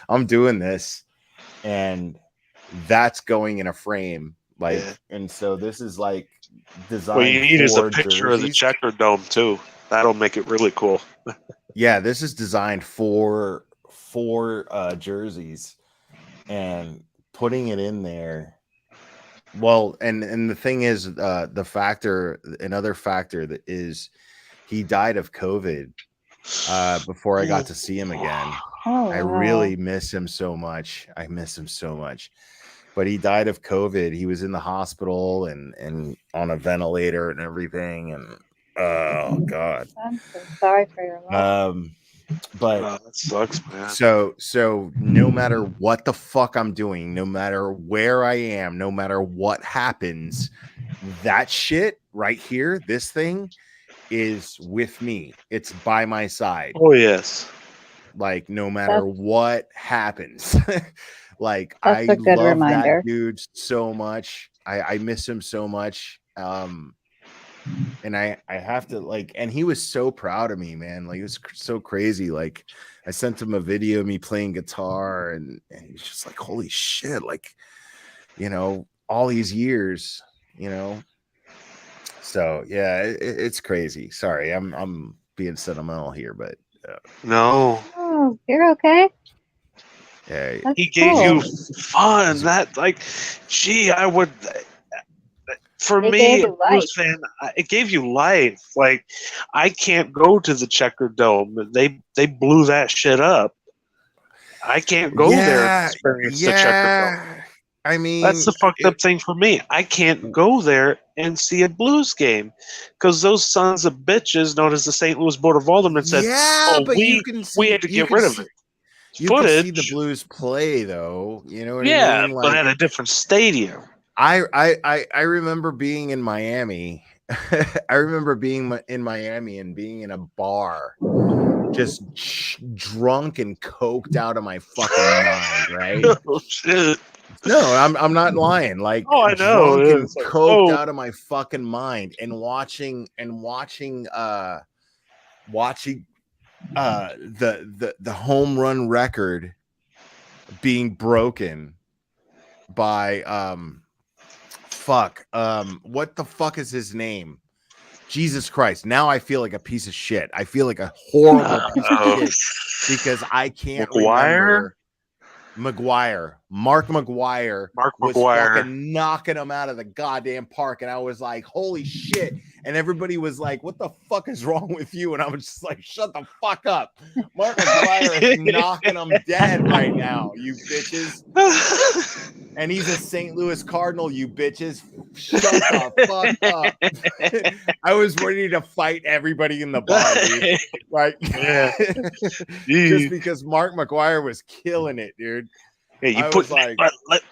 I'm doing this, and that's going in a frame, like, and so this is like designed. What you need is a for picture of the jerseys. checker dome too. That'll make it really cool. Yeah, this is designed for jerseys, and putting it in there. Well, and the thing is, another factor that is, he died of COVID before I got to see him again. Oh, I really miss him so much. I miss him so much. But he died of COVID. He was in the hospital and on a ventilator and everything. And oh God. I'm so sorry for your loss. But that sucks, man. So no matter what the fuck I'm doing, no matter where I am, no matter what happens, that shit right here, this thing is with me. It's by my side. Oh yes. Like no matter what happens. Like That's I a good love reminder. that dude so much. I miss him so much. And I have to, like, and he was so proud of me, man. Like it was so crazy. Like I sent him a video of me playing guitar, and he was just like, "Holy shit!" Like, you know, all these years, you know. So yeah, it's crazy. Sorry, I'm being sentimental here, but no. Oh, you're okay. Yeah, he gave you fun. That like, gee, I would. For It me, gave you life. it gave you life. Like, I can't go to the Checker Dome. They blew that shit up. I can't go there and experience the Checker Dome. I mean, that's the fucked up thing for me. I can't go there and see a Blues game because those sons of bitches known as the St. Louis Board of Aldermen said, but we had to get rid of it. You can see the Blues play, though. You know what I mean? But at a different stadium. I remember being in Miami. I remember being in Miami and being in a bar, just drunk and coked out of my fucking mind, right? Oh shit. No, I'm not lying. Like, I know, drunk and like, coked out of my fucking mind, and watching the home run record being broken by what the fuck is his name? Jesus Christ. Now I feel like a piece of shit. I feel like a horrible piece of shit because I can't remember. McGuire. Mark McGuire was McGuire. fucking knocking him out of the goddamn park. And I was like, holy shit. And everybody was like, what the fuck is wrong with you? And I was just like, shut the fuck up. Mark McGuire is knocking them dead right now, you bitches. And he's a St. Louis Cardinal, you bitches. Shut the fuck up. I was ready to fight everybody in the bar, dude. Like, just because Mark McGuire was killing it, dude. Yeah,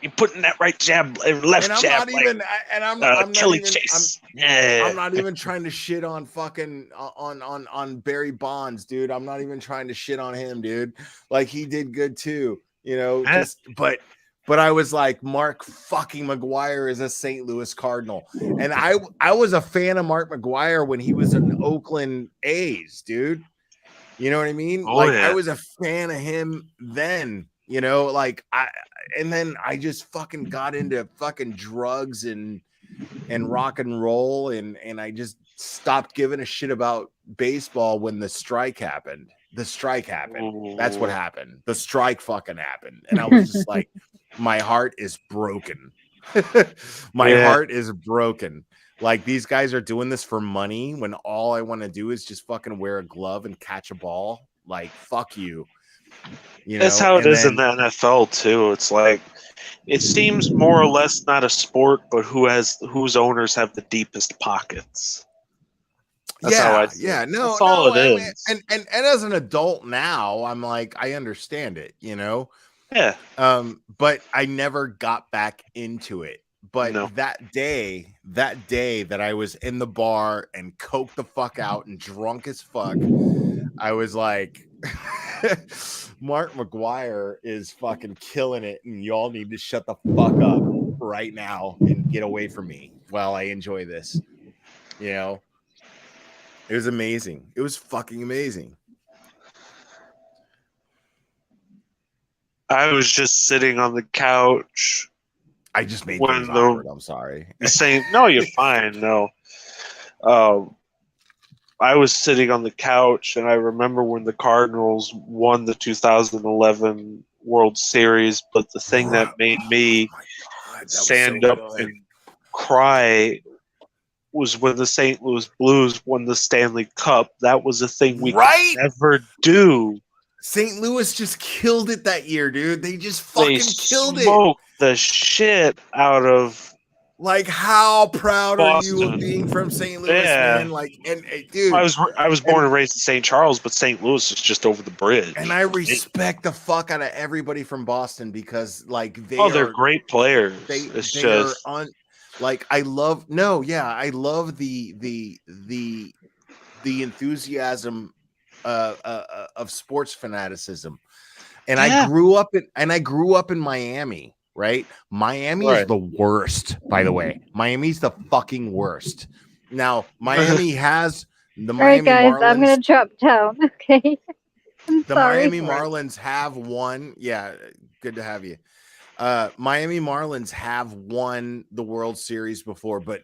you putting that right jab, left and I'm jab, not even, and I'm not Kelly even, Chase. I'm not even trying to shit on fucking on Barry Bonds, dude. I'm not even trying to shit on him, dude. Like, he did good too, you know. Just but I was like, Mark fucking McGuire is a St. Louis Cardinal, and I was a fan of Mark McGuire when he was in Oakland A's, dude. You know what I mean? I was a fan of him then. You know, like and then I just fucking got into fucking drugs and rock and roll, and I just stopped giving a shit about baseball when the strike happened. The strike happened. That's what happened. The strike fucking happened. And I was just like, my heart is broken. My heart is broken. Like, these guys are doing this for money when all I want to do is just fucking wear a glove and catch a ball. Like, fuck you. You know, that's how it is in the NFL too. It's like, it seems more or less not a sport, but whose owners have the deepest pockets. That's how I see it. No, that's all it is. And as an adult now, I'm like, I understand it, you know. Yeah. But I never got back into it. But that day that I was in the bar and coked the fuck out and drunk as fuck, I was like, Mark McGuire is fucking killing it, and y'all need to shut the fuck up right now and get away from me while I enjoy this. You know, it was amazing. It was fucking amazing. I was just sitting on the couch. I just made things awkward. I'm sorry. No, you're fine. No. I was sitting on the couch, and I remember when the Cardinals won the 2011 World Series, but the thing that made me stand up and cry was when the St. Louis Blues won the Stanley Cup. That was a thing we could never do. St. Louis just killed it that year, dude. They just fucking killed it. Smoked the shit out of. Like, how proud Boston. are you of being from St. Louis, man? Like, and dude, I was born and raised in St. Charles, but St. Louis is just over the bridge. And I respect the fuck out of everybody from Boston because, like, they're great players. I love the enthusiasm of sports fanaticism, and I grew up in Miami. Right? Miami is the worst, by the way. Miami's the fucking worst. Now, Miami has the Miami guys, Marlins. I'm going to drop down, okay? The Miami Marlins have won. Yeah, good to have you. Miami Marlins have won the World Series before, but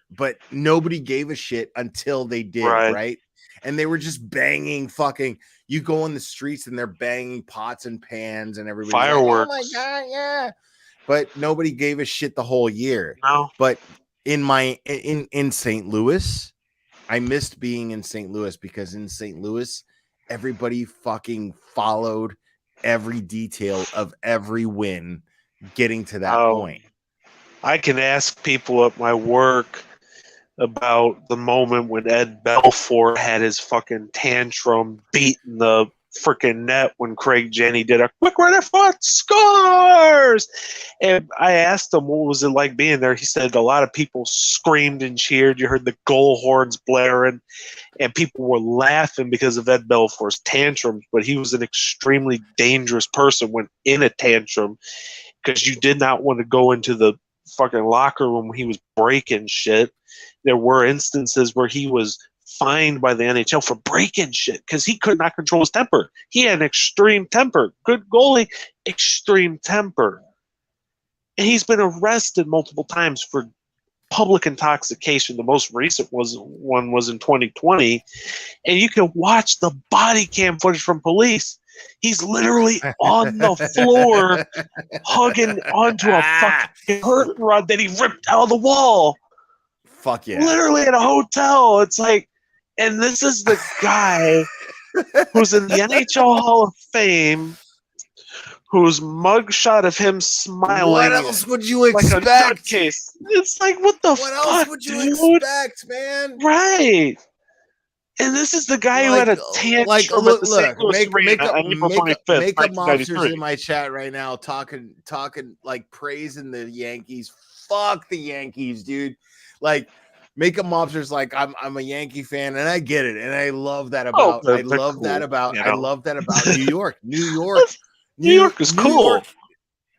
nobody gave a shit until they did, right? And they were just banging fucking. You go on the streets and they're banging pots and pans and everybody's fireworks. Like, oh my god, yeah. But nobody gave a shit the whole year. No. But in St. Louis, I missed being in St. Louis because in St. Louis, everybody fucking followed every detail of every win getting to that point. I can ask people at my work about the moment when Ed Belfour had his fucking tantrum beating the freaking net when Craig Jenney did a quick right foot scores. And I asked him what was it like being there. He said a lot of people screamed and cheered. You heard the goal horns blaring, and people were laughing because of Ed Belfour's tantrums. But he was an extremely dangerous person when in a tantrum because you did not want to go into the fucking locker room when he was breaking shit. There were instances where he was fined by the NHL for breaking shit because he could not control his temper. He had an extreme temper. Good goalie, extreme temper. And he's been arrested multiple times for public intoxication. The most recent one was in 2020, and you can watch the body cam footage from police. He's literally on the floor, hugging onto a fucking curtain rod that he ripped out of the wall. Fuck yeah! Literally at a hotel. It's like, and this is the guy who's in the NHL Hall of Fame, whose mugshot of him smiling. What else would you like expect? A nutcase. It's like, what the fuck, else would you dude? expect, man? Right. And this is the guy who had a tantrum at the St. Louis Arena on April 25th, make up mobsters 1993. in my chat right now, talking like praising the Yankees. Fuck the Yankees, dude. Like, make up mobsters like I'm a Yankee fan, and I get it, and I love that about. I love that about New York. New York is cool.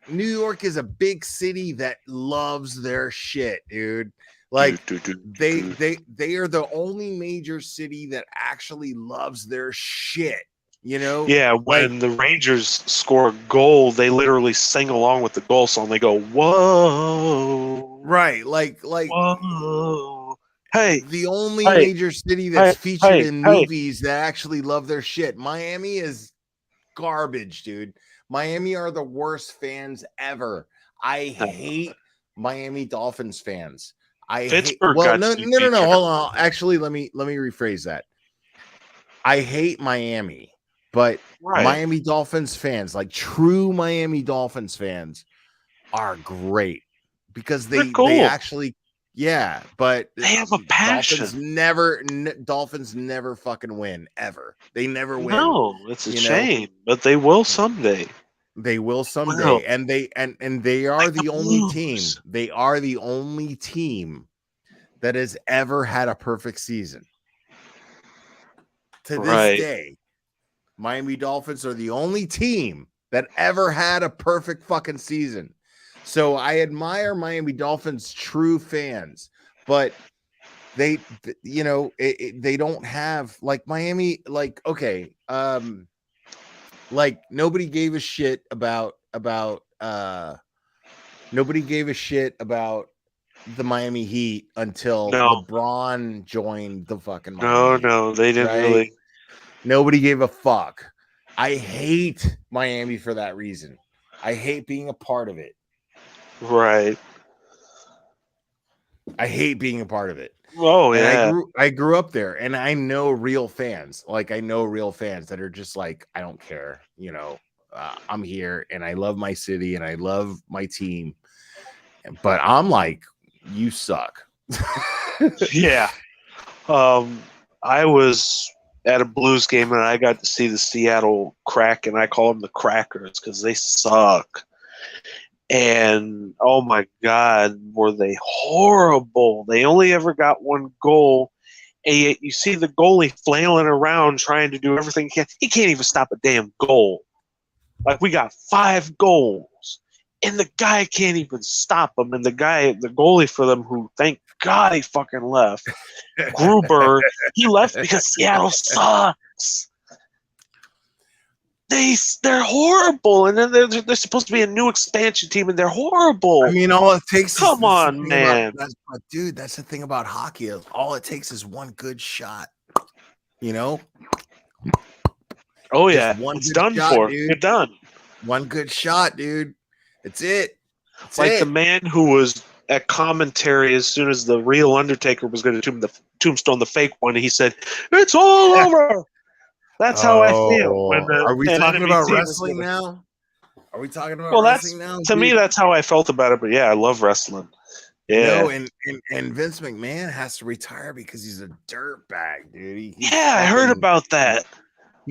New York is a big city that loves their shit, dude. Like they are the only major city that actually loves their shit. You know? Yeah, when the Rangers score a goal, they literally sing along with the goal song. They go, "Whoa!" Right, like "Whoa!" Hey, the only major city that's featured in movies that actually love their shit. Miami is garbage, dude. Miami are the worst fans ever. I hate Miami Dolphins fans. Pittsburgh Well, got no, to be hold on. Actually, let me rephrase that. I hate Miami, but Miami Dolphins fans, like true Miami Dolphins fans, are great because they actually, yeah, but they have a passion. Dolphins never fucking win ever. They never win. No, it's a shame, but they will someday. They will someday, and they are the only team. They are the only team that has ever had a perfect season. To this day, Miami Dolphins are the only team that ever had a perfect fucking season. So I admire Miami Dolphins true fans, but they, you know, they don't have like Miami, like, okay, like nobody gave a shit about nobody gave a shit about the Miami Heat until LeBron joined the fucking Miami Heat, no, they didn't really. Nobody gave a fuck. I hate Miami for that reason. I hate being a part of it. Right. I hate being a part of it. Oh, and yeah. I grew up there, and I know real fans. Like, I know real fans that are just like, I don't care. You know, I'm here, and I love my city, and I love my team. But I'm like, you suck. Yeah. I was at a Blues game, and I got to see the Seattle Kraken. I call them the Crackers because they suck. And oh my God, were they horrible? They only ever got one goal, and yet you see the goalie flailing around trying to do everything he can. He can't even stop a damn goal. Like, we got 5 goals, and the guy can't even stop them. And the goalie for them, who thank God he fucking left, Gruber, he left because Seattle sucks. They're horrible, and then they're supposed to be a new expansion team, and they're horrible. I mean, all it takes Come on, man. Dude, that's the thing about hockey. All it takes is one good shot. You know? Oh, yeah. It's done for. Dude. You're done. One good shot, dude. It's it. The man who was at commentary as soon as the real Undertaker was going to tombstone the fake one, he said, "It's all over." That's how I feel. Are we talking about wrestling now? Are we talking about wrestling now? To me, that's how I felt about it. But yeah, I love wrestling. Yeah. No, and Vince McMahon has to retire because he's a dirtbag, dude. I heard about that.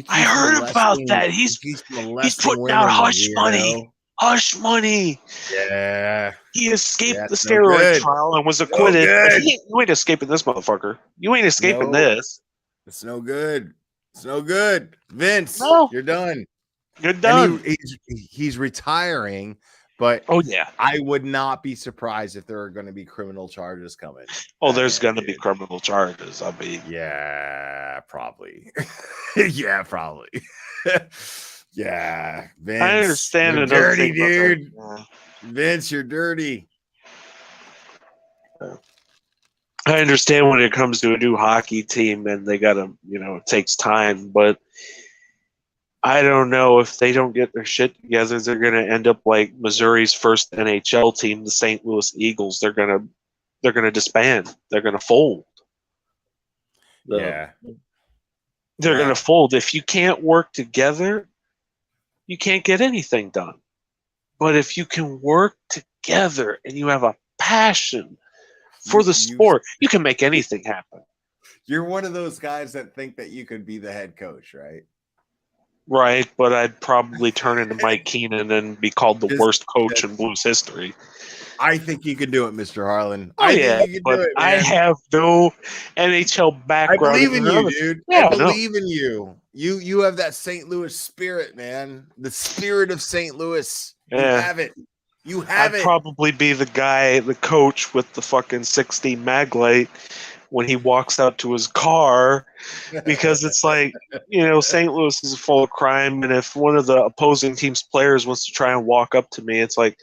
I heard about that. He's putting out hush money. Hush money. Yeah. He escaped the steroid trial and was acquitted. You ain't escaping this, motherfucker. You ain't escaping this. It's no good. It's no good. Vince, you're done. You're done. He's retiring, but I would not be surprised if there are going to be criminal charges coming. Oh, there's going to be criminal charges. I mean, yeah, probably. Yeah, probably. Yeah, Vince. I understand. You're dirty, dude. Vince, you're dirty. I understand when it comes to a new hockey team and they gotta, it takes time, but I don't know if they don't get their shit together, they're gonna end up like Missouri's first NHL team, the St. Louis Eagles. They're gonna disband. They're gonna fold. Yeah. They're gonna fold. If you can't work together, you can't get anything done. But if you can work together and you have a passion for the sport, you can make anything happen. You're one of those guys that think that you could be the head coach, right? Right, but I'd probably turn into Mike Keenan and be called the worst coach in Blues history. I think you can do it, Mr. Harlan. Oh, yeah, think you can but do it, man. I have no NHL I background. believe in you, dude. Yeah, I believe in you. You have that St. Louis spirit, man. The spirit of St. Louis. You Yeah. have it. You have I'd it. probably be the guy, the coach with the fucking 60 mag light when he walks out to his car, because it's like, St. Louis is full of crime, and if one of the opposing team's players wants to try and walk up to me, it's like,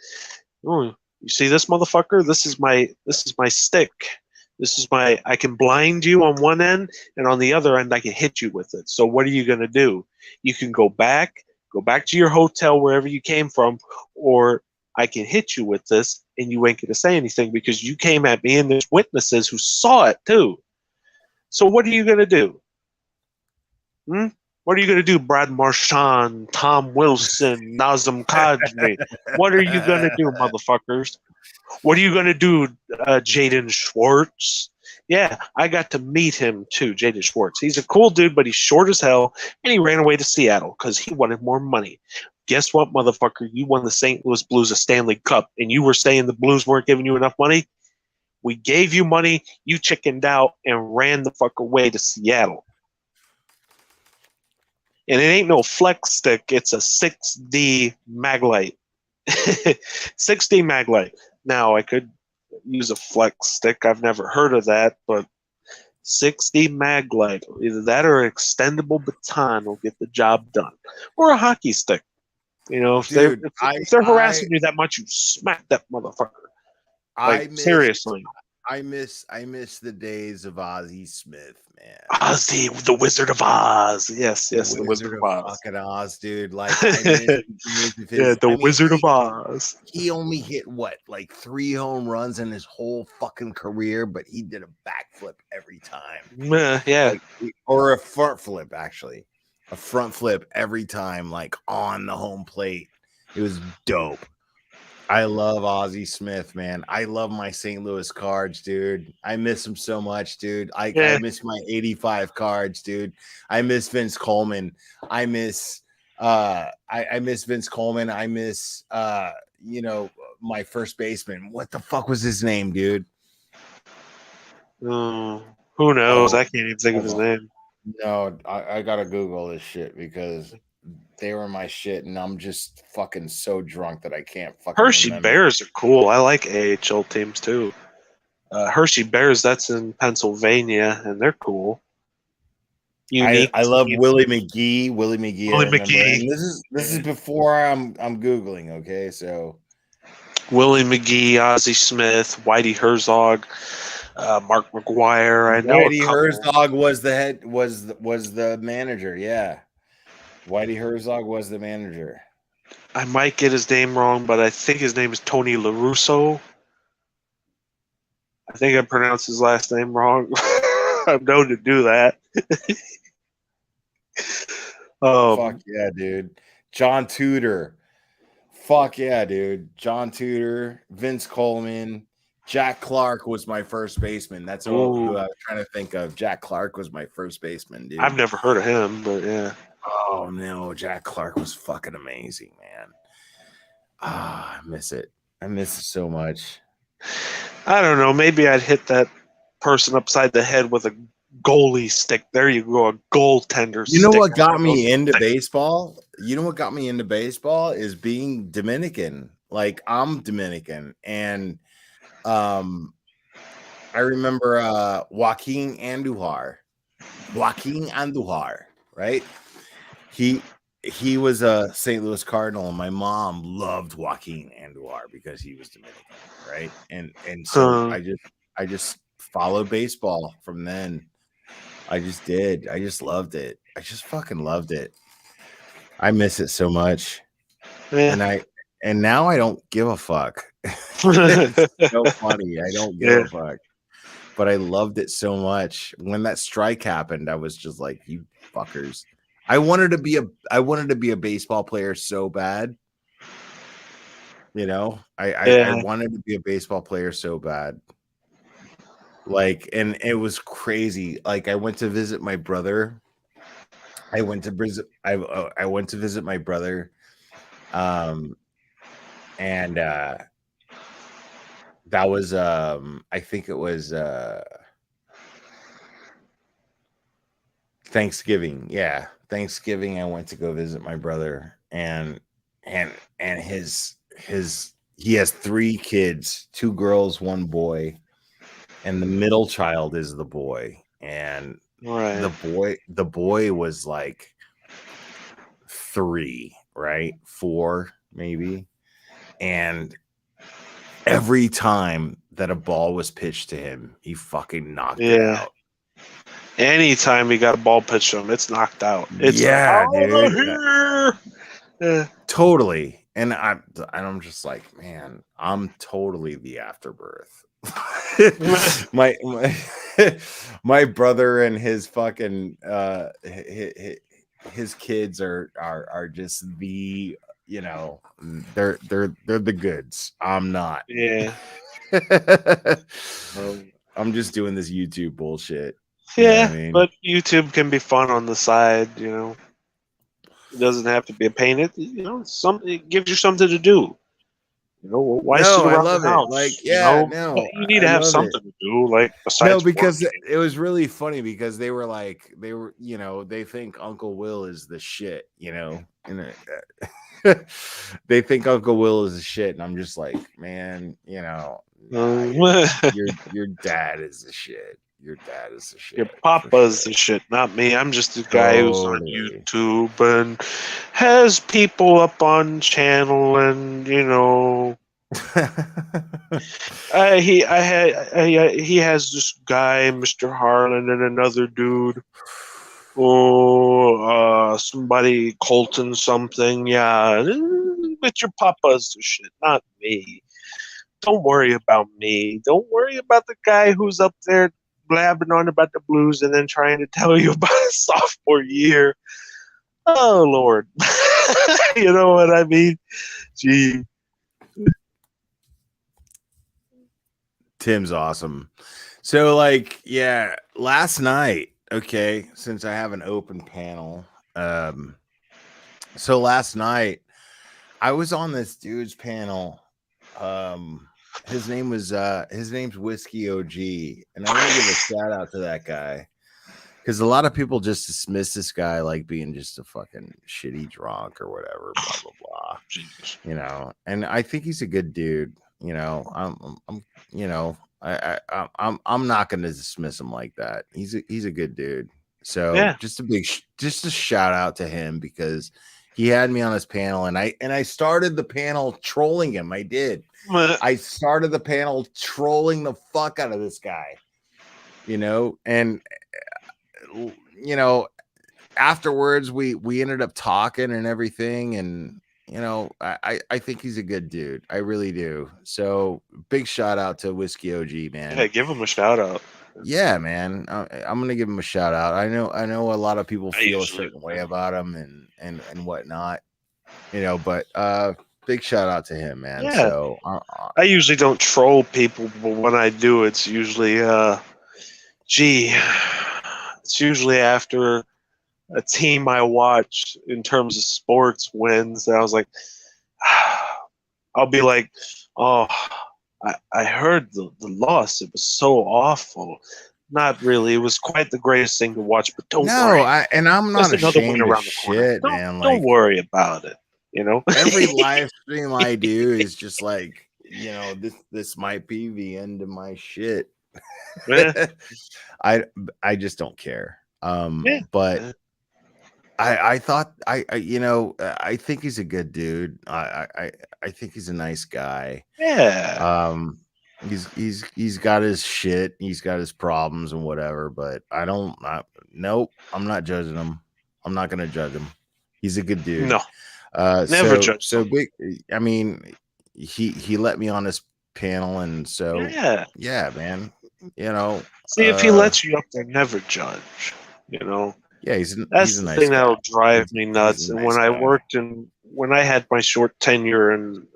oh, you see this motherfucker? This is my stick. I can blind you on one end, and on the other end I can hit you with it. So what are you gonna do? You can go back to your hotel wherever you came from, or I can hit you with this and you ain't gonna say anything because you came at me and there's witnesses who saw it too. So what are you gonna do? What are you gonna do, Brad Marchand, Tom Wilson, Nazem Kadri? What are you gonna do, motherfuckers? What are you gonna do, Jaden Schwartz? Yeah, I got to meet him too, Jaden Schwartz. He's a cool dude, but he's short as hell, and he ran away to Seattle because he wanted more money. Guess what, motherfucker? You won the St. Louis Blues a Stanley Cup, and you were saying the Blues weren't giving you enough money? We gave you money, you chickened out, and ran the fuck away to Seattle. And it ain't no flex stick, it's a 6D maglite. 6D maglite. Now, I could use a flex stick. I've never heard of that, but 6D maglite, either that or an extendable baton will get the job done. Or a hockey stick. If they're harassing you that much, you smack that motherfucker. Seriously. I miss the days of Ozzie Smith, man. Ozzy, the Wizard of Oz. Yes, the Wizard of Oz. Fucking Oz, dude. Like, the Wizard of Oz. He only hit like 3 home runs in his whole fucking career, but he did a backflip every time. Yeah. Or a front flip, actually. A front flip every time, like on the home plate. It was dope. I love Ozzie Smith, man. I love my St. Louis Cards, dude. I miss him so much, dude. I miss my 85 Cards, dude. I miss Vince Coleman. I miss I miss Vince Coleman. I miss my first baseman. What the fuck was his name, dude? Who knows? I can't even think of his name. No, I gotta Google this shit because they were my shit, and I'm just fucking so drunk that I can't fucking Hershey remember. Bears are cool. I like AHL teams too. Hershey Bears, that's in Pennsylvania, and they're cool. I love Willie McGee. Willie McGee. Willie McGee. And this is before I'm Googling, okay? So Willie McGee, Ozzie Smith, Whitey Herzog, Mark McGuire. I know Whitey Herzog was the head was the manager, yeah. Whitey Herzog was the manager. I might get his name wrong, but I think his name is Tony LaRusso. I think I pronounced his last name wrong. I'm known to do that. Fuck yeah, dude. John Tudor. Fuck yeah, dude. John Tudor, Vince Coleman, Jack Clark was my first baseman. That's who I was trying to think of. Jack Clark was my first baseman, dude. I've never heard of him, but yeah. Oh no, Jack Clark was fucking amazing, man. I miss it. I miss it so much. I don't know. Maybe I'd hit that person upside the head with a goalie stick. There you go, a goaltender. You know what got me into baseball? You know what got me into baseball is being Dominican. Like, I'm Dominican, and I remember Joaquin Andujar, right? He was a St. Louis Cardinal, and my mom loved Joaquin Andujar because he was Dominican, right? And so I just followed baseball from then. I just did. I just loved it. I just fucking loved it. I miss it so much. Yeah. And now I don't give a fuck. It's so funny. I don't give a fuck. But I loved it so much. When that strike happened, I was just like, you fuckers. I wanted to be a baseball player so bad. You know, I wanted to be a baseball player so bad. Like, and it was crazy. Like, I went to visit my brother. I went to visit my brother. And that was I think it was Thanksgiving. Yeah, Thanksgiving. I went to go visit my brother, and his he has 3 kids, 2 girls, 1 boy, and the middle child is the boy. And the boy was like 3, right? 4 maybe. And every time that a ball was pitched to him, he fucking knocked it out. Anytime he got a ball pitched to him, it's knocked out. It's dude. Yeah. Totally. And I'm just like, man, I'm totally the afterbirth. my brother and his fucking his kids are just the, you know, they're the goods. I'm not. Yeah. I'm just doing this YouTube bullshit. Yeah, you know what I mean? but YouTube can be fun on the side, you know. It doesn't have to be a pain. It, you know, it gives you something to do. You know, why sit around the house? Like, you know? You need to have something to do, like besides because working. it was really funny because they were, you know, they think Uncle Will is the shit, you know, and they think Uncle Will is the shit, and I'm just like, man, you know, your dad is the shit. Your dad is the shit. Your papa's the shit, not me. I'm just a guy who's on YouTube and has people up on channel, and you know, he has this guy, Mr. Harlan, and another dude. Oh, somebody Colton something. Yeah, but your papa's the shit, not me. Don't worry about me. Don't worry about the guy who's up there blabbing on about the Blues and then trying to tell you about his sophomore year. Oh Lord. You know what I mean? Gee. Tim's awesome. So, like, yeah, last night, okay, since I have an open panel, so last night I was on this dude's panel. His name's Whiskey OG, and I want to give a shout out to that guy because a lot of people just dismiss this guy like being just a fucking shitty drunk or whatever, blah blah blah. You know, and I think he's a good dude. You know, I'm you know, I'm not going to dismiss him like that. He's a good dude. So just a shout out to him because he had me on his panel, and I started the panel trolling him. I did. I started the panel trolling the fuck out of this guy, you know, and you know, afterwards we ended up talking and everything, and you know, I think he's a good dude. I really do. So big shout out to Whiskey OG, man. Yeah, give him a shout out. Yeah, man. I'm gonna give him a shout out. I know a lot of people feel a certain way about him and whatnot, you know, but big shout out to him, man. Yeah. So I usually don't troll people, but when I do, it's usually it's usually after a team I watch in terms of sports wins. And I was like, I'll be like, oh, I heard the loss. It was so awful. Not really. It was quite the greatest thing to watch, but don't worry. I'm not ashamed of shit, man. Don't worry about it. You know, every live stream I do is just like, you know, this might be the end of my shit. I just don't care. But I thought you know, I think he's a good dude. I think he's a nice guy. Yeah. He's got his shit. He's got his problems and whatever. But nope. I'm not judging him. I'm not gonna judge him. He's a good dude. No, never judge. So big. I mean, he let me on this panel, and so yeah, man. You know, see, if he lets you up there, never judge. You know, yeah, that's he's a the nice thing guy. that'll drive me nuts. And when I worked when I had my short tenure in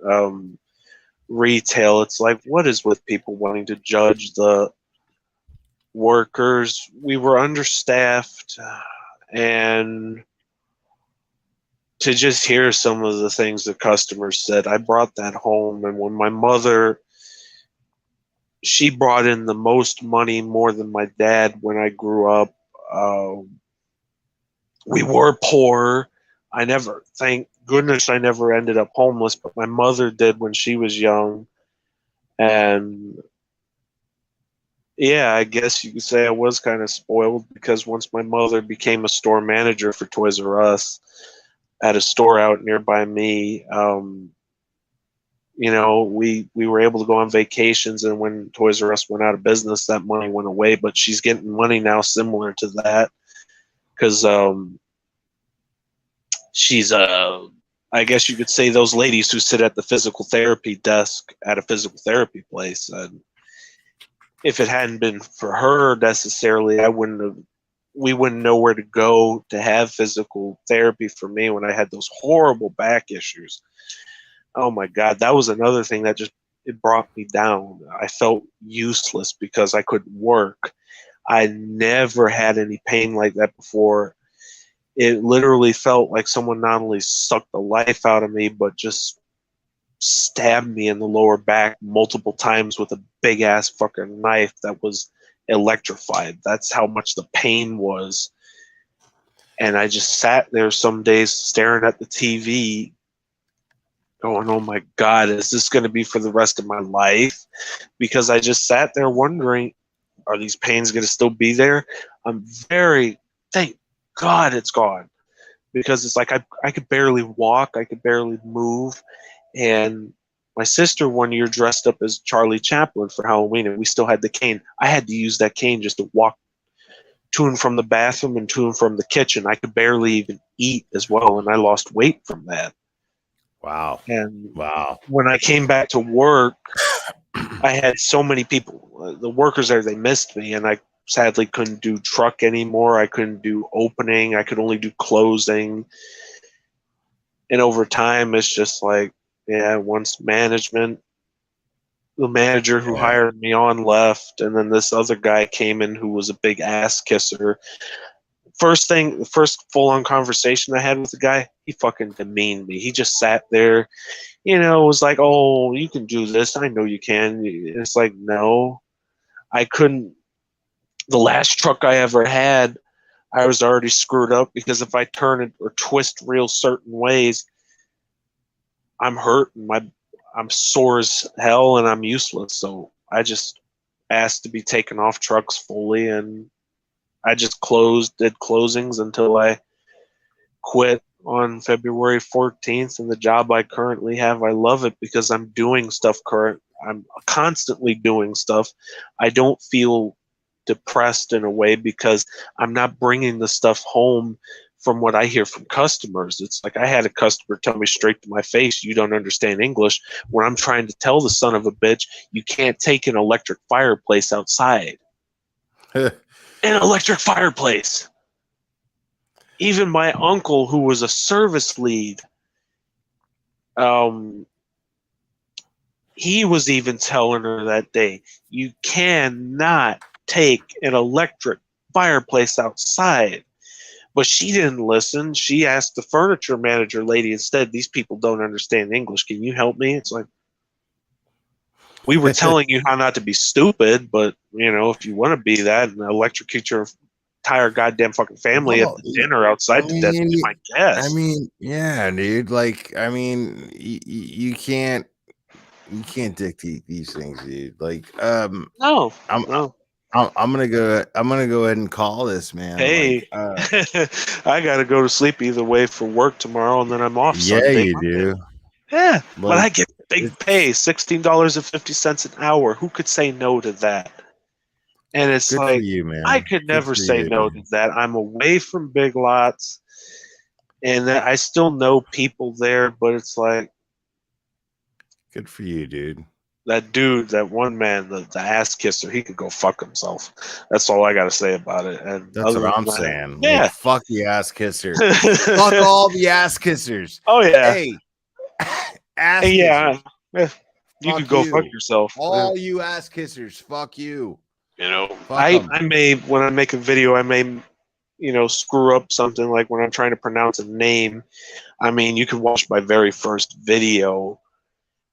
retail, it's like, what is with people wanting to judge the workers? We were understaffed, and to just hear some of the things the customers said, I brought that home. And when my mother, she brought in the most money, more than my dad when I grew up. We were poor. Thank goodness I never ended up homeless, but my mother did when she was young. And yeah, I guess you could say I was kind of spoiled, because once my mother became a store manager for Toys R Us at a store out nearby me, you know, we were able to go on vacations, and when Toys R Us went out of business, that money went away. But she's getting money now similar to that, because she's I guess you could say those ladies who sit at the physical therapy desk at a physical therapy place. And if it hadn't been for her necessarily, we wouldn't know where to go to have physical therapy for me when I had those horrible back issues. Oh my God, that was another thing that it brought me down. I felt useless because I couldn't work. I never had any pain like that before. It literally felt like someone not only sucked the life out of me, but just stabbed me in the lower back multiple times with a big ass fucking knife that was electrified. That's how much the pain was. And I just sat there some days staring at the TV going, oh my God, is this going to be for the rest of my life? Because I just sat there wondering, are these pains going to still be there? Thank God it's gone. Because it's like I could barely walk, I could barely move. And my sister one year dressed up as Charlie Chaplin for Halloween, and we still had the cane. I had to use that cane just to walk to and from the bathroom and to and from the kitchen. I could barely even eat as well, and I lost weight from that. Wow. And wow. When I came back to work, I had so many people, the workers there, they missed me, and I sadly couldn't do truck anymore. I couldn't do opening. I could only do closing. And over time, it's just like, yeah, once the manager who hired me on left, and then this other guy came in who was a big ass kisser. The first full-on conversation I had with the guy, he fucking demeaned me. He just sat there, was like, oh, you can do this. I know you can. It's like, no, I couldn't. The last truck I ever had, I was already screwed up, because if I turn it or twist real certain ways, I'm hurt and I'm sore as hell and I'm useless. So I just asked to be taken off trucks fully, and I just did closings until I quit on February 14th. And the job I currently have, I love it because I'm doing stuff I'm constantly doing stuff. I don't feel depressed in a way because I'm not bringing the stuff home from what I hear from customers. It's like I had a customer tell me straight to my face, you don't understand English, when I'm trying to tell the son of a bitch, you can't take an electric fireplace outside. An electric fireplace. Even my uncle, who was a service lead, he was even telling her that day, you cannot take an electric fireplace outside. But she didn't listen. She asked the furniture manager lady instead, these people don't understand English. Can you help me? It's like, we were telling you how not to be stupid, but, if you want to be that and electrocute your entire goddamn fucking family at the dinner outside the desk, be my guest. I mean, yeah, dude. Like, I mean, you can't dictate these things, dude. Like, no. I'm gonna go ahead and call this, man. Hey, like, I gotta go to sleep either way for work tomorrow, and then I'm off Sunday. You do. Yeah, but I get big pay, $16.50 an hour. Who could say no to that? And it's Good like, for you, man. I could Good never for say you, no dude. to that. I'm away from Big Lots, and I still know people there, but it's like, good for you, dude. that dude, that one man, the ass kisser, he could go fuck himself. That's all I got to say about it. And That's other what I'm than that, saying. yeah. Like, fuck the ass kisser. Fuck all the ass kissers. Oh, yeah. Hey, ass And yeah, kissers. you Fuck could go fuck yourself. All you ass kissers, fuck you. You know, Fuck I 'em. may, when I make a video, I may, screw up something, like when I'm trying to pronounce a name. I mean, you can watch my very first video,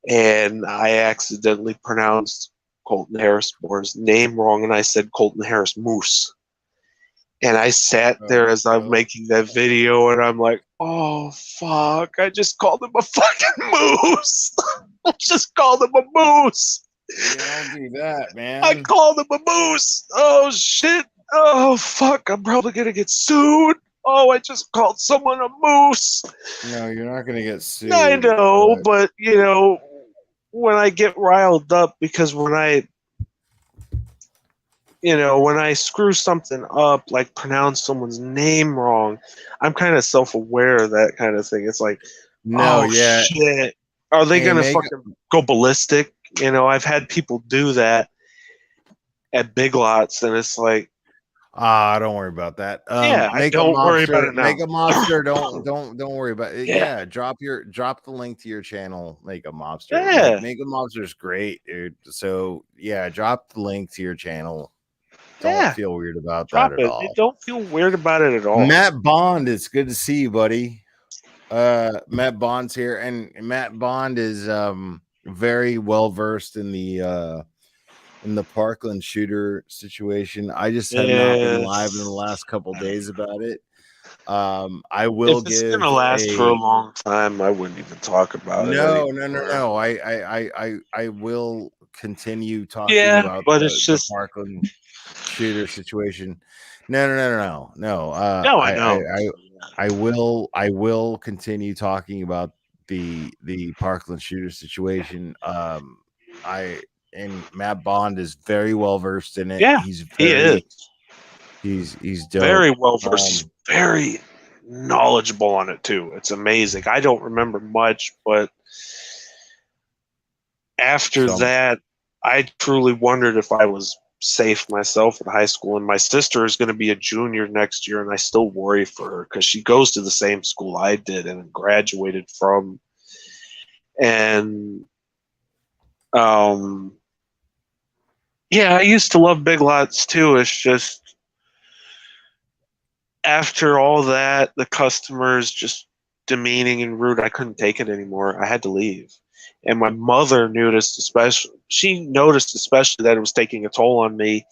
and I accidentally pronounced Colton Harris Moore's name wrong, and I said Colton Harris Moose. And I sat there as I'm making that video, and I'm like, oh, fuck, I just called him a fucking moose. I just called him a moose. Yeah, don't do that, man. I called him a moose. Oh, shit. Oh, fuck, I'm probably going to get sued. Oh, I just called someone a moose. No, you're not going to get sued. I know, but, when I get riled up, because when I screw something up, like pronounce someone's name wrong, I'm kind of self-aware of that kind of thing. It's like, shit, are they going to fucking go ballistic? I've had people do that at Big Lots, and it's like, don't worry about that. don't worry about it now. Make a monster. Don't worry about it. Yeah. Yeah, drop the link to your channel. Make a monster. Yeah. Make a monster is great, dude. So yeah, drop the link to your channel. Don't feel weird about that at all. Don't feel weird about it at all. Matt Bond, it's good to see you, buddy. Matt Bond's here, and Matt Bond is very well versed in the Parkland shooter situation. I just have not been live in the last couple days about it. I will if it's gonna last for a long time, I wouldn't even talk about it. No. I will continue talking about but the just Parkland shooter situation. No. I will continue talking about the Parkland shooter situation. And Matt Bond is very well versed in it. Yeah, he is. He's dope. Very well versed. He's very knowledgeable on it too. It's amazing. I don't remember much, but after that, I truly wondered if I was safe myself in high school. And my sister is going to be a junior next year, and I still worry for her because she goes to the same school I did and graduated from. And I used to love Big Lots too. It's just after all that, the customers just demeaning and rude, I couldn't take it anymore. I had to leave. And my mother noticed especially that it was taking a toll on me,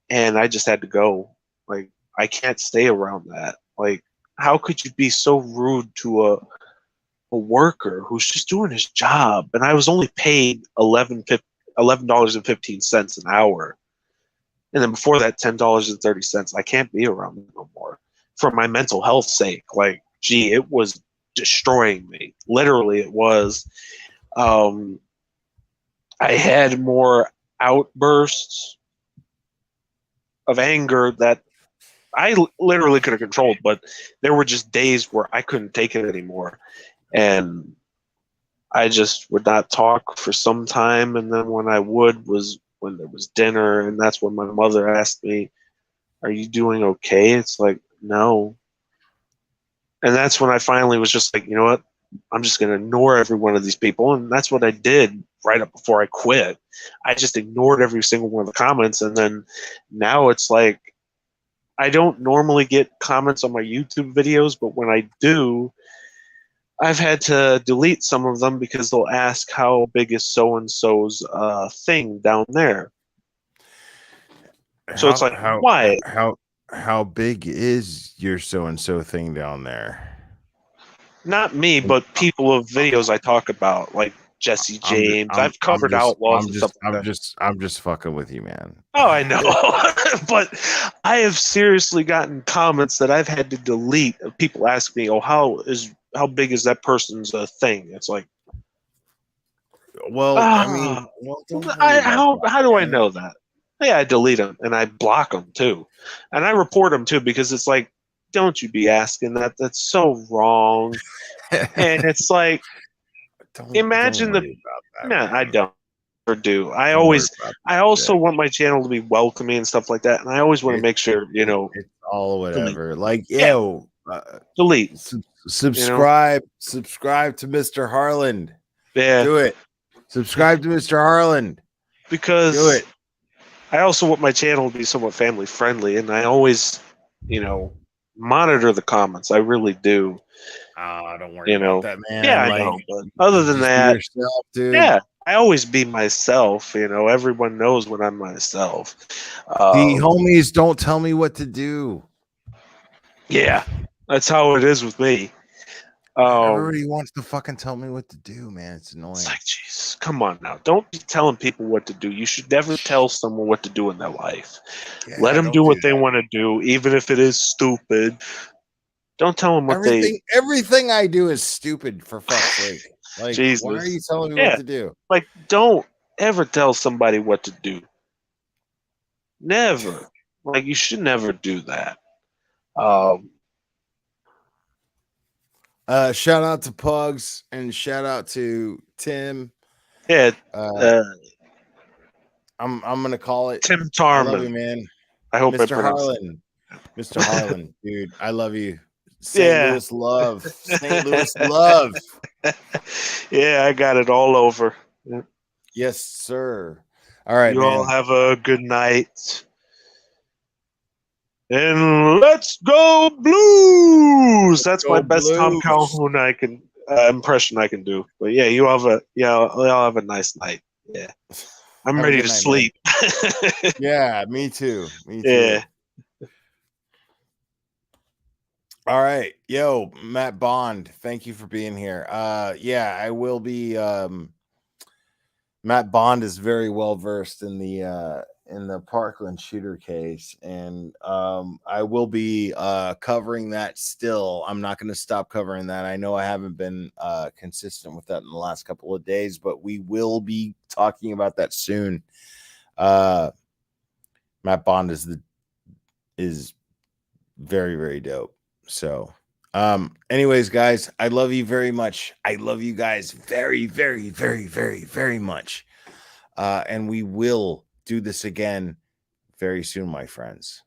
and I just had to go. Like, I can't stay around that. Like, how could you be so rude to a worker who's just doing his job? And I was only paid $11.15 an hour. And then before that, $10.30. I can't be around them no more for my mental health sake. Like, gee, it was destroying me. Literally, it was. I had more outbursts of anger that I literally could have controlled, but there were just days where I couldn't take it anymore. And I just would not talk for some time, and then when I would was when there was dinner, and that's when my mother asked me, "Are you doing okay?" It's like, no. And that's when I finally was just like, you know what? I'm just going to ignore every one of these people, and that's what I did right up before I quit. I just ignored every single one of the comments, and then now it's like I don't normally get comments on my YouTube videos, but when I do, I've had to delete some of them because they'll ask how big is so-and-so's thing down there. So it's like, why? How big is your so-and-so thing down there? Not me, but people of videos I talk about, like Jesse James. I've covered Outlaws and stuff like that. I'm just fucking with you, man. Oh, I know. But I have seriously gotten comments that I've had to delete of people ask me, oh, how big is that person's thing? It's like, Well, I mean, well, don't worry about that, how do I man. know that? Yeah, I delete them and I block them too, and I report them too because it's like, don't you be asking that? That's so wrong. And it's like, imagine don't the. worry about that, No, I man. don't ever do. I Don't worry always, about I that also shit. want my channel to be welcoming and stuff like that, and I always want to make sure, you know, It's all delete. whatever. Like, Yeah. yo, delete. subscribe to Mr. Harland. Yeah. Do it. Subscribe to Mr. Harland. Because do it. I also want my channel to be somewhat family friendly, and I always, you know, monitor the comments. I really do. Don't worry You about know, that, man. yeah, I Like, know. But other than just be that, yourself, dude. yeah, I always be myself. You know, everyone knows when I'm myself. The homies don't tell me what to do. Yeah, that's how it is with me. Everybody wants to fucking tell me what to do, man. It's annoying. It's like, jeez, come on now. Don't be telling people what to do. You should never tell someone what to do in their life. Let them don't do do what they that. want to do, even if it is stupid. Don't tell them what Everything I do is stupid, for fuck's sake. Like, Jesus. why are you telling me what to do? Like, don't ever tell somebody what to do. Never. Like, you should never do that. Shout out to Pugs and shout out to Tim. Yeah. I'm gonna call it Tim I love Tarman. you, man. I hope I Mr. pronounced Harlan. Mr. Harlan, dude. I love you. St. Louis love. St. Louis love. Yeah, I got it all over. Yeah. Yes, sir. All right, you man. all have a good night. And let's go Blues. That's my best Tom Calhoun impression I can do. But yeah, you all have a nice night. Yeah. I'm Have a ready good to night, sleep. Yeah, me too. Me too. Yeah. All right. Yo, Matt Bond, thank you for being here. Yeah, I will be Matt Bond is very well versed in the Parkland shooter case, and I will be covering that still. I'm not going to stop covering that. I know I haven't been consistent with that in the last couple of days, but we will be talking about that soon. Matt Bond is very, very dope. So anyways, guys, I love you very much. I love you guys very, very, very, very, very much. And we will do this again very soon, my friends.